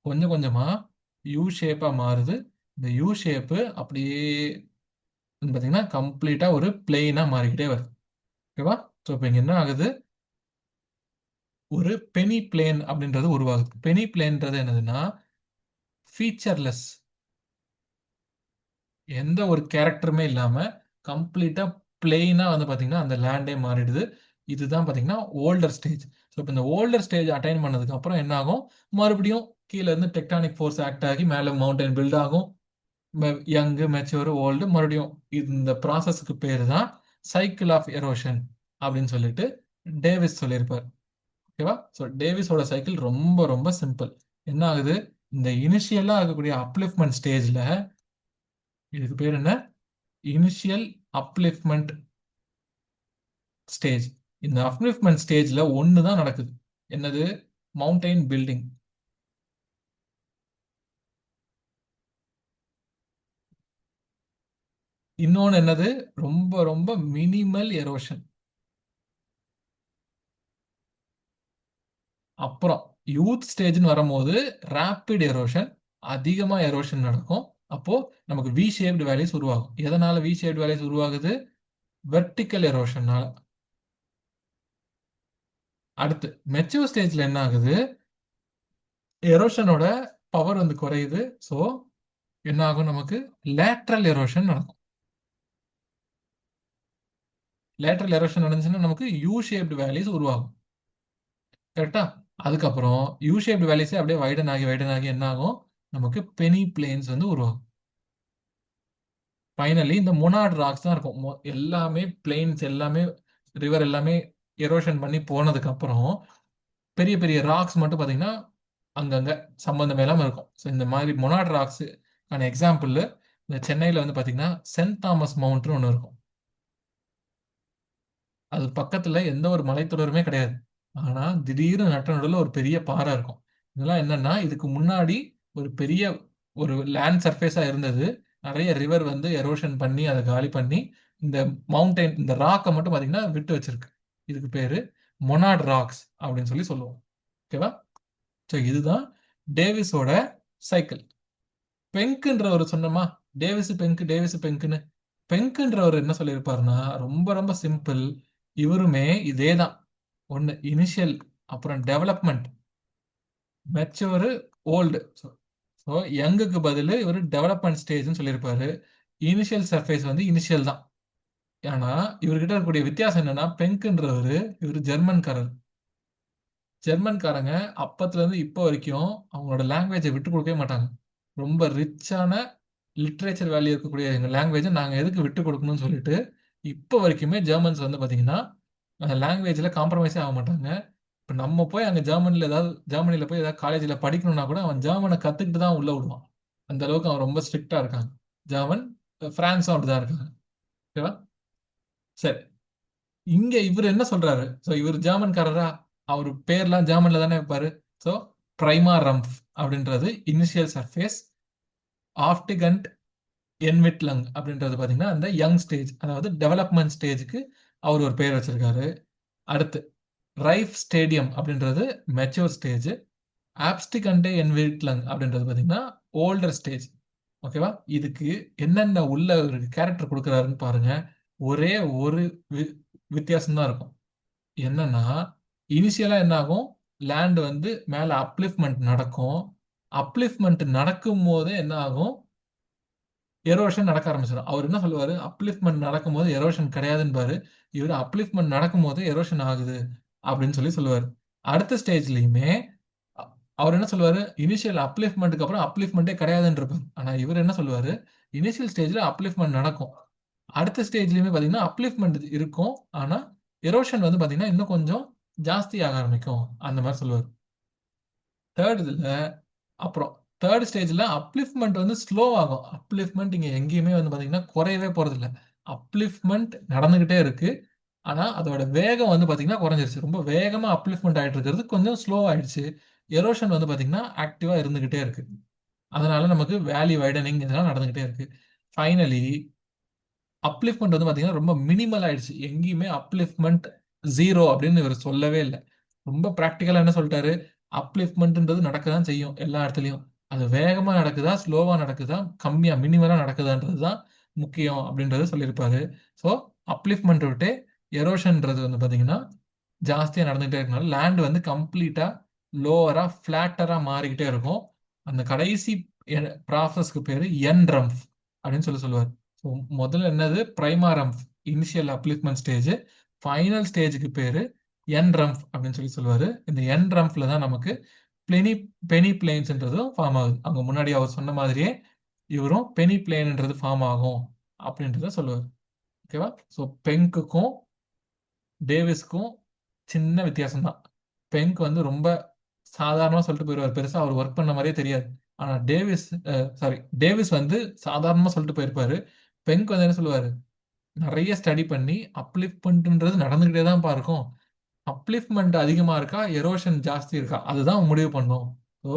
கொஞ்சம் கொஞ்சமா யூ ஷேப்பா மாறுது. இந்த யூ ஷேப்பு அப்படியே பார்த்தீங்கன்னா கம்ப்ளீட்டா ஒரு பிளெயினா மாறிக்கிட்டே வருது. ஓகேவா? ஸோ இப்போ இங்க என்ன ஆகுது? ஒரு பெனி பிளேன் அப்படின்றது உருவாகுது. பெனி பிளேன்றது என்னதுன்னா ஃபீச்சர்லெஸ், எந்த ஒரு கேரக்டருமே இல்லாம கம்ப்ளீட்டா பிளெயினா வந்து பாத்தீங்கன்னா அந்த லேண்டே மாறிடுது. இதுதான் பாத்தீங்கன்னா ஓல்டர் ஸ்டேஜ். ஸோ இப்போ இந்த ஓல்டர் ஸ்டேஜ் அட்டைன் பண்ணதுக்கு அப்புறம் என்ன ஆகும்? மறுபடியும் கீழ இருந்து டெக்டானிக் ஃபோர்ஸ் ஆக்ட் ஆகி மேல மவுண்டன் பில்ட் ஆகும். யங்கு, மெச்சூர், ஓல்டு, மறுபடியும் இந்த ப்ராசஸ்க்கு பேரு தான் சைக்கிள் ஆஃப் எரோஷன் அப்படின்னு சொல்லிட்டு டேவிஸ் சொல்லியிருப்பார். ஓகேவா? ஸோ டேவிஸோட சைக்கிள் ரொம்ப ரொம்ப சிம்பிள். என்ன ஆகுது? இந்த இனிஷியலா இருக்கக்கூடிய அப்லிஃப்ட்மெண்ட் ஸ்டேஜ்ல, இதுக்கு பேர் என்ன? Initial upliftment stage. இந்த அப்லிஃப்ட்மெண்ட் ஸ்டேஜ்ல ஒன்று தான் நடக்குது. என்னது? Mountain building. இன்னொன்று என்னது? ரொம்ப ரொம்ப மினிமல் எரோஷன். அப்புறம் யூத் ஸ்டேஜ்னு வரும்போது ரேப்பிட் எரோஷன், அதிகமா எரோஷன் நடக்கும். அப்போ நமக்கு வி ஷேப்டு வேலிஸ் உருவாகும். எதனால வி ஷேப்டு வேலிஸ் உருவாகுது? வெர்டிக்கல் எரோஷனால. அடுத்து மெச்சூர் ஸ்டேஜ்ல என்ன ஆகுது? எரோஷனோட பவர் வந்து குறையுது. ஸோ என்ன ஆகும்? நமக்கு லேட்ரல் எரோஷன் நடக்கும். லேட்ரல் எரோஷன் நடந்துச்சுன்னா நமக்கு யூ ஷேப்டு வேலிஸ் உருவாகும். கரெக்டா? அதுக்கப்புறம் யூ ஷேப்டு வேலிஸே அப்படியே வைடன் ஆகி என்ன ஆகும்? நமக்கு பெனி பிளேன்ஸ் வந்து உருவாகும். ஃபைனலி இந்த மொனாட் ராக்ஸ் தான் இருக்கும். எல்லாமே பிளெயின்ஸ், எல்லாமே ரிவர், எல்லாமே எரோஷன் பண்ணி போனதுக்கு அப்புறம் பெரிய பெரிய ராக்ஸ் மட்டும் பார்த்தீங்கன்னா அங்கங்க சம்பந்தம் இல்லாம இருக்கும். ஸோ இந்த மாதிரி மொனாட் ராக்ஸ் ஆன எக்ஸாம்பிள் இந்த சென்னையில் வந்து பார்த்தீங்கன்னா சென்ட் தாமஸ் மவுண்ட்னு ஒன்று இருக்கும். அது பக்கத்துல எந்த ஒரு மலைத்தொடருமே கிடையாது. ஆனா திடீர்னு நட்ட நடுவுல ஒரு பெரிய பாறை இருக்கும். இதெல்லாம் என்னன்னா இதுக்கு முன்னாடி ஒரு பெரிய ஒரு லேண்ட் சர்ஃபேஸா இருந்தது. நிறைய ரிவர் வந்து எரோஷன் பண்ணி அதை காலி பண்ணி இந்த மவுண்டைன், இந்த ராக்கை மட்டும் பாத்தீங்கன்னா விட்டு வச்சிருக்கு. இதுக்கு பேரு மொனாட் ராக்ஸ் அப்படின்னு சொல்லி சொல்லுவோம். ஓகேவா? ஸோ இதுதான் டேவிஸோட சைக்கிள். பெங்க்ன்றவர் சொன்னோமா, டேவிஸ் பெங்க்னு. பெங்க்ன்றவர் என்ன சொல்லியிருப்பாருன்னா ரொம்ப ரொம்ப சிம்பிள். இவருமே இதேதான். ஒன்று இனிஷியல், அப்புறம் டெவலப்மெண்ட், மெச்சூரு, ஓல்டு. ஸோ யங்குக்கு பதில் இவர் டெவலப்மெண்ட் ஸ்டேஜ்னு சொல்லியிருப்பாரு. இனிஷியல் சர்ஃபேஸ் வந்து இனிஷியல் தான். ஆனா இவர்கிட்ட இருக்கக்கூடிய வித்தியாசம் என்னன்னா, பெங்க்ன்றவர் இவர் ஜெர்மன்காரர். ஜெர்மன்காரங்க அப்பத்துல இருந்து இப்போ வரைக்கும் அவங்களோட லாங்குவேஜை விட்டு கொடுக்கவே மாட்டாங்க. ரொம்ப ரிச்சான லிட்ரேச்சர் வேல்யூ இருக்கக்கூடிய எங்க லாங்குவேஜை நாங்கள் எதுக்கு விட்டு கொடுக்கணும்னு சொல்லிட்டு இப்போ வரைக்குமே ஜெர்மன்ஸ் வந்து பார்த்தீங்கன்னா அந்த லாங்குவேஜில் காம்ப்ரமைஸே ஆக மாட்டாங்க. இப்போ நம்ம போய் அங்கே ஜெர்மனியில் போய் ஏதாவது காலேஜில் படிக்கணும்னா கூட அவன் ஜெர்மனை கற்றுக்கிட்டு தான் உள்ளே விடுவான். அந்த அளவுக்கு அவன் ரொம்ப ஸ்ட்ரிக்டாக இருக்காங்க. ஜெர்மன், பிரான்ஸும் அப்படி தான் இருக்காங்க. ஓகேவா? சரி, இங்க இவர் என்ன சொல்றாரு? ஸோ இவர் ஜெர்மன்காரரா? அவர் பேர்லாம் ஜெர்மன்ல தானே வைப்பாரு. ஸோ பிரைமா ரம்ப் அப்படின்றது இனிஷியல் சர்ஃபேஸ், ஆஃப்டிகண்ட் என்விட்லங் அப்படின்றது பார்த்தீங்கன்னா அந்த யங் ஸ்டேஜ், அதாவது டெவலப்மெண்ட் ஸ்டேஜுக்கு அவர் ஒரு பேர் வச்சிருக்காரு. அடுத்து ரைஃப் ஸ்டேடியம் அப்படின்றது மெச்சூர் ஸ்டேஜ், ஆப்ஸ்டிகண்டே என்விட்லங் அப்படின்றது பார்த்தீங்கன்னா ஓல்டர் ஸ்டேஜ். ஓகேவா? இதுக்கு என்னென்ன உள்ள ஒரு கேரக்டர் கொடுக்குறாருன்னு பாருங்க. ஒரே ஒரு வித்தியாசம் தான் இருக்கும். என்னன்னா இனிஷியலா என்ன ஆகும்? லேண்ட் வந்து மேல அப்லிஃப்ட்மெண்ட் நடக்கும். அப்லிஃப்ட்மெண்ட் நடக்கும் போதே என்ன ஆகும்? எரோஷன் நடக்க ஆரம்பிச்சிடும். அவர் என்ன சொல்லுவாரு? அப்லிஃப்ட்மெண்ட் நடக்கும்போது எரோஷன் கிடையாதுன்பாரு. இவர் அப்லிஃப்ட்மெண்ட் நடக்கும்போது எரோஷன் ஆகுது அப்படின்னு சொல்லி சொல்லுவாரு. அடுத்த ஸ்டேஜ்லயுமே அ- அவர் என்ன சொல்லுவாரு? இனிஷியல் அப்லிஃப்ட்மெண்ட்டுக்கு அப்புறம் அப்லிஃப்ட்மெண்ட்டே கிடையாதுன்னு இருப்பாரு. ஆனா இவர் என்ன சொல்லுவாரு? இனிஷியல் ஸ்டேஜ்ல அப்லிஃப்ட்மெண்ட் நடக்கும். அடுத்த ஸ்டேஜ்லயுமே பாத்தீங்கன்னா அப்லிஃப்ட்மெண்ட் இருக்கும். ஆனா எரோஷன் வந்து பாத்தீங்கன்னா இன்னும் கொஞ்சம் ஜாஸ்தி ஆக ஆரம்பிக்கும். அந்த மாதிரி சொல்லுவாரு. தேர்ட் இதுல அப்புறம் தேர்ட் ஸ்டேஜ்ல அப்லிஃப்ட்மெண்ட் வந்து ஸ்லோ ஆகும். அப்லிஃப்ட்மெண்ட் இங்க எங்கேயுமே வந்து பாத்தீங்கன்னா குறையவே போறது இல்ல. அப்லிஃப்ட்மெண்ட் நடந்துகிட்டே இருக்கு. ஆனா அதோட வேகம் வந்து பாத்தீங்கன்னா குறைஞ்சிருச்சு. ரொம்ப வேகமா அப்லிஃப்ட்மெண்ட் ஆயிட்டு இருக்கிறது கொஞ்சம் ஸ்லோ ஆயிடுச்சு. எரோஷன் வந்து பாத்தீங்கன்னா ஆக்டிவா இருந்துகிட்டே இருக்கு. அதனால நமக்கு வேலி வைடனிங் இதெல்லாம் நடந்துகிட்டே இருக்கு. ஃபைனலி அப்லிஃப்ட்மெண்ட் வந்து பாத்தீங்கன்னா ரொம்ப மினிமல் ஆயிடுச்சு. எங்கேயுமே அப்லிஃப்ட்மெண்ட் ஜீரோ அப்படின்னு இவர் சொல்லவே இல்லை. ரொம்ப பிராக்டிக்கலா என்ன சொல்லிட்டாரு? அப்லிஃப்ட்மெண்ட்ன்றது நடக்க தான் செய்யும் எல்லா இடத்துலையும். அது வேகமா நடக்குதா, ஸ்லோவா நடக்குதா, கம்மியா மினிமலா நடக்குதான்றது தான் முக்கியம் அப்படின்றத சொல்லியிருப்பாரு. ஸோ அப்லிஃப்ட்மெண்ட் விட்டு எரோஷன்ன்றது வந்து பார்த்தீங்கன்னா ஜாஸ்தியாக நடந்துகிட்டே இருக்கனால லேண்ட் வந்து கம்ப்ளீட்டா லோவரா ஃபிளாட்டரா மாறிக்கிட்டே இருக்கும். அந்த கடைசி ப்ராசஸ்க்கு பேரு என் ரம்ப் அப்படின்னு சொல்லுவார். ஸோ முதல்ல என்னது பிரைமா ரம்ப், இனிஷியல் அப்லிஃப்ட்மெண்ட் ஸ்டேஜ். ஃபைனல் ஸ்டேஜுக்கு பேரு என் ரம்ப் அப்படின்னு சொல்லுவாரு. இந்த என் ரம்ப்ல தான் நமக்கு பெனி பெனி பிளேன்ஸ்ன்றதும் ஃபார்ம் ஆகுது. அங்க முன்னாடி அவர் சொன்ன மாதிரியே இவரும் பெனி பிளேன்ன்றது ஃபார்ம் ஆகும் அப்படின்றத சொல்லுவார். ஓகேவா? ஸோ பெங்குக்கும் டேவிஸ்க்கும் சின்ன வித்தியாசம் தான். பெங்க் வந்து ரொம்ப சாதாரணமா சொல்லிட்டு போயிருவார். பெருசா அவர் ஒர்க் பண்ண மாதிரியே தெரியாது. ஆனா டேவிஸ் வந்து சாதாரணமா சொல்லிட்டு போயிருப்பாரு. பெங்க் வந்து என்ன சொல்லுவாரு, நிறைய ஸ்டடி பண்ணி அப்லிஃப்ட்மெண்ட்ன்றது நடந்துகிட்டே தான் இருக்கும். அப்லிஃப்ட்மெண்ட் அதிகமா இருக்கா, எரோஷன் ஜாஸ்தி இருக்கா, அதுதான் முடிவு பண்ணும். ஸோ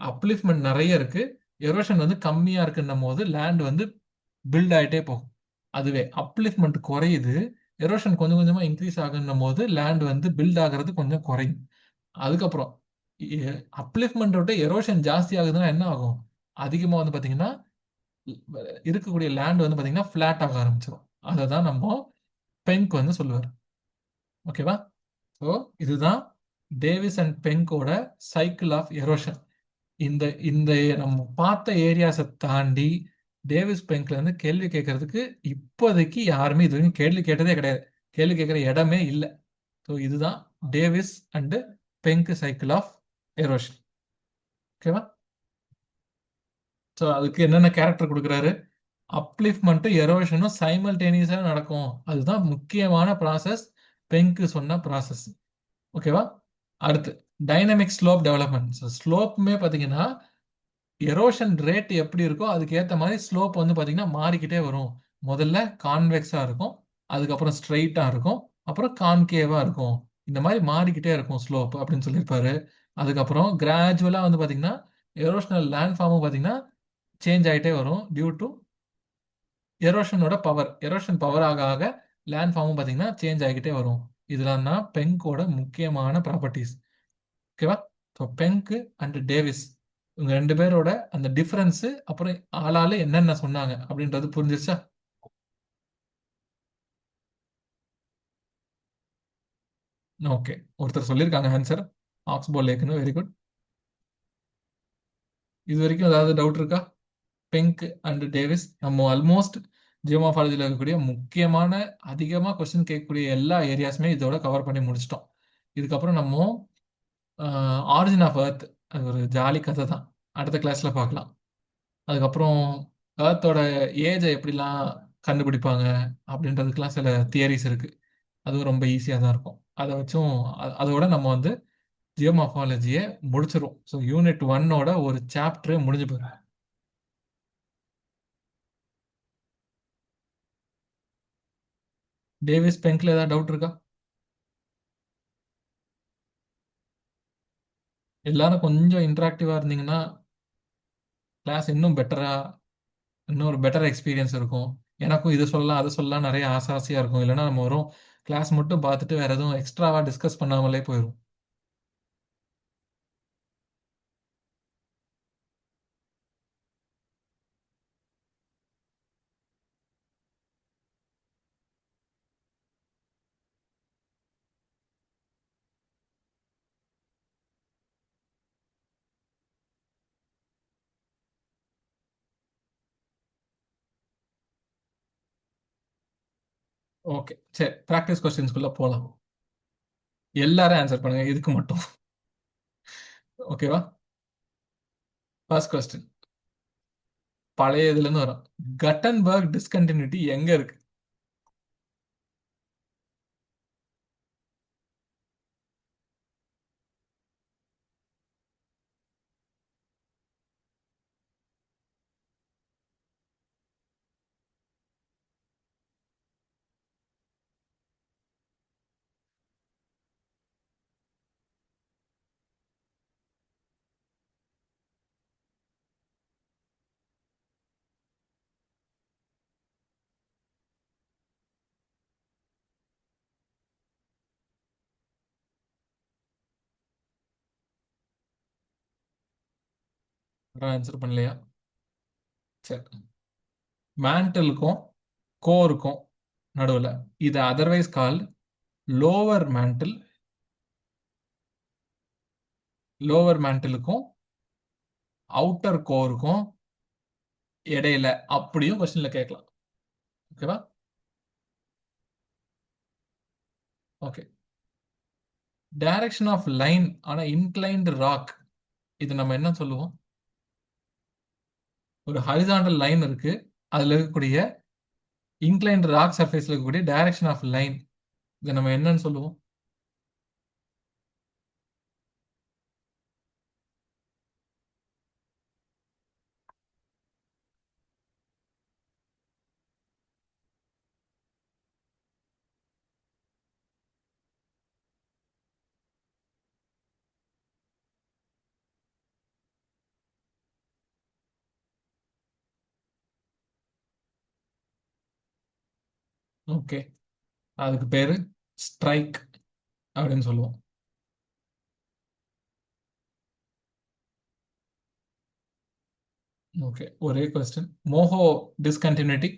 அப்லிஃப்ட்மெண்ட் நிறைய இருக்கு, எரோஷன் வந்து கம்மியா இருக்குன்னும் போது லேண்ட் வந்து பில்ட் ஆயிட்டே போகும். அதுவே அப்லிஃப்ட்மெண்ட் குறையுது, எரோஷன் கொஞ்சம் கொஞ்சமா இன்க்ரீஸ் ஆகுன்னும் போது லேண்ட் வந்து பில்ட் ஆகுறது கொஞ்சம் குறையும். அதுக்கப்புறம் அப்லிஃப்ட்மெண்ட் விட்டு எரோஷன் ஜாஸ்தி ஆகுதுன்னா என்ன ஆகும்? அதிகமா வந்து பாத்தீங்கன்னா இருக்கக்கூடிய லேண்ட் வந்து பாத்தீங்கன்னா ஃபிளாட் ஆக ஆரம்பிச்சிடும். அதை தான் நம்ம பெங்க் வந்து சொல்லுவார். ஓகேவா? ஸோ இதுதான் டேவிஸ் அண்ட் பெங்கோட சைக்கிள் ஆஃப் எரோஷன். இந்த இந்த நம்ம பார்த்த ஏரியாஸை தாண்டி டேவிஸ் பெங்க்ல இருந்து கேள்வி கேட்கறதுக்கு இப்போதைக்கு யாருமே இது வரைக்கும் கேள்வி கேட்டதே கிடையாது. கேள்வி கேட்குற இடமே இல்லை. ஸோ இதுதான் Davis and Penck cycle of erosion. ஓகேவா? ஸோ அதுக்கு என்னென்ன கேரக்டர் கொடுக்குறாரு? அப்லிஃப்ட்மெண்ட்டும் எரோஷனும் சைமல்டேனியஸாக நடக்கும். அதுதான் முக்கியமான ப்ராசஸ், பெங்க் சொன்ன ப்ராசஸ். ஓகேவா? அடுத்து டைனமிக் ஸ்லோப் டெவலப்மெண்ட். ஸோ ஸ்லோப்புமே பார்த்தீங்கன்னா எரோஷன் ரேட் எப்படி இருக்கோ அதுக்கு ஏற்ற மாதிரி ஸ்லோப் வந்து பார்த்தீங்கன்னா மாறிக்கிட்டே வரும். முதல்ல கான்வெக்ஸாக இருக்கும், அதுக்கப்புறம் ஸ்ட்ரெயிட்டாக இருக்கும், அப்புறம் கான்கேவாக இருக்கும். இந்த மாதிரி மாறிக்கிட்டே இருக்கும் ஸ்லோப் அப்படின்னு சொல்லியிருப்பாரு. அதுக்கப்புறம் கிராஜுவலாக வந்து பார்த்தீங்கன்னா எரோஷனல் லேண்ட் ஃபார்மும் பார்த்தீங்கன்னா சேஞ்ச் ஆகிட்டே வரும் டியூ டு எரோஷனோட பவர். எரோஷன் பவர் ஆக ஆக லேண்ட் ஃபார்மும் பார்த்தீங்கன்னா சேஞ்ச் ஆகிக்கிட்டே வரும். இதெல்லாம் தான் பெங்கோட முக்கியமான ப்ராப்பர்ட்டிஸ். ஓகேவா? ஸோ பெங்க் அண்ட் டேவிஸ் இவங்க ரெண்டு பேரோட அந்த டிஃபரன்ஸ், அப்புறம் ஆளாளு என்னென்ன சொன்னாங்க அப்படின்றது புரிஞ்சிருச்சா? ஓகே. ஒருத்தர் சொல்லியிருக்காங்க ஆன்சர், ஆக்ஸ்போ லேக்னு. Very good. இது வரைக்கும் ஏதாவது டவுட் இருக்கா? பெங்க் அண்ட் டேவிஸ் நம்ம ஆல்மோஸ்ட் ஜியோமார்ஃபாலஜியில் இருக்கக்கூடிய முக்கியமான அதிகமாக கொஸ்டின் கேட்கக்கூடிய எல்லா ஏரியாஸுமே இதோட கவர் பண்ணி முடிச்சிட்டோம். இதுக்கப்புறம் நம்ம ஆரிஜின் ஆஃப் எர்த், அது ஒரு ஜாலி கதை தான், அடுத்த கிளாஸில் பார்க்கலாம். அதுக்கப்புறம் ஏர்த்தோட ஏஜை எப்படிலாம் கண்டுபிடிப்பாங்க அப்படின்றதுக்கெல்லாம் சில தியரிஸ் இருக்கு. அதுவும் ரொம்ப ஈஸியாக தான் இருக்கும். அதை வச்சும் அதோட நம்ம வந்து ஜியோமார்ஃபாலஜியை முடிச்சிரும். ஸோ யூனிட் ஒன்னோட ஒரு சாப்டரே முடிஞ்சு போயிடும். டேவிஸ் பெங்க்ல ஏதாவது டவுட் இருக்கா? எல்லாரும் கொஞ்சம் இன்ட்ராக்டிவாக இருந்தீங்கன்னா கிளாஸ் இன்னும் பெட்டரா, இன்னும் ஒரு பெட்டர் எக்ஸ்பீரியன்ஸ் இருக்கும். எனக்கும் இது சொல்லலாம் அது சொல்லலாம் நிறைய ஆசை ஆசையாக இருக்கும். இல்லைன்னா நம்ம வரும் கிளாஸ் மட்டும் பார்த்துட்டு வேற எதுவும் எக்ஸ்ட்ராவாக டிஸ்கஸ் பண்ணாமலே போயிடும். ஓகே, சரி, ப்ராக்டிஸ் கொஸ்டின்ஸ்குள்ள போகலாம். எல்லாரும் ஆன்சர் பண்ணுங்க இதுக்கு மட்டும். ஓகேவா? ஃபர்ஸ்ட் கொஸ்டின் பழைய இதுல இருந்து வரும். கட்டன்பர்க் டிஸ்கண்டினியூட்டி எங்க இருக்கு? ஆன்சர் பண்ணலையா? சரி. மேண்டலுக்கும் கோருக்கும் நடுவில் இது otherwise call lower mantle. Lower மேண்டிலுக்கும் அவுட்டர் கோருக்கும் இடையில அப்படியும் கொஸ்டின்ல கேட்கலாம். ஓகேவா? ஓகே. டைரக்ஷன் ஆஃப் லைன் ஆனா இன்க்ளைன்டு ராக், இது நம்ம என்ன சொல்லுவோம்? ஒரு ஹரிசாண்டல் லைன் இருக்கு, அதுல இருக்கக்கூடிய இன்க்ளைன்டு ராக் சர்ஃபேஸ்ல இருக்கக்கூடிய டைரக்ஷன் ஆஃப் லைன், இதை நம்ம என்னன்னு சொல்லுவோம்? ஓகே, அதுக்கு பேரு ஸ்ட்ரைக் அப்படின்னு சொல்லுவோம். ஓகே, ஒரே question. Moho discontinuity.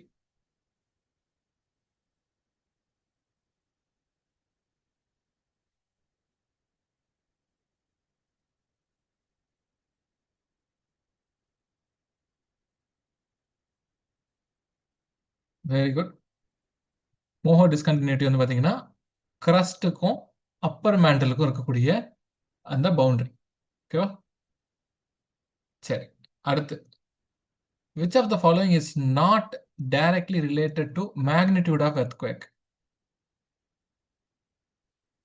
Very good. Moho discontinuity வந்து பாத்தீங்கன்னா கிரஸ்டுக்கும் அப்பர் மேண்டலுக்கும் இருக்கக்கூடிய அந்த பவுண்டரி. ஓகேவா? சரி. அடுத்து, which of the following is not directly related to magnitude of earthquake?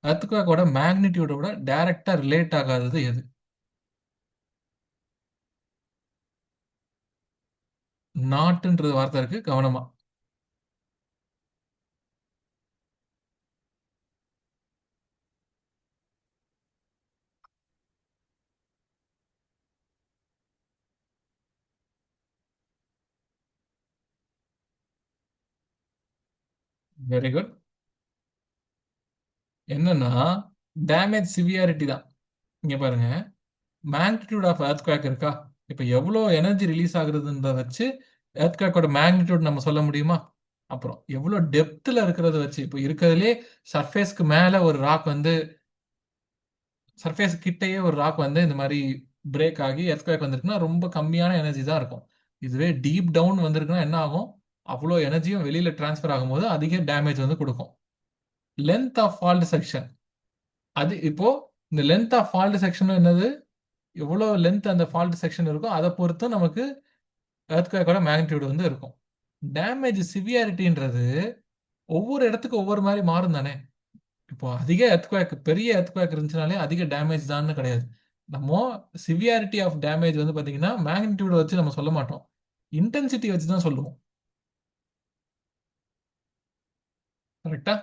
எர்த்குவேக்கோட மேக்னிடியூடோட டைரக்டா ரிலேட் ஆகாதது எது? நாட்டுன்றது வார்த்தை இருக்கு, கவனமா. Very good. என்னன்னா டேமேஜ் சிவியாரிட்டி தான். இங்க பாருங்க, மேக்னிடியூட் ஆஃப் எர்த்குவேக் இருக்கா, இப்ப எவ்வளவு எனர்ஜி ரிலீஸ் ஆகுறதுன்றத வச்சு எர்த்குவேக்கோட மேக்னிடியூட் நம்ம சொல்ல முடியுமா? அப்புறம் எவ்வளவு டெப்த்ல இருக்கிறத வச்சு, இப்போ இருக்கிறதுலே சர்ஃபேஸ்க்கு மேல ஒரு ராக் வந்து, சர்ஃபேஸ் கிட்டேயே ஒரு ராக் வந்து இந்த மாதிரி பிரேக் ஆகி எர்த்குவேக் வந்திருக்குன்னா ரொம்ப கம்மியான எனர்ஜி தான் இருக்கும். இதுவே டீப் டவுன் வந்திருக்குன்னா என்ன ஆகும்? அவ்வளோ எனர்ஜியும் வெளியில டிரான்ஸ்ஃபர் ஆகும்போது அதிக டேமேஜ் வந்து கொடுக்கும். லென்த் ஆஃப் ஃபால்ட் செக்ஷன், அது இப்போ இந்த லென்த் ஆஃப் ஃபால்ட் செக்ஷன் என்னது, எவ்வளோ லென்த் அந்த ஃபால்ட் செக்ஷன் இருக்கோ அதை பொறுத்து நமக்கு எர்த்குவேக்கோட மேக்னிடியூட் வந்து இருக்கும். டேமேஜ் சிவியாரிட்டின்றது ஒவ்வொரு இடத்துக்கு ஒவ்வொரு மாதிரி மாறும் தானே. இப்போ அதிக எர்த்குவேக், பெரிய எர்த்குவேக் இருந்துச்சுனாலே அதிக டேமேஜ் தான் கிடையாது. நம்ம சிவியாரிட்டி ஆஃப் டேமேஜ் வந்து பாத்தீங்கன்னா மேக்னிடியூட வச்சு நம்ம சொல்ல மாட்டோம், இன்டென்சிட்டி வச்சு தான் சொல்லுவோம். கரெக்டா?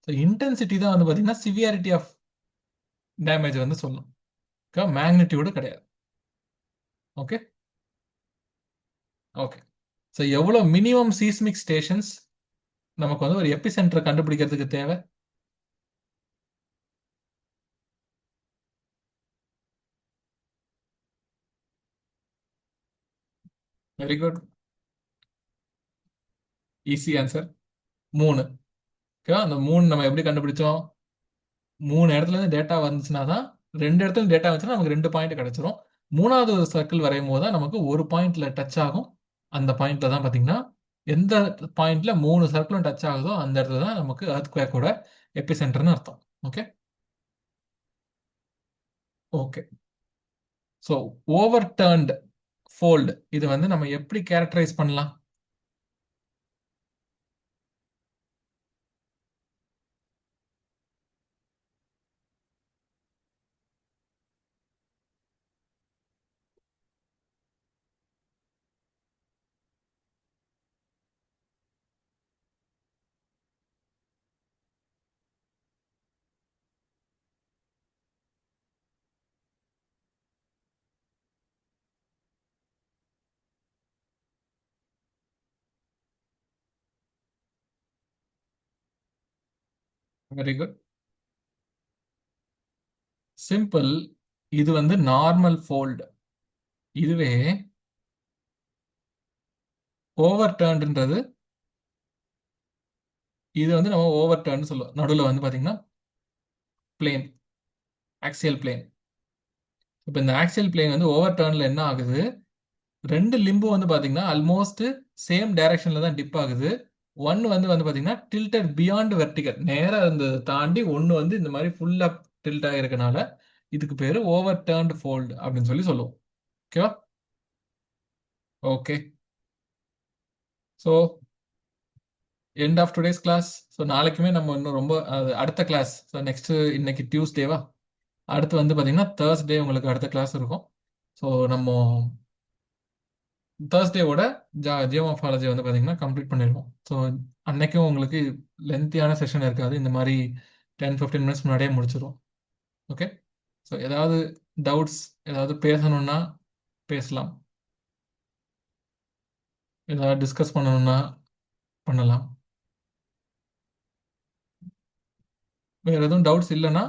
ஸோ இன்டென்சிட்டி தான் வந்து பாத்தீங்கன்னா சிவியாரிட்டி ஆஃப் டேமேஜ் வந்து சொல்லும், மேக்னிடியூடு கிடையாது. ஓகே. ஓகே. ஸோ எவ்வளோ மினிமம் சீஸ்மிக் ஸ்டேஷன்ஸ் நமக்கு வந்து ஒரு எபி சென்டரை கண்டுபிடிக்கிறதுக்கு தேவை? Very good. Easy answer, 3. ஓகேவா? அந்த 3 நம்ம எப்படி கண்டுபிடிச்சோம்? 3 இடத்துல இருந்து டேட்டா வந்துச்சுன்னா தான், 2 இடத்துல டேட்டா வந்துச்சுன்னா நமக்கு 2 பாயிண்ட் கிடைச்சிரும். 3வது ஒரு சர்க்கிள் வரையும் போது தான் நமக்கு ஒரு பாயிண்ட்ல டச் ஆகும். அந்த பாயிண்ட்ல தான் பாத்தீங்கன்னா, எந்த பாயிண்ட்ல 3 சர்க்கிளும் டச் ஆகுதோ அந்த இடத்துல தான் நமக்கு எர்த்குவேக்கோட எபி சென்டர்னு அர்த்தம். Okay. Okay. So over turned fold, இது வந்து நம்ம எப்படி கேரக்டரைஸ் பண்ணலாம்? Very good. சிம்பிள். இது வந்து நார்மல் ஃபோல்டு. இதுவே ஓவர் டேர்ன்ன்றது இது வந்து நம்ம ஓவர் டேர்ன் சொல்லுவோம். நடுவில் வந்து பார்த்தீங்கன்னா பிளேன், ஆக்சியல் பிளேன். இப்போ இந்த ஆக்சியல் பிளேன் வந்து ஓவர் டேர்னில் என்ன ஆகுது, ரெண்டு லிம்பும் வந்து பார்த்தீங்கன்னா ஆல்மோஸ்ட் சேம் டைரக்ஷனில் தான் டிப் ஆகுது. ஒன்று வந்து பார்த்தீங்கன்னா டில்டட் பியாண்ட் வெர்டிகல், நேராக இருந்ததை தாண்டி ஒன்று வந்து இந்த மாதிரி ஃபுல்லாக டில்ட் ஆகிருக்கனால இதுக்கு பேர் ஓவர் டேர்ன்டு ஃபோல்டு அப்படின்னு சொல்லி சொல்லுவோம். ஓகேவா? Okay. So end of today's class. So நாளைக்குமே நம்ம இன்னும் ரொம்ப அடுத்த கிளாஸ். ஸோ நெக்ஸ்ட்டு இன்னைக்கு டியூஸ்டேவா, அடுத்து வந்து பார்த்தீங்கன்னா தேர்ஸ்டே உங்களுக்கு அடுத்த கிளாஸ் இருக்கும். ஸோ நம்ம தேர்ஸ்டேவோட ஜியோமார்ஃபாலஜி வந்து பார்த்தீங்கன்னா கம்ப்ளீட் பண்ணிடுவோம். ஸோ அன்னைக்கும் உங்களுக்கு லென்த்தியான செஷன் இருக்காது, இந்த மாதிரி 10-15 மினிட்ஸ் முன்னாடியே முடிச்சிடும். ஓகே. ஸோ ஏதாவது டவுட்ஸ், ஏதாவது பேசணும்னா பேசலாம், ஏதாவது டிஸ்கஸ் பண்ணணும்னா பண்ணலாம். வேறு எதுவும் டவுட்ஸ் இல்லைன்னா